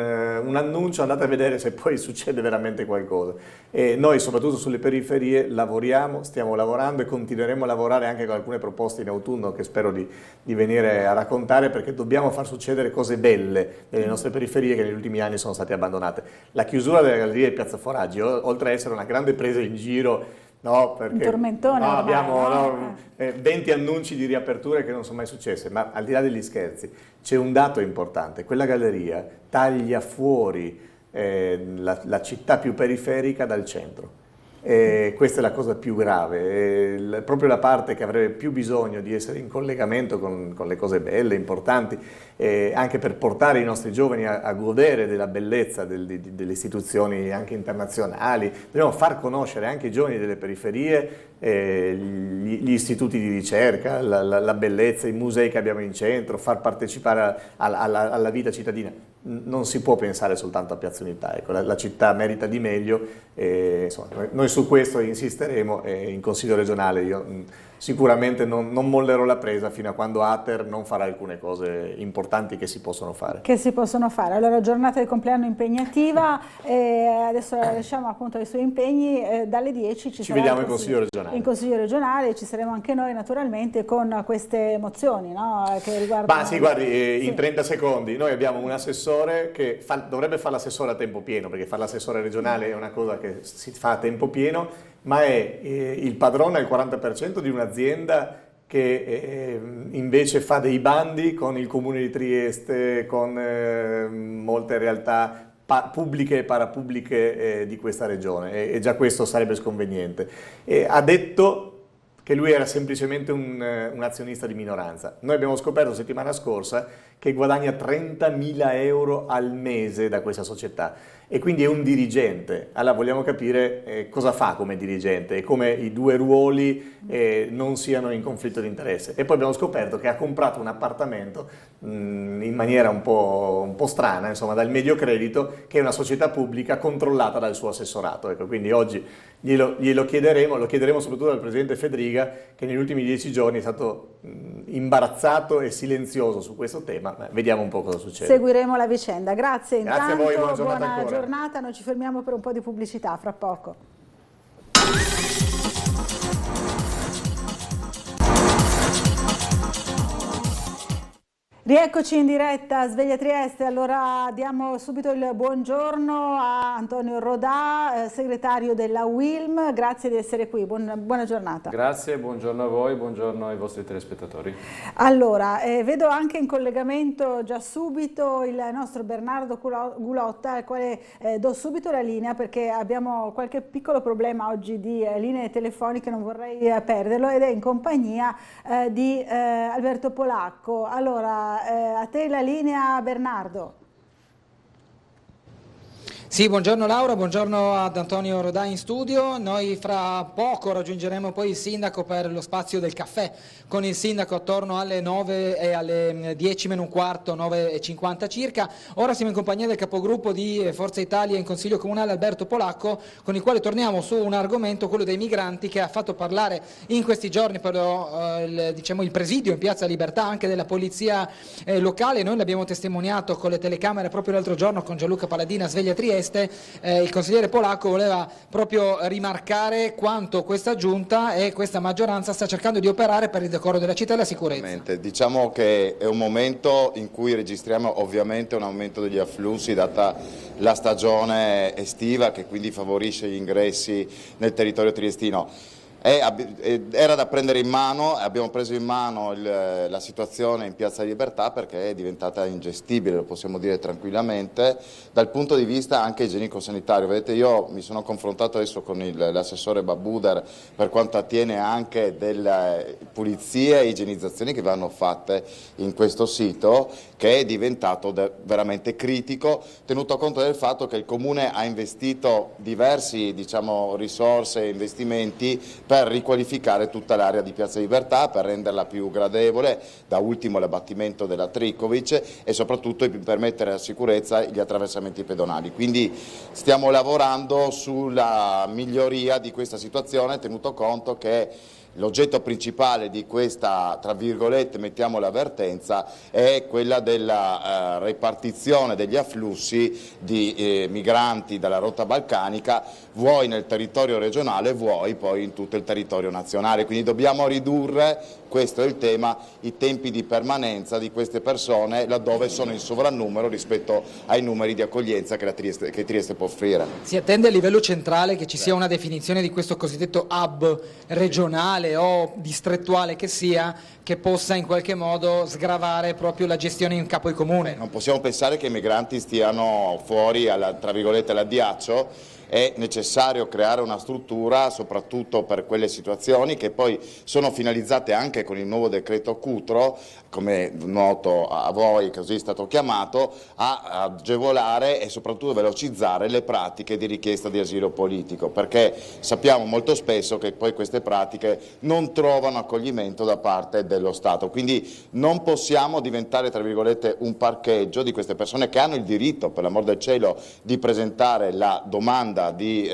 annuncio andate a vedere se poi succede veramente qualcosa. E noi soprattutto sulle periferie lavoriamo, stiamo lavorando e continueremo a lavorare anche con alcune proposte in autunno che spero di venire a raccontare, perché dobbiamo far succedere cose belle nelle nostre periferie che negli ultimi anni sono state abbandonate. La chiusura della galleria di Piazza Foraggi, oltre a essere una grande presa in giro, no, perché abbiamo 20 annunci di riaperture che non sono mai successe, ma al di là degli scherzi c'è un dato importante: quella galleria taglia fuori la città più periferica dal centro. Questa è la cosa più grave, proprio la parte che avrebbe più bisogno di essere in collegamento con le cose belle, importanti, anche per portare i nostri giovani a godere della bellezza delle istituzioni anche internazionali. Dobbiamo far conoscere anche i giovani delle periferie gli istituti di ricerca, la bellezza, i musei che abbiamo in centro, far partecipare alla vita cittadina. Non si può pensare soltanto a Piazza Unità, ecco, la città merita di meglio, insomma, noi su questo insisteremo, e in Consiglio regionale io sicuramente non mollerò la presa fino a quando Ater non farà alcune cose importanti che si possono fare. Allora, giornata di compleanno impegnativa, adesso lasciamo appunto ai suoi impegni, dalle 10 ci vediamo in Consiglio regionale. In Consiglio regionale ci saremo anche noi naturalmente con queste mozioni, no? Che riguardano... Ma sì, guardi, in 30 secondi, noi abbiamo un assessore che dovrebbe fare l'assessore a tempo pieno, perché fare l'assessore regionale è una cosa che si fa a tempo pieno, ma è il padrone al 40% di un'azienda che invece fa dei bandi con il Comune di Trieste, con molte realtà pubbliche e parapubbliche di questa regione, e già questo sarebbe sconveniente. Ha detto che lui era semplicemente un azionista di minoranza. Noi abbiamo scoperto settimana scorsa che guadagna 30.000 euro al mese da questa società, e quindi è un dirigente. Allora vogliamo capire cosa fa come dirigente e come i due ruoli non siano in conflitto di interesse. E poi abbiamo scoperto che ha comprato un appartamento in maniera un po' strana, insomma, dal Mediocredito, che è una società pubblica controllata dal suo assessorato. Ecco, quindi oggi glielo chiederemo, lo chiederemo soprattutto al Presidente Fedriga, che negli ultimi 10 giorni è stato imbarazzato e silenzioso su questo tema, ma vediamo un po' cosa succede. Seguiremo la vicenda. Grazie, Grazie a voi, buona giornata. Noi ci fermiamo per un po' di pubblicità, fra poco. Rieccoci in diretta, Sveglia Trieste. Allora diamo subito il buongiorno a Antonio Rodà, segretario della UILM. Grazie di essere qui, buona giornata. Grazie, buongiorno a voi, buongiorno ai vostri telespettatori. Allora, vedo anche in collegamento già subito il nostro Bernardo Gulotta, al quale do subito la linea perché abbiamo qualche piccolo problema oggi di linee telefoniche, non vorrei perderlo, ed è in compagnia di Alberto Polacco. Allora, a te la linea, Bernardo. Sì, buongiorno Laura, buongiorno ad Antonio Rodà in studio. Noi fra poco raggiungeremo poi il sindaco per lo spazio del caffè con il sindaco attorno alle 9 e alle 10 meno un quarto, 9:50 circa. Ora siamo in compagnia del capogruppo di Forza Italia in Consiglio Comunale Alberto Polacco, con il quale torniamo su un argomento, quello dei migranti, che ha fatto parlare in questi giorni però il presidio in Piazza Libertà anche della polizia locale. Noi l'abbiamo testimoniato con le telecamere proprio l'altro giorno con Gianluca Paladina a Sveglia Trieste. Il consigliere Polacco voleva proprio rimarcare quanto questa giunta e questa maggioranza sta cercando di operare per il decoro della città e la sicurezza. Diciamo che è un momento in cui registriamo ovviamente un aumento degli afflussi data la stagione estiva, che quindi favorisce gli ingressi nel territorio triestino. Era da prendere in mano, abbiamo preso in mano la situazione in Piazza Libertà perché è diventata ingestibile, lo possiamo dire tranquillamente, dal punto di vista anche igienico-sanitario. Vedete, io mi sono confrontato adesso con l'assessore Babbuder per quanto attiene anche delle pulizie e igienizzazioni che vanno fatte in questo sito, che è diventato veramente critico, tenuto conto del fatto che il Comune ha investito diversi risorse e investimenti per riqualificare tutta l'area di Piazza Libertà, per renderla più gradevole, da ultimo l'abbattimento della Tricovic e soprattutto per mettere a sicurezza gli attraversamenti pedonali. Quindi stiamo lavorando sulla miglioria di questa situazione, tenuto conto che l'oggetto principale di questa, tra virgolette, mettiamo l'avvertenza, è quella della ripartizione degli afflussi di migranti dalla rotta balcanica, vuoi nel territorio regionale, vuoi poi in tutto il territorio nazionale. Quindi dobbiamo ridurre, questo è il tema, i tempi di permanenza di queste persone laddove sono in sovrannumero rispetto ai numeri di accoglienza che Trieste può offrire. Si attende a livello centrale che ci sia una definizione di questo cosiddetto hub regionale o distrettuale che sia, che possa in qualche modo sgravare proprio la gestione in capo ai comuni. Non possiamo pensare che i migranti stiano fuori, tra virgolette, all'addiaccio. È necessario creare una struttura soprattutto per quelle situazioni che poi sono finalizzate anche con il nuovo decreto Cutro, come noto a voi, così è stato chiamato, a agevolare e soprattutto velocizzare le pratiche di richiesta di asilo politico, perché sappiamo molto spesso che poi queste pratiche non trovano accoglimento da parte dello Stato. Quindi non possiamo diventare, tra virgolette, un parcheggio di queste persone che hanno il diritto, per l'amor del cielo, di presentare la domanda di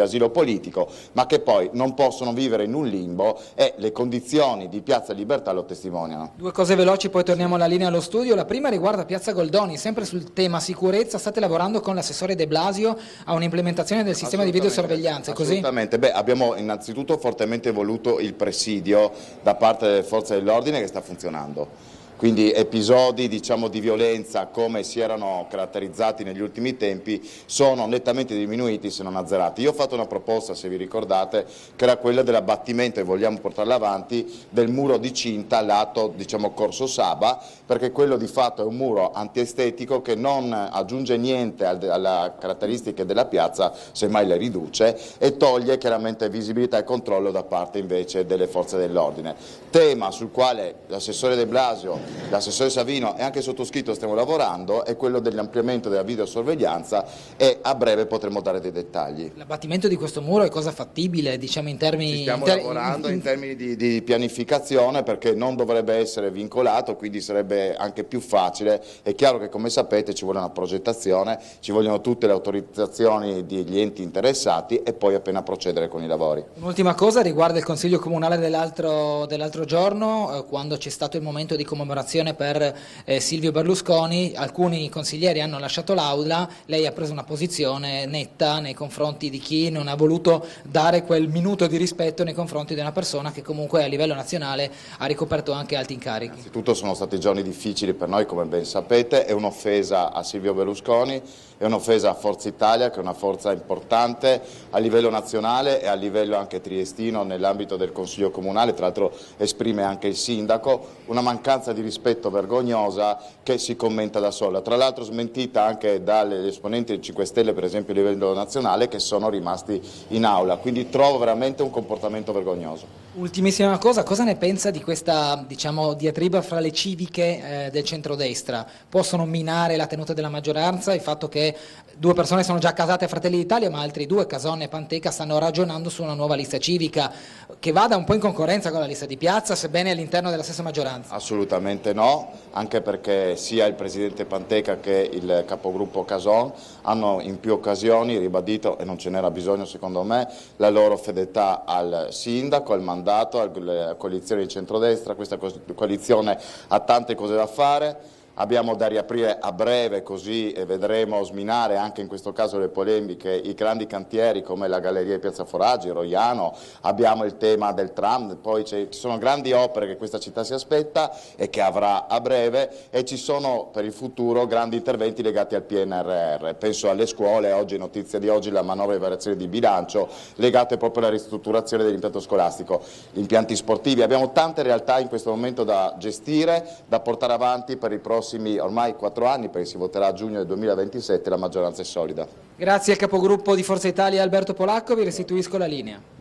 asilo politico, ma che poi non possono vivere in un limbo, e le condizioni di Piazza Libertà lo testimoniano. Due cose veloci, poi torniamo alla linea allo studio. La prima riguarda Piazza Goldoni, sempre sul tema sicurezza. State lavorando con l'assessore De Blasio a un'implementazione del sistema di videosorveglianza, è così? Assolutamente. Abbiamo innanzitutto fortemente voluto il presidio da parte delle forze dell'ordine, che sta funzionando. Quindi episodi di violenza come si erano caratterizzati negli ultimi tempi sono nettamente diminuiti, se non azzerati. Io ho fatto una proposta, se vi ricordate, che era quella dell'abbattimento, e vogliamo portarla avanti, del muro di cinta lato Corso Saba, perché quello di fatto è un muro antiestetico che non aggiunge niente alle caratteristiche della piazza, semmai le riduce, e toglie chiaramente visibilità e controllo da parte invece delle forze dell'ordine. Tema sul quale l'assessore De Blasio, l'assessore Savino e anche sottoscritto stiamo lavorando è quello dell'ampliamento della videosorveglianza, e a breve potremo dare dei dettagli. L'abbattimento di questo muro è cosa fattibile, in termini... Stiamo lavorando in termini di pianificazione, perché non dovrebbe essere vincolato, quindi sarebbe anche più facile. È chiaro che, come sapete, ci vuole una progettazione, ci vogliono tutte le autorizzazioni degli enti interessati e poi appena procedere con i lavori. Un'ultima cosa riguarda il Consiglio Comunale dell'altro giorno, quando c'è stato il momento di commemorazione per Silvio Berlusconi. Alcuni consiglieri hanno lasciato l'aula, lei ha preso una posizione netta nei confronti di chi non ha voluto dare quel minuto di rispetto nei confronti di una persona che comunque a livello nazionale ha ricoperto anche alti incarichi. Innanzitutto sono stati giorni difficili per noi, come ben sapete, è un'offesa a Silvio Berlusconi, è un'offesa a Forza Italia, che è una forza importante a livello nazionale e a livello anche triestino nell'ambito del Consiglio Comunale, tra l'altro esprime anche il sindaco, una mancanza di di rispetto vergognosa che si commenta da sola, tra l'altro smentita anche dagli esponenti del 5 Stelle, per esempio a livello nazionale, che sono rimasti in aula, quindi trovo veramente un comportamento vergognoso. Ultimissima cosa ne pensa di questa, diciamo, diatriba fra le civiche del centrodestra? Possono minare la tenuta della maggioranza, il fatto che due persone sono già casate a Fratelli d'Italia, ma altri due, Casone e Panteca, stanno ragionando su una nuova lista civica che vada un po' in concorrenza con la lista di piazza, sebbene all'interno della stessa maggioranza? Assolutamente no, anche perché sia il presidente Panteca che il capogruppo Cason hanno in più occasioni ribadito, e non ce n'era bisogno secondo me, la loro fedeltà al sindaco, al mandato, alla coalizione di centrodestra. Questa coalizione ha tante cose da fare. Abbiamo da riaprire a breve, così vedremo sminare anche in questo caso le polemiche, i grandi cantieri come la Galleria di Piazza Foraggi, Roiano, abbiamo il tema del tram, poi ci sono grandi opere che questa città si aspetta e che avrà a breve, e ci sono per il futuro grandi interventi legati al PNRR. Penso alle scuole, oggi notizia di oggi la manovra di variazione di bilancio legate proprio alla ristrutturazione dell'impianto scolastico, gli impianti sportivi. Abbiamo tante realtà in questo momento da gestire, da portare avanti per i prossimi ormai 4 anni, perché si voterà a giugno del 2027, la maggioranza è solida. Grazie al capogruppo di Forza Italia Alberto Polacco, vi restituisco la linea.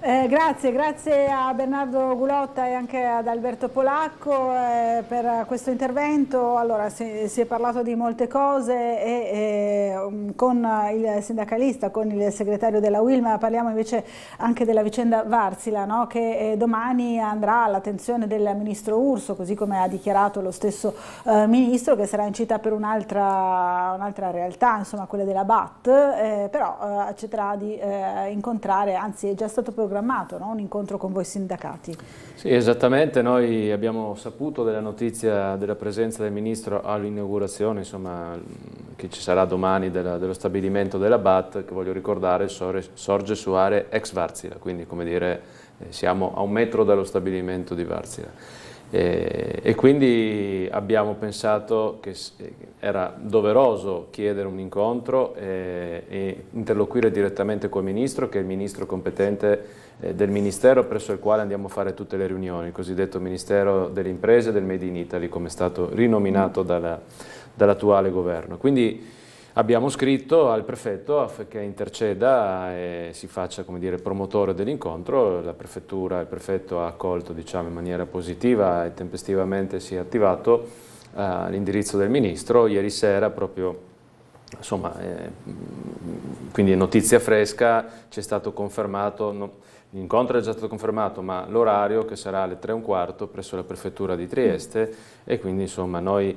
Grazie a Bernardo Gulotta e anche ad Alberto Polacco per questo intervento. Allora, si è parlato di molte cose e con il sindacalista, con il segretario della UIL, ma parliamo invece anche della vicenda Varsila, no? Che domani andrà all'attenzione del ministro Urso, così come ha dichiarato lo stesso ministro, che sarà in città per un'altra realtà, insomma quella della BAT, però accetterà di incontrare, anzi è già stato programmato, no? Un incontro con voi sindacati. Sì, esattamente, noi abbiamo saputo della notizia della presenza del Ministro all'inaugurazione, insomma, che ci sarà domani dello stabilimento della BAT, che voglio ricordare sorge su aree ex Varsila, quindi come dire siamo a 1 metro dallo stabilimento di Varsila. E quindi abbiamo pensato che era doveroso chiedere un incontro e interloquire direttamente col Ministro, che è il Ministro competente del Ministero presso il quale andiamo a fare tutte le riunioni, il cosiddetto Ministero delle Imprese e del Made in Italy, come è stato rinominato dall'attuale governo. Quindi abbiamo scritto al prefetto affinché interceda e si faccia, come dire, promotore dell'incontro. La prefettura, il prefetto ha accolto, diciamo, in maniera positiva e tempestivamente si è attivato all'indirizzo del Ministro. Ieri sera proprio, insomma, quindi è notizia fresca, ci è stato confermato, l'incontro è già stato confermato, ma l'orario che sarà alle 3:15 presso la prefettura di Trieste, e quindi insomma noi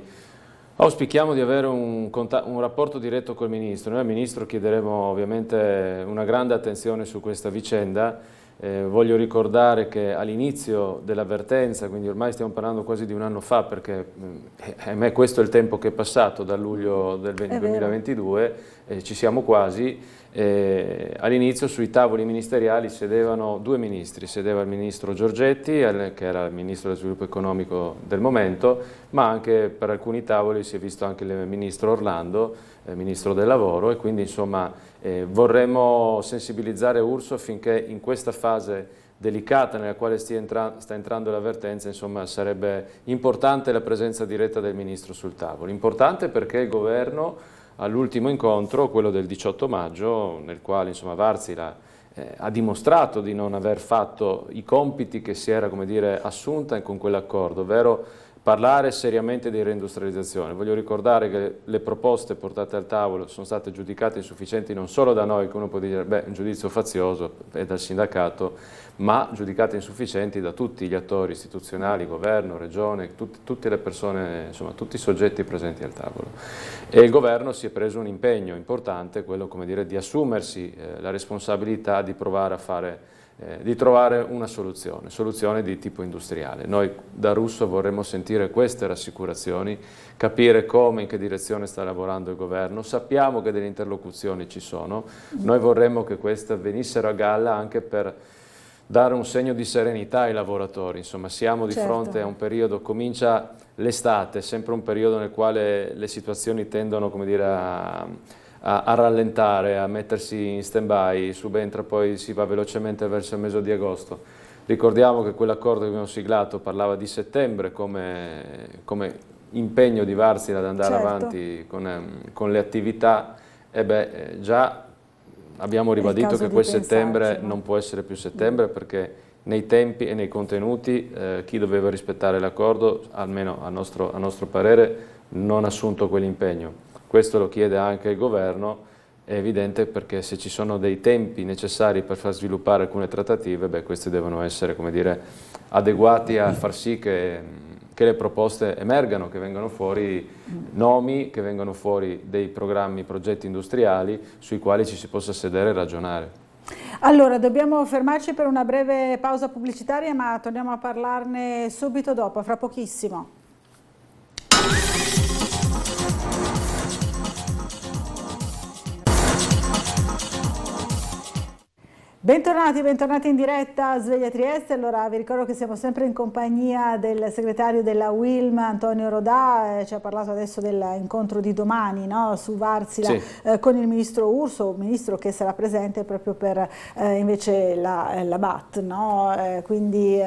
auspichiamo di avere un rapporto diretto col Ministro. Noi al Ministro chiederemo ovviamente una grande attenzione su questa vicenda. Voglio ricordare che all'inizio dell'avvertenza, quindi ormai stiamo parlando quasi di 1 anno fa, perché a me questo è il tempo che è passato dal luglio del 2022, ci siamo quasi. All'inizio sui tavoli ministeriali sedevano 2 ministri, sedeva il ministro Giorgetti, che era il ministro dello sviluppo economico del momento, ma anche per alcuni tavoli si è visto anche il ministro Orlando, ministro del lavoro, e quindi insomma vorremmo sensibilizzare Urso affinché in questa fase delicata nella quale sta entrando l'avvertenza, insomma sarebbe importante la presenza diretta del ministro sul tavolo. Importante perché il governo all'ultimo incontro, quello del 18 maggio, nel quale insomma Varsila ha dimostrato di non aver fatto i compiti che si era, come dire, assunta con quell'accordo, ovvero parlare seriamente di reindustrializzazione. Voglio ricordare che le proposte portate al tavolo sono state giudicate insufficienti non solo da noi, che uno può dire beh, un giudizio fazioso, e dal sindacato, ma giudicate insufficienti da tutti gli attori istituzionali, governo, regione, tutte le persone, insomma tutti i soggetti presenti al tavolo. E il governo si è preso un impegno importante, quello, come dire, di assumersi la responsabilità di provare a fare di trovare una soluzione di tipo industriale. Noi da Russo vorremmo sentire queste rassicurazioni, capire come, in che direzione sta lavorando il governo. Sappiamo che delle interlocuzioni ci sono, noi vorremmo che queste avvenissero a galla anche per dare un segno di serenità ai lavoratori. Insomma, siamo di fronte a un periodo, comincia l'estate, sempre un periodo nel quale le situazioni tendono, come dire, a rallentare, a mettersi in stand-by, subentra, poi si va velocemente verso il mese di agosto. Ricordiamo che quell'accordo che abbiamo siglato parlava di settembre come impegno di Wärtsilä ad andare avanti con le attività, e già abbiamo ribadito che quel settembre non può essere più settembre, perché nei tempi e nei contenuti chi doveva rispettare l'accordo, almeno a nostro parere, non ha assunto quell'impegno. Questo lo chiede anche il governo, è evidente, perché se ci sono dei tempi necessari per far sviluppare alcune trattative, questi devono essere, come dire, adeguati a far sì che le proposte emergano, che vengano fuori nomi, che vengano fuori dei programmi, progetti industriali sui quali ci si possa sedere e ragionare. Allora, dobbiamo fermarci per una breve pausa pubblicitaria, ma torniamo a parlarne subito dopo, fra pochissimo. Bentornati in diretta a Sveglia Trieste. Allora, vi ricordo che siamo sempre in compagnia del segretario della UILM, Antonio Rodà, ci ha parlato adesso dell'incontro di domani, no, su Wärtsilä, con il ministro Urso, un ministro che sarà presente proprio per invece la BAT, no? Quindi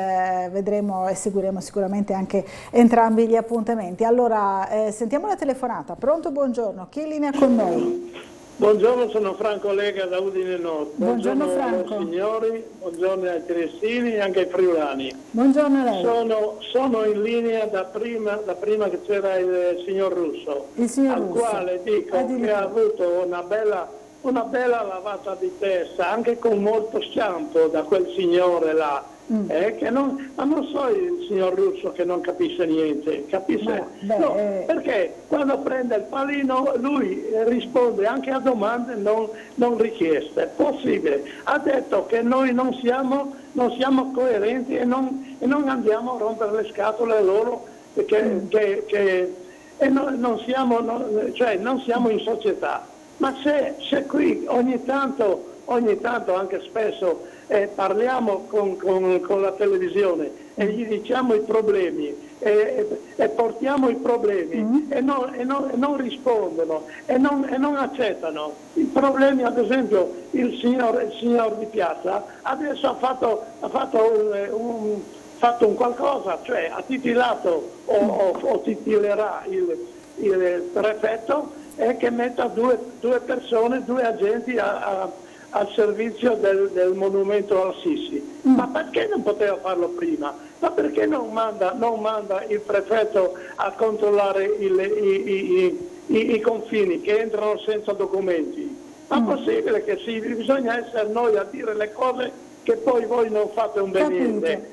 vedremo e seguiremo sicuramente anche entrambi gli appuntamenti. Allora, sentiamo la telefonata. Pronto, buongiorno, chi è in linea con noi? Buongiorno, sono Franco Lega da Udine Nord. Buongiorno Franco. Signori, buongiorno ai triestini e anche ai friulani. Buongiorno a lei. Sono in linea da prima che c'era il signor Russo, quale dico che ha avuto una bella lavata di testa, anche con molto shampoo da quel signore là. Ma non so il signor Russo che non capisce niente, capisce? Perché quando prende il pallino lui risponde anche a domande non richieste. È possibile. Ha detto che noi non siamo coerenti e non andiamo a rompere le scatole loro, non siamo in società. Ma se qui ogni tanto anche spesso parliamo con la televisione e gli diciamo i problemi e portiamo i problemi e non rispondono e non accettano i problemi. Ad esempio il signor Di Piazza adesso ha fatto un qualcosa, cioè ha titilato o titilerà il prefetto, e che metta due persone, due agenti al servizio del monumento al Sisi. Ma perché non poteva farlo prima? Ma perché non manda il prefetto a controllare i confini che entrano senza documenti? Ma è possibile che bisogna essere noi a dire le cose che poi voi non fate un bel niente?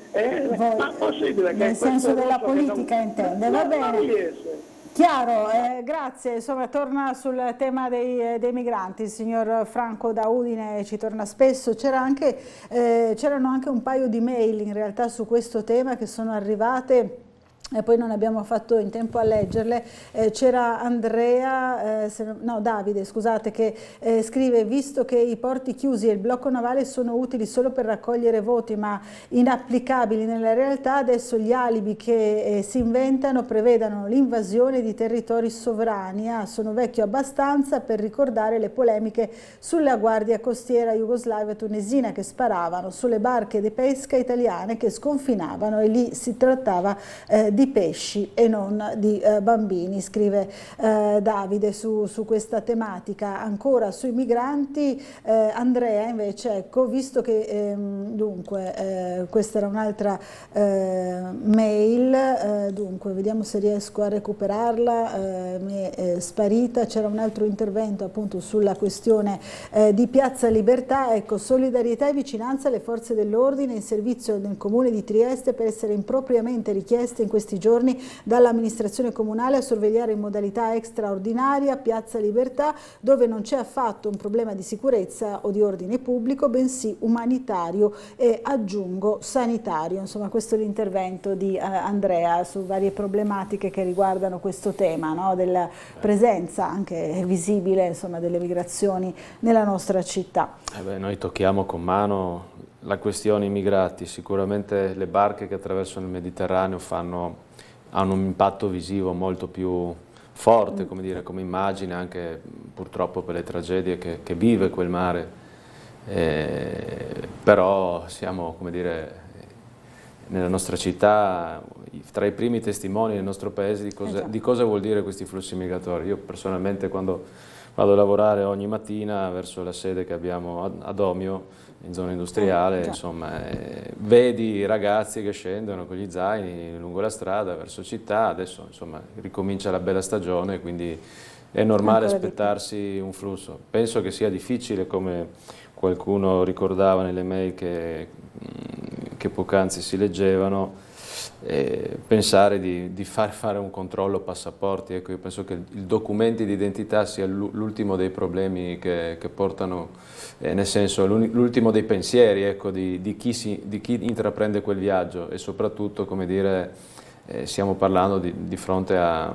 Ma è possibile che nel senso della politica intende, va bene. Chiaro, grazie. Insomma, torna sul tema dei migranti, il signor Franco da Udine ci torna spesso. C'erano anche un paio di mail in realtà su questo tema che sono arrivate e poi non abbiamo fatto in tempo a leggerle. C'era Davide, scusate, che scrive: visto che i porti chiusi e il blocco navale sono utili solo per raccogliere voti ma inapplicabili nella realtà, adesso gli alibi che si inventano prevedano l'invasione di territori sovrani. Sono vecchio abbastanza per ricordare le polemiche sulla guardia costiera jugoslava e tunisina che sparavano sulle barche di pesca italiane che sconfinavano, e lì si trattava di pesci e non di bambini, scrive Davide su questa tematica. Ancora sui migranti, Andrea invece, ecco, visto che questa era un'altra mail, dunque vediamo se riesco a recuperarla, mi è sparita. C'era un altro intervento appunto sulla questione di Piazza Libertà, ecco, solidarietà e vicinanza alle forze dell'ordine in servizio nel comune di Trieste per essere impropriamente richieste in questi giorni dall'amministrazione comunale a sorvegliare in modalità straordinaria Piazza Libertà, dove non c'è affatto un problema di sicurezza o di ordine pubblico, bensì umanitario e, aggiungo, sanitario. Insomma, questo è l'intervento di Andrea su varie problematiche che riguardano questo tema, no? Della presenza anche visibile, insomma, delle migrazioni nella nostra città. Noi tocchiamo con mano la questione immigrati. Sicuramente le barche che attraversano il Mediterraneo hanno un impatto visivo molto più forte, come dire, come immagine, anche purtroppo per le tragedie che vive quel mare. Però siamo, come dire, nella nostra città, tra i primi testimoni nel nostro paese di cosa vuol dire questi flussi migratori. Io personalmente quando vado a lavorare ogni mattina verso la sede che abbiamo ad Omio, in zona industriale, insomma, vedi i ragazzi che scendono con gli zaini lungo la strada verso città, adesso insomma ricomincia la bella stagione, quindi è normale aspettarsi un flusso. Penso che sia difficile, come qualcuno ricordava nelle mail che poc'anzi si leggevano, pensare di fare un controllo passaporti. Ecco, io penso che i documenti di identità sia l'ultimo dei problemi che portano, nel senso l'ultimo dei pensieri, ecco, di chi intraprende quel viaggio, e soprattutto, come dire, stiamo parlando di fronte a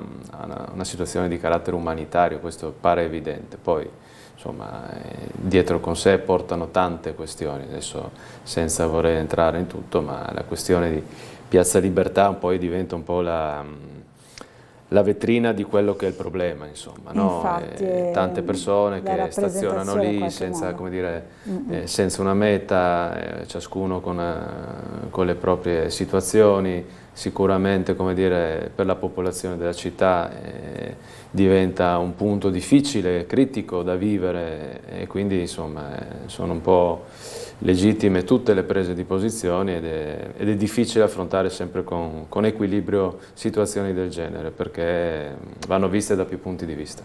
una situazione di carattere umanitario, questo pare evidente. Poi insomma, dietro con sé portano tante questioni, adesso senza voler entrare in tutto, ma la questione di Piazza Libertà diventa un po' la vetrina di quello che è il problema, insomma, no? Infatti, tante persone che stazionano lì senza, come dire, senza una meta, ciascuno con le proprie situazioni. Sicuramente, come dire, per la popolazione della città diventa un punto difficile, critico da vivere, e quindi insomma sono un po' legittime tutte le prese di posizioni, ed è difficile affrontare sempre con equilibrio situazioni del genere, perché vanno viste da più punti di vista.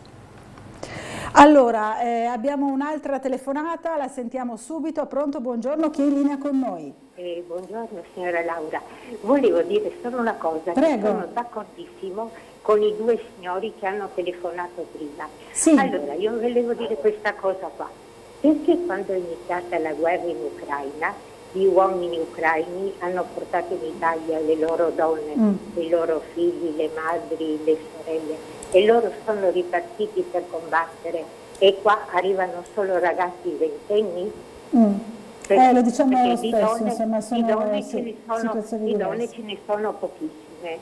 Allora, abbiamo un'altra telefonata, la sentiamo subito. Pronto, buongiorno, chi è in linea con noi? Buongiorno signora Laura, volevo dire solo una cosa. Prego. Sono d'accordissimo con i due signori che hanno telefonato prima. Sì. Allora, io volevo dire questa cosa qua. Perché quando è iniziata la guerra in Ucraina, gli uomini ucraini hanno portato in Italia le loro donne, i loro figli, le madri, le sorelle, e loro sono ripartiti per combattere, e qua arrivano solo ragazzi ventenni? Lo diciamo perché spesso, insomma, sono situazioni di donne diverse. ce ne sono pochissime.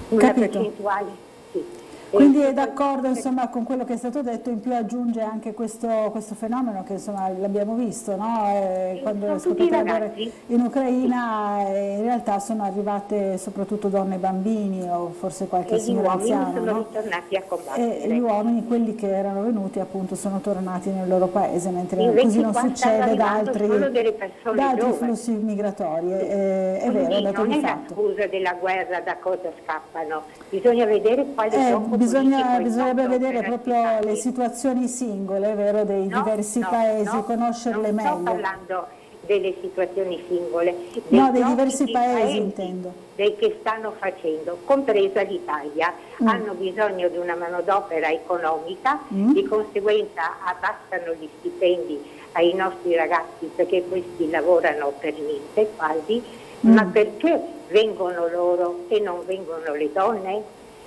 Una Capito. percentuale, sì. Quindi è d'accordo, insomma, con quello che è stato detto, in più aggiunge anche questo fenomeno che, insomma, l'abbiamo visto, no? Quando è scoppiata la guerra in Ucraina, in realtà sono arrivate soprattutto donne e bambini, o forse qualche signora anziana, sono no? ritornati a combattere. E gli uomini, quelli che erano venuti, appunto, sono tornati nel loro paese, mentre Invece così non qua succede da stanno altri, solo delle persone da altri giovani. flussi migratori. È vero, è Quindi dato non di è la fatto. scusa della guerra da cosa scappano, bisogna vedere quale Bisognerebbe vedere proprio le situazioni singole, è vero, dei diversi paesi, conoscerle meglio. Non sto parlando delle situazioni singole, Dei diversi paesi intendo. Dei che stanno facendo, compresa l'Italia, hanno bisogno di una manodopera economica, di conseguenza abbassano gli stipendi ai nostri ragazzi perché questi lavorano per niente quasi, ma perché vengono loro e non vengono le donne?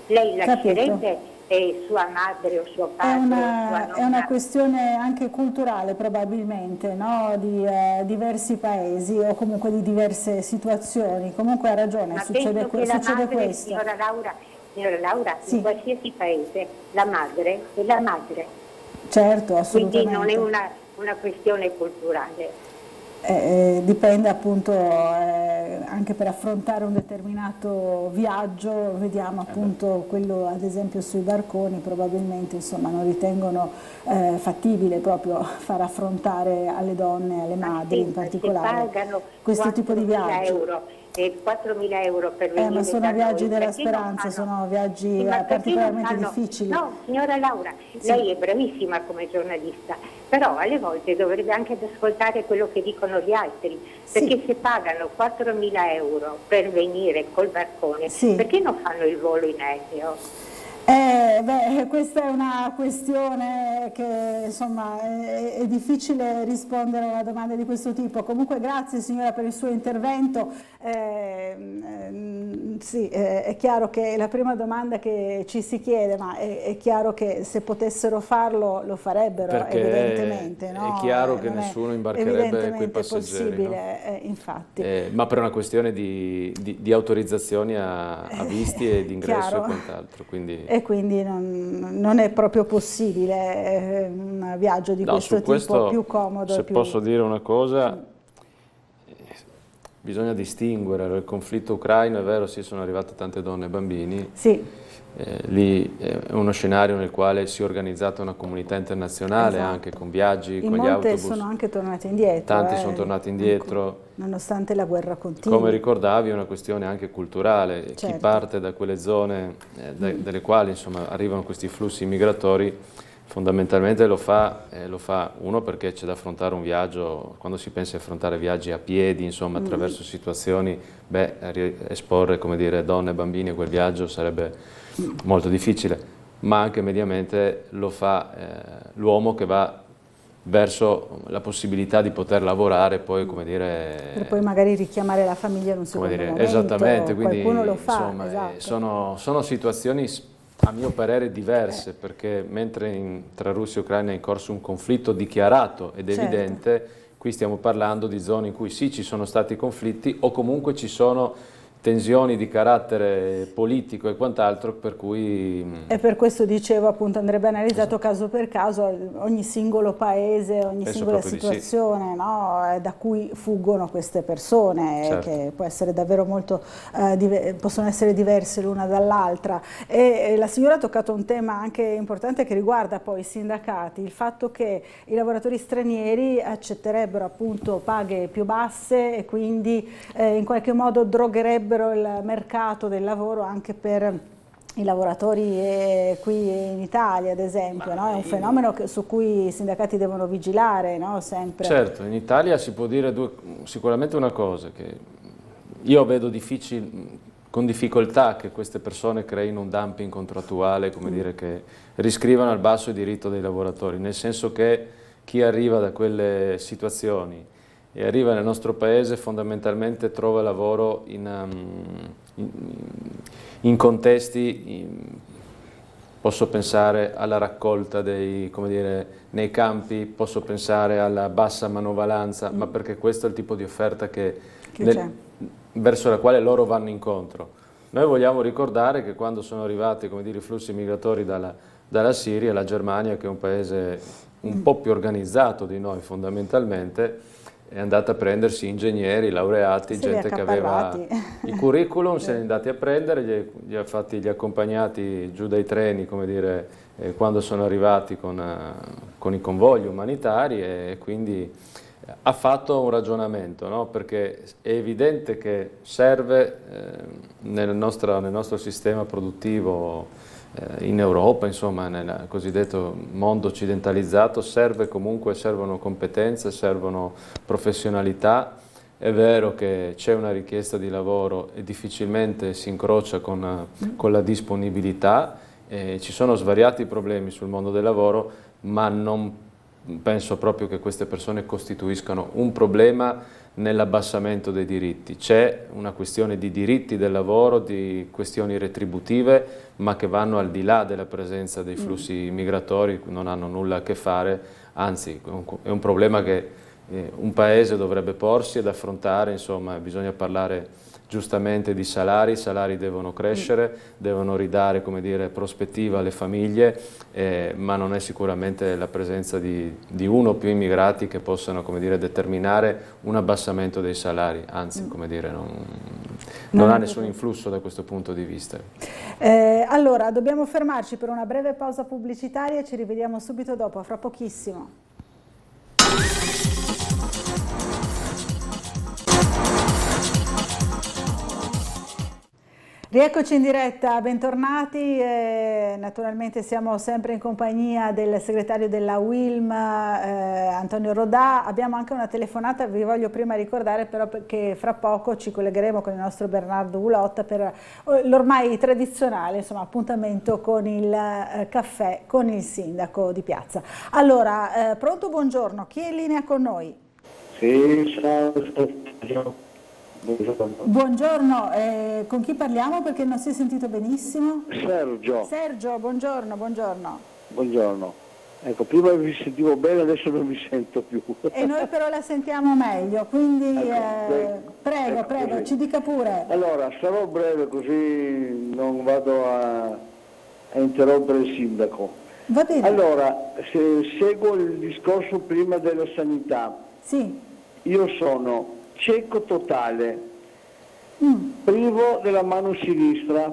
Lei lascerebbe sua madre o suo padre? È una questione anche culturale probabilmente, no? Di diversi paesi o comunque di diverse situazioni. Comunque ha ragione, Ma succede penso che la madre, questo. Signora Laura, in qualsiasi paese la madre è la madre. Certo, assolutamente. Quindi non è una questione culturale. Dipende appunto anche per affrontare un determinato viaggio, vediamo appunto quello ad esempio sui barconi, probabilmente insomma non ritengono fattibile proprio far affrontare alle donne, alle madri in particolare questo tipo di viaggio. 4.000 euro per venire ma sono da viaggi noi, della perché speranza, sono viaggi ma particolarmente difficili. No, signora Laura, lei è bravissima come giornalista, però alle volte dovrebbe anche ascoltare quello che dicono gli altri, perché se pagano 4.000 euro per venire col barcone, perché non fanno il volo in aereo? Questa è una questione che insomma è difficile rispondere a una domanda di questo tipo. Comunque grazie signora per il suo intervento. Sì, è chiaro che è la prima domanda che ci si chiede, ma è chiaro che se potessero farlo lo farebbero. Perché evidentemente. No? È chiaro che nessuno imbarcherebbe quei passeggeri. Possibile, no? Infatti. Ma per una questione di autorizzazioni a visti e di ingresso e quant'altro. E quindi non è proprio possibile un viaggio di questo tipo più comodo. Se posso dire una cosa, bisogna distinguere. Il conflitto ucraino, è vero, sì, sono arrivate tante donne e bambini. Sì. Lì è uno scenario nel quale si è organizzata una comunità internazionale, esatto, anche con viaggi, con gli autobus. Molte sono anche tornate indietro. Tanti sono tornati indietro. Ecco, nonostante la guerra continua. Come ricordavi, è una questione anche culturale. Certo. Chi parte da quelle zone dalle quali insomma, arrivano questi flussi migratori, fondamentalmente lo fa uno perché c'è da affrontare un viaggio, quando si pensa di affrontare viaggi a piedi, insomma, attraverso situazioni, esporre, come dire, donne e bambini a quel viaggio sarebbe molto difficile, ma anche mediamente lo fa l'uomo che va verso la possibilità di poter lavorare poi, come dire, per poi magari richiamare la famiglia in un secondo momento. Esattamente, quindi qualcuno lo fa, insomma, esatto. sono situazioni a mio parere diverse, perché mentre tra Russia e Ucraina è in corso un conflitto dichiarato ed evidente, qui stiamo parlando di zone in cui sì, ci sono stati conflitti o comunque ci sono tensioni di carattere politico e quant'altro, per cui... E per questo dicevo, appunto, andrebbe analizzato caso per caso ogni singolo paese, ogni singola situazione, sì, no? Da cui fuggono queste persone, certo, che può essere davvero molto, possono essere diverse l'una dall'altra. E la signora ha toccato un tema anche importante che riguarda poi i sindacati, il fatto che i lavoratori stranieri accetterebbero appunto paghe più basse e quindi in qualche modo drogherebbero il mercato del lavoro anche per i lavoratori qui in Italia, ad esempio, no? È un fenomeno su cui i sindacati devono vigilare, no? Sempre. Certo, in Italia si può dire sicuramente una cosa, che io vedo con difficoltà che queste persone creino un dumping contrattuale, come dire, che riscrivano al basso il diritto dei lavoratori, nel senso che chi arriva da quelle situazioni e arriva nel nostro paese fondamentalmente trova lavoro in contesti, posso pensare alla raccolta nei campi, posso pensare alla bassa manovalanza, ma perché questo è il tipo di offerta verso la quale loro vanno incontro. Noi vogliamo ricordare che quando sono arrivati, come dire, i flussi migratori dalla Siria, la Germania, che è un paese un po' più organizzato di noi fondamentalmente, è andata a prendersi ingegneri, laureati, gente che aveva i curriculum, se li è andati a prendere, gli ha fatti gli accompagnati giù dai treni, come dire, quando sono arrivati con i convogli umanitari, e quindi ha fatto un ragionamento, no? Perché è evidente che serve nel nostro sistema produttivo in Europa, insomma, nel cosiddetto mondo occidentalizzato, servono competenze, servono professionalità. È vero che c'è una richiesta di lavoro e difficilmente si incrocia con la disponibilità, ci sono svariati problemi sul mondo del lavoro, ma non penso proprio che queste persone costituiscano un problema nell'abbassamento dei diritti. C'è una questione di diritti del lavoro, di questioni retributive, ma che vanno al di là della presenza dei flussi migratori, non hanno nulla a che fare, anzi è un problema che un paese dovrebbe porsi ed affrontare, insomma, bisogna parlare giustamente di salari, i salari devono crescere, devono ridare, come dire, prospettiva alle famiglie, ma non è sicuramente la presenza di uno o più immigrati che possano, come dire, determinare un abbassamento dei salari, anzi, come dire, non ha nessun influsso da questo punto di vista. Allora, dobbiamo fermarci per una breve pausa pubblicitaria e ci rivediamo subito dopo, fra pochissimo. Rieccoci in diretta, bentornati, naturalmente siamo sempre in compagnia del segretario della UILM, Antonio Rodà. Abbiamo anche una telefonata, vi voglio prima ricordare però che fra poco ci collegheremo con il nostro Bernardo Ulotta per l'ormai tradizionale, insomma, appuntamento con il caffè con il sindaco di Piazza. Allora, pronto, buongiorno, chi è in linea con noi? Sì, ciao. Buongiorno, con chi parliamo perché non si è sentito benissimo? Sergio. Sergio, buongiorno, buongiorno. Buongiorno. Ecco, prima vi sentivo bene, adesso non vi sento più. E noi però la sentiamo meglio, quindi prego, ci dica pure. Allora, sarò breve così non vado a interrompere il sindaco. Va bene. Allora, se seguo il discorso prima della sanità. Sì. Io sono cieco totale, privo della mano sinistra,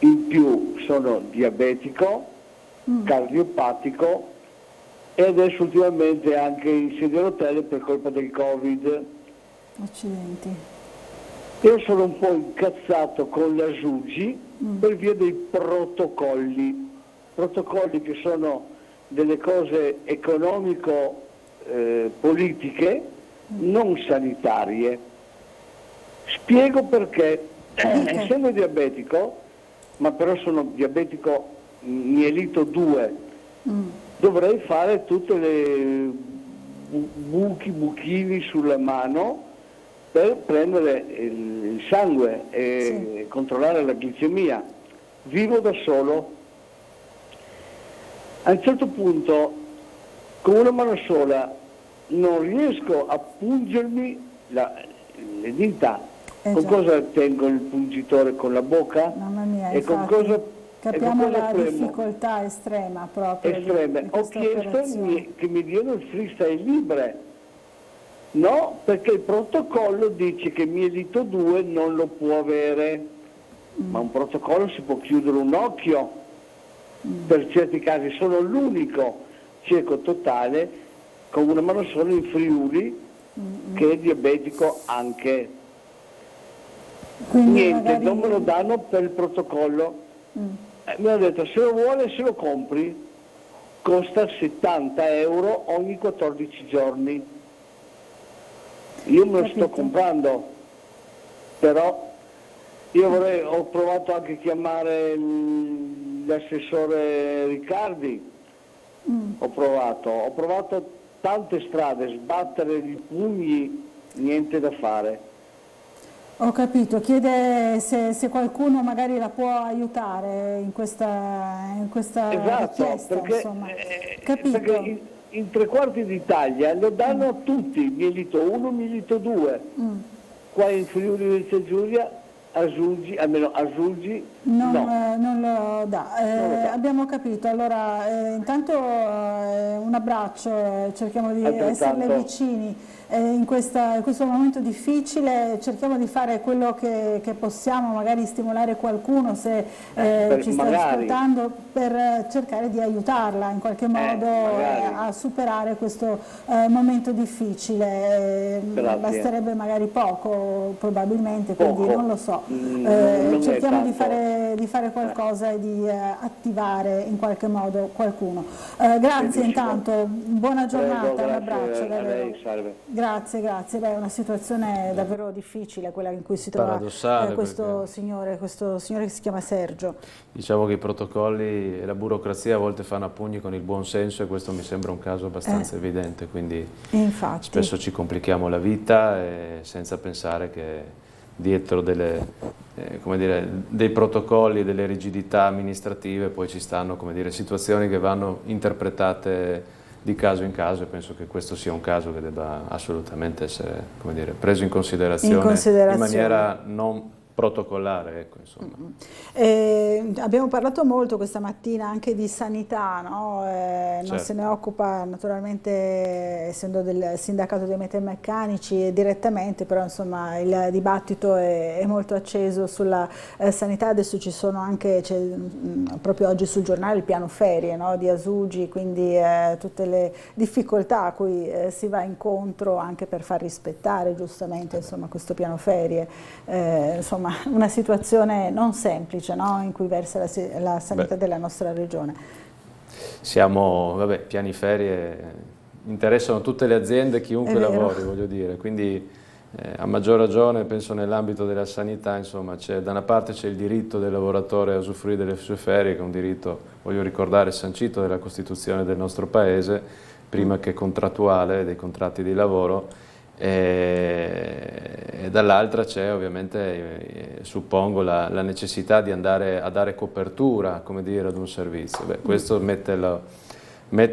in più sono diabetico, cardiopatico e adesso ultimamente anche in sedia a rotelle per colpa del Covid. Accidenti. Io sono un po' incazzato con la SUGI per via dei protocolli che sono delle cose economico-politiche, non sanitarie. Spiego perché. Essendo diabetico, ma però sono diabetico mielito 2, dovrei fare tutte le buchini sulla mano per prendere il sangue e controllare la glicemia. Vivo da solo. A un certo punto, con una mano sola, non riesco a pungermi le dita. Con cosa tengo il pungitore? Con la bocca? Mamma mia, e con cosa, capiamo la difficoltà estrema proprio. Estreme. Ho chiesto che mi diano il freestyle libre. No, perché il protocollo dice che mielito 2 non lo può avere, ma un protocollo si può chiudere un occhio. Per certi casi sono l'unico cieco totale con una mano sola in Friuli che è diabetico anche. Quindi niente, magari... non me lo danno per il protocollo. Mi hanno detto se lo vuole se lo compri, costa 70 euro ogni 14 giorni. Io me lo sto comprando, però io ho provato anche a chiamare l'assessore Riccardi, ho provato tante strade, sbattere i pugni, niente da fare. Ho capito, chiede se qualcuno magari la può aiutare in questa Esatto, richiesta, perché in 3/4 d'Italia lo danno a tutti, mielito 1, mielito 2. Qua in Friuli Venezia Giulia, almeno Asulgi, no. Non lo dà. Abbiamo capito, allora intanto un abbraccio, cerchiamo di esserle vicini in questo momento difficile, cerchiamo di fare quello che possiamo, magari stimolare qualcuno se ci sta ascoltando, per cercare di aiutarla in qualche modo a superare questo momento difficile. Basterebbe magari poco probabilmente, quindi non lo so. Cerchiamo di fare qualcosa e di attivare in qualche modo qualcuno. Grazie intanto, buona giornata, un abbraccio davvero. Grazie. Beh, è una situazione davvero difficile quella in cui si trova questo signore che si chiama Sergio. Diciamo che i protocolli e la burocrazia a volte fanno a pugni con il buon senso, e questo mi sembra un caso abbastanza evidente, quindi spesso ci complichiamo la vita senza pensare che dietro dei protocolli e delle rigidità amministrative poi ci stanno situazioni che vanno interpretate di caso in caso, e penso che questo sia un caso che debba assolutamente essere preso in considerazione in maniera non protocollare. Ecco, insomma. Abbiamo parlato molto questa mattina anche di sanità, no? Non se ne occupa naturalmente, essendo del sindacato dei metalmeccanici direttamente, però insomma il dibattito è molto acceso sulla sanità. Adesso ci sono anche, proprio oggi sul giornale, il piano ferie, no? Di Asugi, quindi tutte le difficoltà a cui si va incontro anche per far rispettare giustamente insomma, questo piano ferie. Insomma, una situazione non semplice, no? In cui versa la sanità della nostra regione. Piani ferie interessano tutte le aziende, chiunque lavori, voglio dire, quindi a maggior ragione penso nell'ambito della sanità, insomma, da una parte c'è il diritto del lavoratore a usufruire delle sue ferie, che è un diritto, voglio ricordare, sancito dalla Costituzione del nostro Paese, prima che contrattuale, dei contratti di lavoro, e dall'altra c'è ovviamente, suppongo, la necessità di andare a dare copertura, come dire, ad un servizio. Questo mette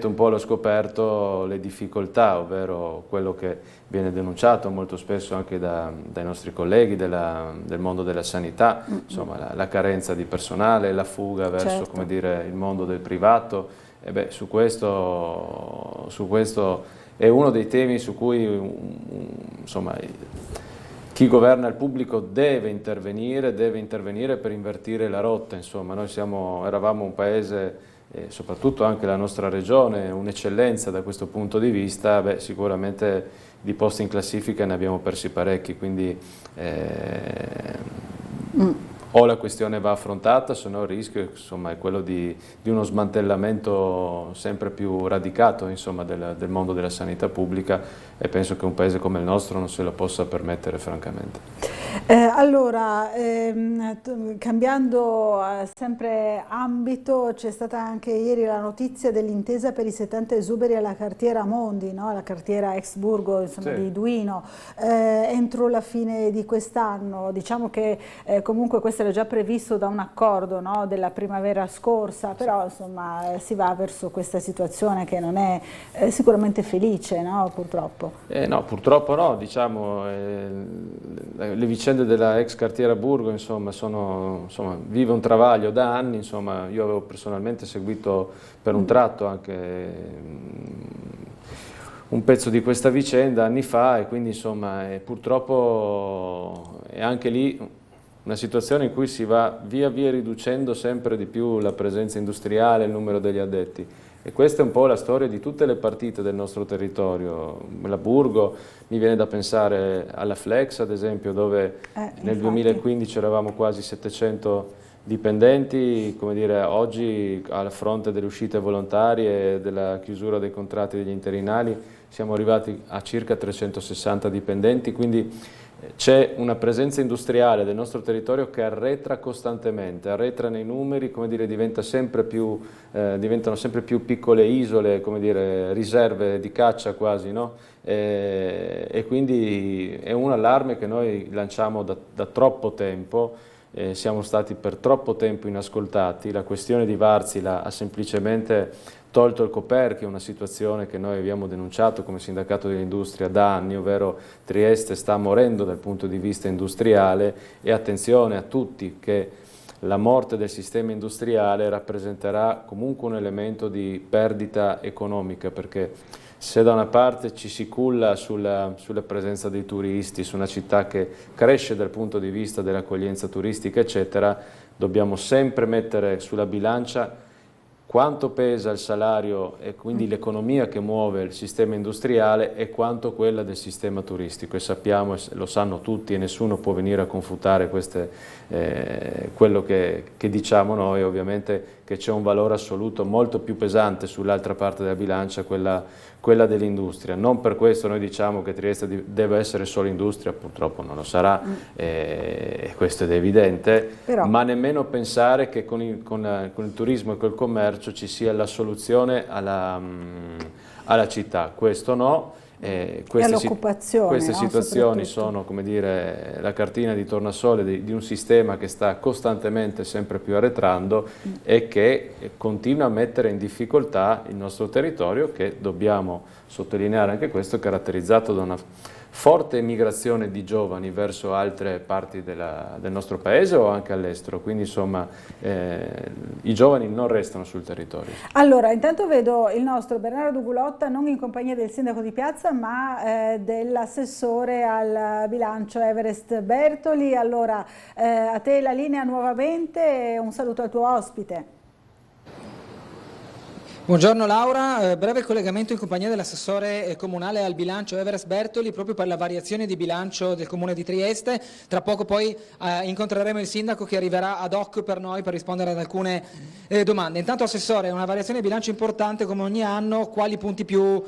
un po' allo scoperto le difficoltà, ovvero quello che viene denunciato molto spesso anche dai nostri colleghi del mondo della sanità, insomma la carenza di personale, la fuga verso come dire, il mondo del privato. Su questo è uno dei temi su cui insomma, chi governa il pubblico deve intervenire per invertire la rotta. Insomma, noi eravamo un paese, soprattutto anche la nostra regione, un'eccellenza da questo punto di vista. Sicuramente di posti in classifica ne abbiamo persi parecchi, quindi o la questione va affrontata, se no il rischio insomma, è quello di uno smantellamento sempre più radicato insomma, del mondo della sanità pubblica, e penso che un paese come il nostro non se lo possa permettere francamente. Allora, cambiando sempre ambito, c'è stata anche ieri la notizia dell'intesa per i 70 esuberi alla cartiera Mondi, no? La cartiera ex Burgo insomma, sì, di Duino, entro la fine di quest'anno. Diciamo che comunque questo era già previsto da un accordo, no? Della primavera scorsa, però insomma, si va verso questa situazione che non è sicuramente felice, no? Purtroppo. No, purtroppo no, diciamo, le vicende della ex cartiera Burgo insomma, vive un travaglio da anni. Insomma, io avevo personalmente seguito per un tratto anche un pezzo di questa vicenda anni fa, e quindi insomma, purtroppo è anche lì una situazione in cui si va via via riducendo sempre di più la presenza industriale, il numero degli addetti. E questa è un po' la storia di tutte le partite del nostro territorio. La Burgo, mi viene da pensare alla Flex ad esempio, dove nel 2015 eravamo quasi 700 dipendenti, come dire, oggi a fronte delle uscite volontarie e della chiusura dei contratti degli interinali siamo arrivati a circa 360 dipendenti, quindi c'è una presenza industriale del nostro territorio che arretra costantemente, arretra nei numeri, come dire, diventano sempre più piccole isole, come dire, riserve di caccia quasi, no? E quindi è un allarme che noi lanciamo da troppo tempo. Siamo stati per troppo tempo inascoltati. La questione di Wärtsilä ha semplicemente tolto il coperchio, una situazione che noi abbiamo denunciato come sindacato dell'industria da anni, ovvero Trieste sta morendo dal punto di vista industriale, e attenzione a tutti che la morte del sistema industriale rappresenterà comunque un elemento di perdita economica, perché se da una parte ci si culla sulla presenza dei turisti, su una città che cresce dal punto di vista dell'accoglienza turistica eccetera, dobbiamo sempre mettere sulla bilancia quanto pesa il salario e quindi l'economia che muove il sistema industriale e quanto quella del sistema turistico, e sappiamo, e lo sanno tutti e nessuno può venire a confutare quello che diciamo noi, ovviamente che c'è un valore assoluto molto più pesante sull'altra parte della bilancia, quella dell'industria. Non per questo noi diciamo che Trieste deve essere solo industria, purtroppo non lo sarà, questo è evidente, però, ma nemmeno pensare che con il turismo e col commercio ci sia la soluzione alla città, questo no. Queste situazioni sono, come dire, la cartina di tornasole di un sistema che sta costantemente sempre più arretrando e che continua a mettere in difficoltà il nostro territorio, che dobbiamo sottolineare anche questo, caratterizzato da una forte emigrazione di giovani verso altre parti del nostro paese o anche all'estero, quindi insomma i giovani non restano sul territorio. Allora, intanto vedo il nostro Bernardo Gulotta non in compagnia del sindaco di Piazza ma dell'assessore al bilancio Everest Bertoli. Allora, a te la linea nuovamente, un saluto al tuo ospite. Buongiorno Laura, breve collegamento in compagnia dell'assessore comunale al bilancio Everest Bertoli proprio per la variazione di bilancio del comune di Trieste. Tra poco poi incontreremo il sindaco che arriverà ad hoc per noi per rispondere ad alcune domande. Intanto assessore, una variazione di bilancio importante come ogni anno, quali punti più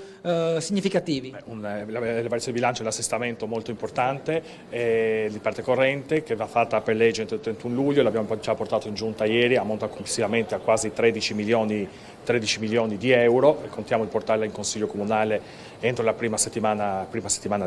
significativi? La variazione di bilancio è l'assestamento molto importante di parte corrente che va fatta per legge entro il 31 luglio, l'abbiamo già portato in giunta ieri, ammonta complessivamente a quasi 13 milioni di euro, e contiamo di portarla in Consiglio Comunale entro la prima settimana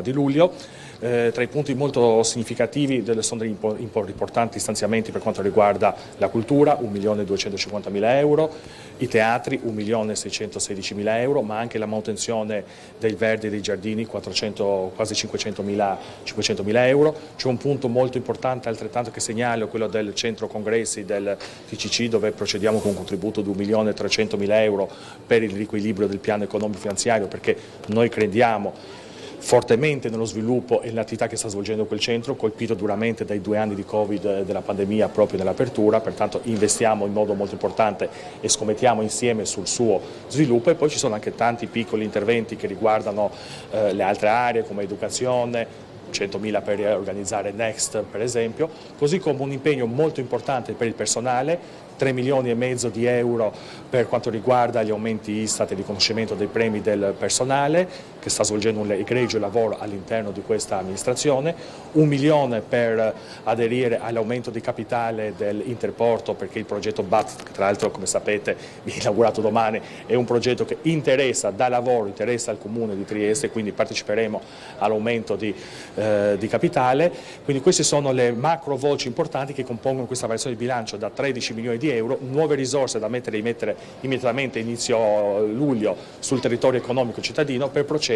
di luglio. Tra i punti molto significativi sono degli importanti stanziamenti per quanto riguarda la cultura, 1.250.000 euro, i teatri 1.616.000 euro, ma anche la manutenzione dei verdi e dei giardini, quasi 500.000 euro. C'è un punto molto importante altrettanto che segnalo, quello del centro congressi del TCC, dove procediamo con un contributo di 1.300.000 euro per il riequilibrio del piano economico finanziario, perché noi crediamo fortemente nello sviluppo e nell'attività che sta svolgendo quel centro, colpito duramente dai 2 anni di Covid della pandemia proprio nell'apertura, pertanto investiamo in modo molto importante e scommettiamo insieme sul suo sviluppo. E poi ci sono anche tanti piccoli interventi che riguardano le altre aree come educazione, 100.000 per organizzare Next per esempio, così come un impegno molto importante per il personale, 3,5 milioni di euro per quanto riguarda gli aumenti Istat e il riconoscimento dei premi del personale che sta svolgendo un egregio lavoro all'interno di questa amministrazione, 1 milione per aderire all'aumento di capitale dell'Interporto, perché il progetto BAT, che tra l'altro come sapete viene inaugurato domani, è un progetto che interessa da lavoro, interessa al Comune di Trieste, quindi parteciperemo all'aumento di capitale. Quindi queste sono le macro voci importanti che compongono questa variazione di bilancio da 13 milioni di euro, nuove risorse da mettere immediatamente inizio luglio sul territorio economico cittadino per procedere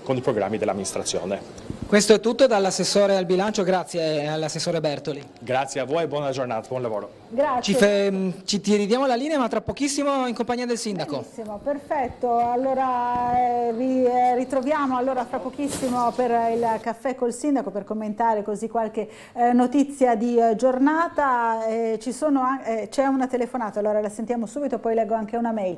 con i programmi dell'amministrazione. Questo è tutto dall'assessore al bilancio, grazie all'assessore Bertoli. Grazie a voi e buona giornata, buon lavoro. Grazie. Ci ridiamo la linea, ma tra pochissimo in compagnia del sindaco. Benissimo, perfetto, allora ritroviamo fra pochissimo per il caffè col sindaco per commentare così qualche notizia di giornata. C'è una telefonata, allora la sentiamo subito, poi leggo anche una mail.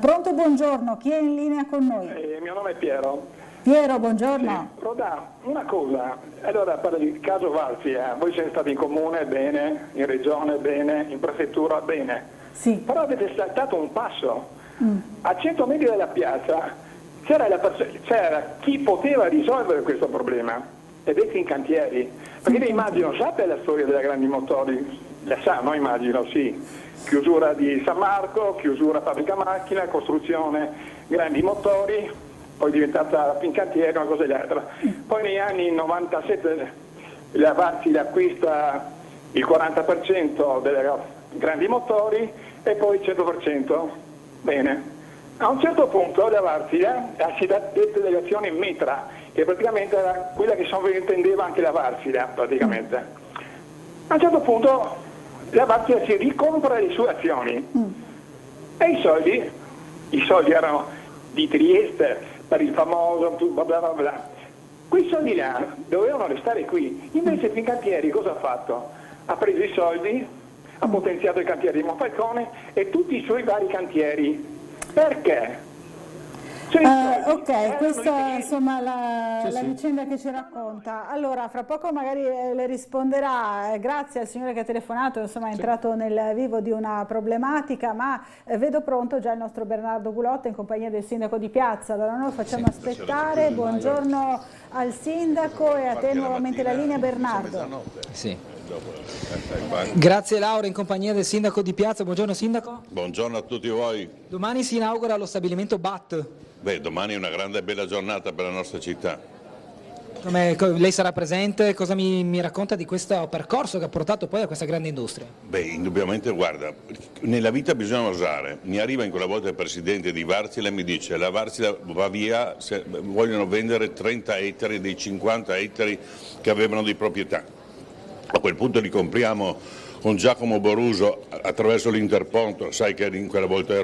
Pronto, buongiorno, chi è in linea con noi? Il mio nome è Piero. Piero, buongiorno. Sì, Rodà, una cosa, allora per il caso Varzia, voi siete stati in comune, bene, in regione, bene, in prefettura, bene, sì. Però avete saltato un passo. A 100 metri dalla piazza c'era chi poteva risolvere questo problema, ed è in cantieri, perché io immagino, sapete la storia della Grandi Motori? La sa, no? Immagino, sì. Chiusura di San Marco, chiusura fabbrica macchina, costruzione Grandi Motori, poi è diventata Fincantieri, una cosa e l'altra. Poi negli anni 97 la Varzia acquista il 40% delle Grandi Motori e poi il 100%. Bene. A un certo punto la Varzia si dette delle azioni Metra, che praticamente era quella che intendeva anche la Varzia, praticamente. A un certo punto la Varzia si ricompra le sue azioni e i soldi erano di Trieste, per il famoso bla bla bla. Quei soldi là dovevano restare qui, invece Fincantieri cosa ha fatto? Ha preso i soldi, ha potenziato i cantieri di Monfalcone e tutti i suoi vari cantieri. Perché? Ok, questa è insomma la vicenda che ci racconta. Allora, fra poco magari le risponderà, grazie al signore che ha telefonato, insomma è entrato nel vivo di una problematica, ma vedo pronto già il nostro Bernardo Gulotta in compagnia del sindaco di Piazza. Allora noi lo facciamo aspettare, buongiorno al sindaco e a te nuovamente la linea, Bernardo. Sì. Grazie Laura, in compagnia del sindaco di Piazza. Buongiorno sindaco. Buongiorno a tutti voi. Domani si inaugura lo stabilimento BAT. Beh, domani è una grande e bella giornata per la nostra città. Lei sarà presente, cosa mi racconta di questo percorso che ha portato poi a questa grande industria? Beh, indubbiamente, guarda, nella vita bisogna osare. Mi arriva in quella volta il presidente di Varzila e mi dice la Varzila va via, vogliono vendere 30 ettari dei 50 ettari che avevano di proprietà. A quel punto li compriamo con Giacomo Boruso attraverso l'Interporto, sai che in quella volta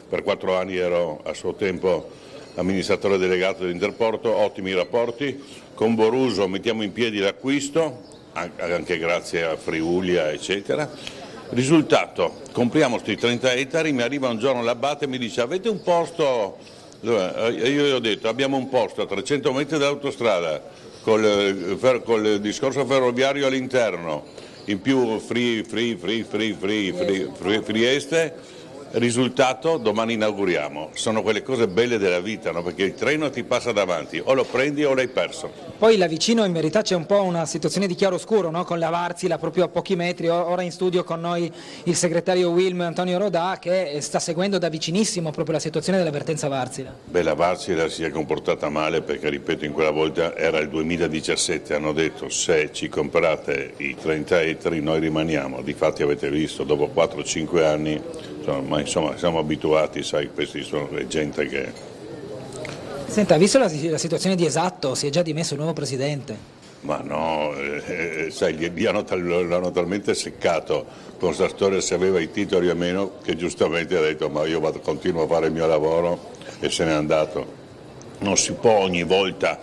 per 4 anni ero a suo tempo amministratore delegato dell'Interporto, ottimi rapporti, con Boruso mettiamo in piedi l'acquisto, anche grazie a Friulia eccetera. Risultato, compriamo questi 30 ettari, mi arriva un giorno l'abate e mi dice avete un posto, io gli ho detto abbiamo un posto a 300 metri dall'autostrada, col discorso ferroviario all'interno, in più Trieste. Risultato, domani inauguriamo. Sono quelle cose belle della vita, no? Perché il treno ti passa davanti, o lo prendi o l'hai perso. Poi là vicino in verità c'è un po' una situazione di chiaroscuro, no? Con la Varzila proprio a pochi metri, ora in studio con noi il segretario Wilm Antonio Rodà che sta seguendo da vicinissimo proprio la situazione della vertenza Varzila. Beh, la Varzila si è comportata male perché, ripeto, in quella volta era il 2017, hanno detto se ci comprate i 30 ettari noi rimaniamo, difatti avete visto dopo 4-5 anni, insomma siamo abituati, sai, questi sono gente che... Senta, visto la situazione di Esatto, si è già dimesso il nuovo presidente? Ma no, sai, l'hanno talmente seccato con questa storia se aveva i titoli o meno, che giustamente ha detto ma io continuo a fare il mio lavoro, e se n'è andato. Non si può ogni volta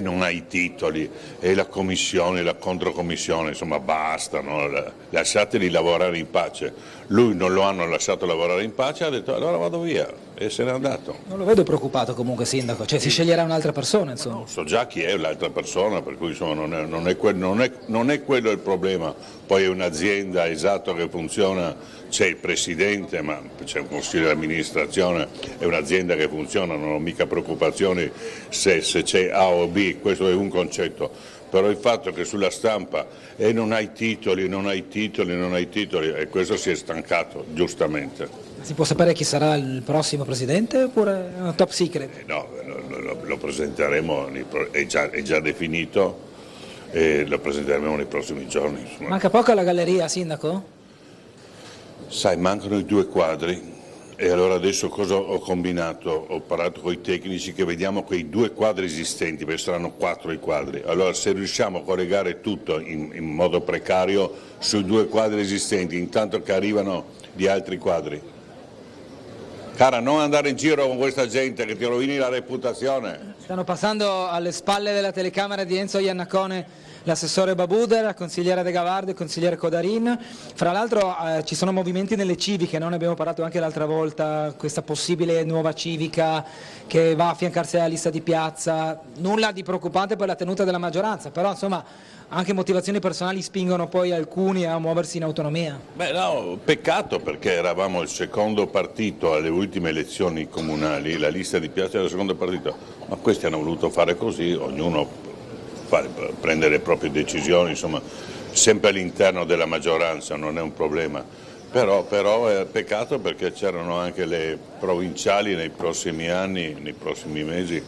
non hai i titoli, e la commissione, la controcommissione, insomma basta, no? Lasciateli lavorare in pace. Lui non lo hanno lasciato lavorare in pace, ha detto allora vado via, e se n'è andato. Non lo vedo preoccupato comunque, sindaco, cioè si sceglierà un'altra persona, insomma. No, so già chi è l'altra persona, per cui insomma, non è quello il problema. Poi è un'azienda, esatto, che funziona, c'è il presidente, ma c'è un consiglio di amministrazione, è un'azienda che funziona, non ho mica preoccupazioni se c'è A o B, questo è un concetto. Però il fatto che sulla stampa non hai titoli, e questo si è stancato, giustamente. Si può sapere chi sarà il prossimo presidente oppure è un top secret? No, lo presenteremo, è già definito, e lo presenteremo nei prossimi giorni. Insomma. Manca poco alla galleria, sindaco? Sai, mancano i 2 quadri. E allora adesso cosa ho combinato? Ho parlato con i tecnici che vediamo quei 2 quadri esistenti, perché saranno 4 i quadri. Allora se riusciamo a collegare tutto in modo precario sui 2 quadri esistenti, intanto che arrivano gli altri quadri. Cara, non andare in giro con questa gente che ti rovini la reputazione. Stanno passando alle spalle della telecamera di Enzo Iannacone l'assessore Babuder, la consigliera De Gavardo e il consigliere Codarin. Fra l'altro ci sono movimenti nelle civiche, no? Ne abbiamo parlato anche l'altra volta, questa possibile nuova civica che va a affiancarsi alla lista di piazza. Nulla di preoccupante per la tenuta della maggioranza, però insomma anche motivazioni personali spingono poi alcuni a muoversi in autonomia. Beh no, peccato, perché eravamo il secondo partito alle ultime elezioni comunali, la lista di piazza era il secondo partito, ma questi hanno voluto fare così, ognuno prendere le proprie decisioni, insomma, sempre all'interno della maggioranza, non è un problema, però è peccato perché c'erano anche le provinciali nei prossimi anni, nei prossimi mesi,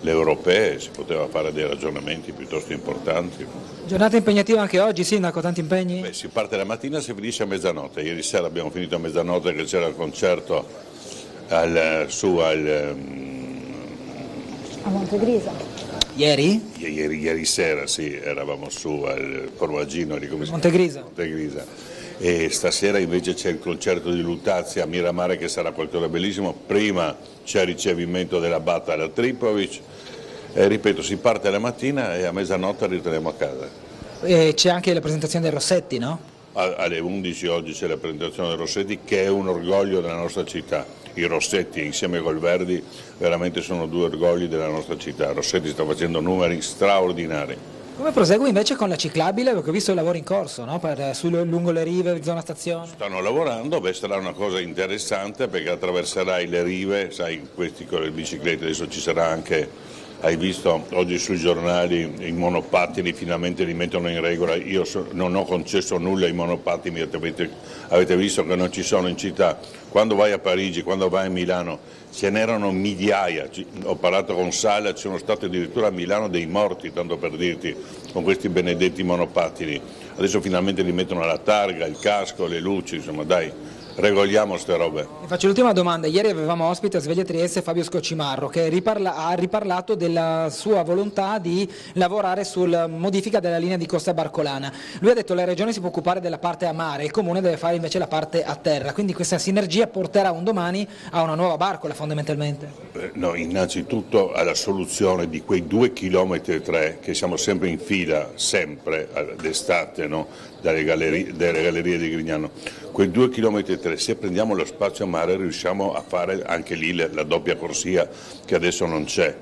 le europee, si poteva fare dei ragionamenti piuttosto importanti. Giornata impegnativa anche oggi, sindaco, tanti impegni? Beh, si parte la mattina e si finisce a mezzanotte, ieri sera abbiamo finito a mezzanotte che c'era il concerto a Montegrisa. Ieri sera sì, eravamo su al Formaggino di Montegrisa. E stasera invece c'è il concerto di Luttazzi a Miramare che sarà qualcosa di bellissimo. Prima c'è il ricevimento della Batta alla Tripovic, ripeto, si parte la mattina e a mezzanotte ritorniamo a casa. E c'è anche la presentazione dei Rossetti, no? Alle 11 oggi c'è la presentazione dei Rossetti, che è un orgoglio della nostra città. I Rossetti insieme col Verdi veramente sono 2 orgogli della nostra città. Rossetti sta facendo numeri straordinari. Come prosegue invece con la ciclabile? Perché ho visto i lavori in corso, no? Lungo le rive, zona stazione. Stanno lavorando, sarà una cosa interessante perché attraverserai le rive, sai, questi con le biciclette, adesso ci sarà anche, hai visto oggi sui giornali i monopattini finalmente li mettono in regola. Io non ho concesso nulla ai monopattini, avete visto che non ci sono in città. Quando vai a Parigi, quando vai a Milano, ce n'erano migliaia, ho parlato con Sala, ci sono stati addirittura a Milano dei morti, tanto per dirti, con questi benedetti monopattini. Adesso finalmente li mettono alla targa, il casco, le luci, insomma dai, regoliamo ste robe. Vi faccio l'ultima domanda. Ieri avevamo ospite a Sveglia Trieste Fabio Scocimarro che ha riparlato della sua volontà di lavorare sulla modifica della linea di costa barcolana. Lui ha detto che la regione si può occupare della parte a mare, il comune deve fare invece la parte a terra, quindi questa sinergia porterà un domani a una nuova barcola fondamentalmente. No, innanzitutto alla soluzione di quei 2,3 km che siamo sempre in fila, sempre d'estate, no? Delle gallerie di Grignano. Quei 2,3 km, se prendiamo lo spazio a mare riusciamo a fare anche lì la doppia corsia che adesso non c'è.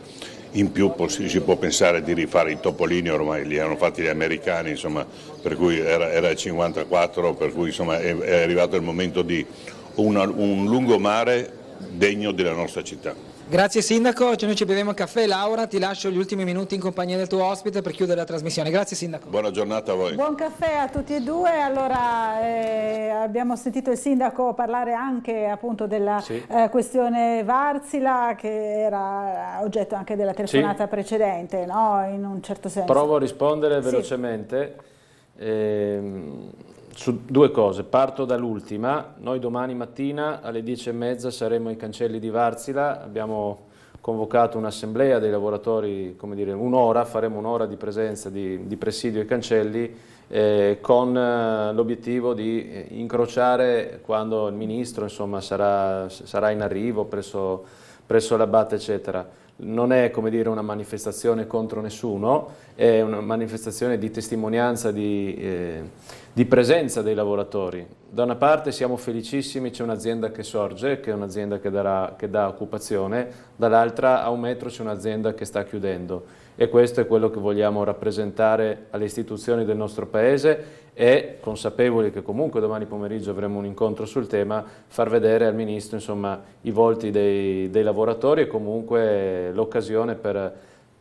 In più si può pensare di rifare i topolini, ormai li hanno fatti gli americani, insomma, per cui era il 54, per cui insomma, è arrivato il momento di un lungomare degno della nostra città. Grazie sindaco, noi ci beviamo il caffè. Laura, ti lascio gli ultimi minuti in compagnia del tuo ospite per chiudere la trasmissione. Grazie sindaco. Buona giornata a voi. Buon caffè a tutti e due. Allora abbiamo sentito il sindaco parlare anche appunto della questione Varsila, che era oggetto anche della telefonata precedente, no? In un certo senso. Provo a rispondere velocemente. Su 2 cose, parto dall'ultima. Noi domani mattina alle 10:30 saremo ai cancelli di Varsila, abbiamo convocato un'assemblea dei lavoratori, come dire, faremo un'ora di presenza di presidio ai cancelli, con l'obiettivo di incrociare quando il Ministro insomma, sarà in arrivo presso la BAT, eccetera. Non è, come dire, una manifestazione contro nessuno, è una manifestazione di testimonianza, di presenza dei lavoratori. Da una parte siamo felicissimi, c'è un'azienda che sorge, che è un'azienda che dà occupazione, dall'altra a un metro c'è un'azienda che sta chiudendo, e questo è quello che vogliamo rappresentare alle istituzioni del nostro Paese, e consapevoli che comunque domani pomeriggio avremo un incontro sul tema, far vedere al Ministro insomma, i volti dei lavoratori e comunque l'occasione per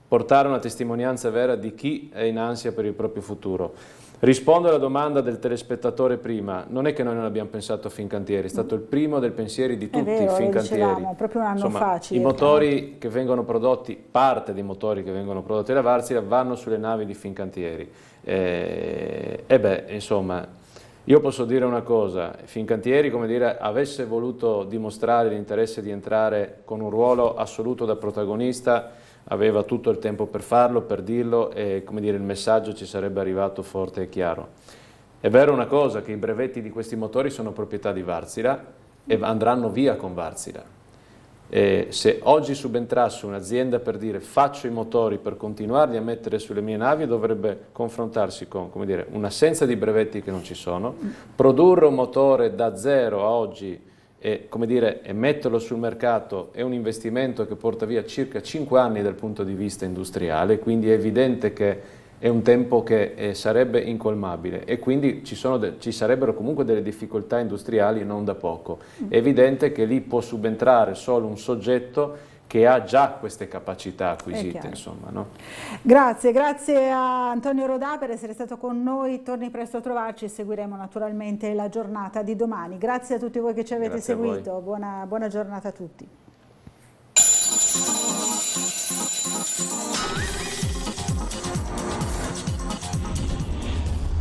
portare una testimonianza vera di chi è in ansia per il proprio futuro. Rispondo alla domanda del telespettatore prima, non è che noi non abbiamo pensato a Fincantieri, è stato il primo dei pensieri di tutti i Fincantieri. Proprio un anno fa. I motori che vengono prodotti, parte dei motori che vengono prodotti da Wärtsilä vanno sulle navi di Fincantieri. Insomma, io posso dire una cosa, Fincantieri, come dire, avesse voluto dimostrare l'interesse di entrare con un ruolo assoluto da protagonista, aveva tutto il tempo per farlo, per dirlo, e come dire, il messaggio ci sarebbe arrivato forte e chiaro. È vero una cosa, che i brevetti di questi motori sono proprietà di Wärtsilä e andranno via con Wärtsilä. Se oggi subentrasse un'azienda per dire faccio i motori per continuarli a mettere sulle mie navi, dovrebbe confrontarsi con, come dire, un'assenza di brevetti che non ci sono, produrre un motore da zero a oggi e, come dire, e metterlo sul mercato è un investimento che porta via circa 5 anni dal punto di vista industriale, quindi è evidente che è un tempo che sarebbe incolmabile, e quindi ci sarebbero comunque delle difficoltà industriali non da poco. È evidente che lì può subentrare solo un soggetto che ha già queste capacità acquisite. Insomma, no? Grazie a Antonio Rodà per essere stato con noi, torni presto a trovarci e seguiremo naturalmente la giornata di domani. Grazie a tutti voi che ci avete seguito, buona giornata a tutti.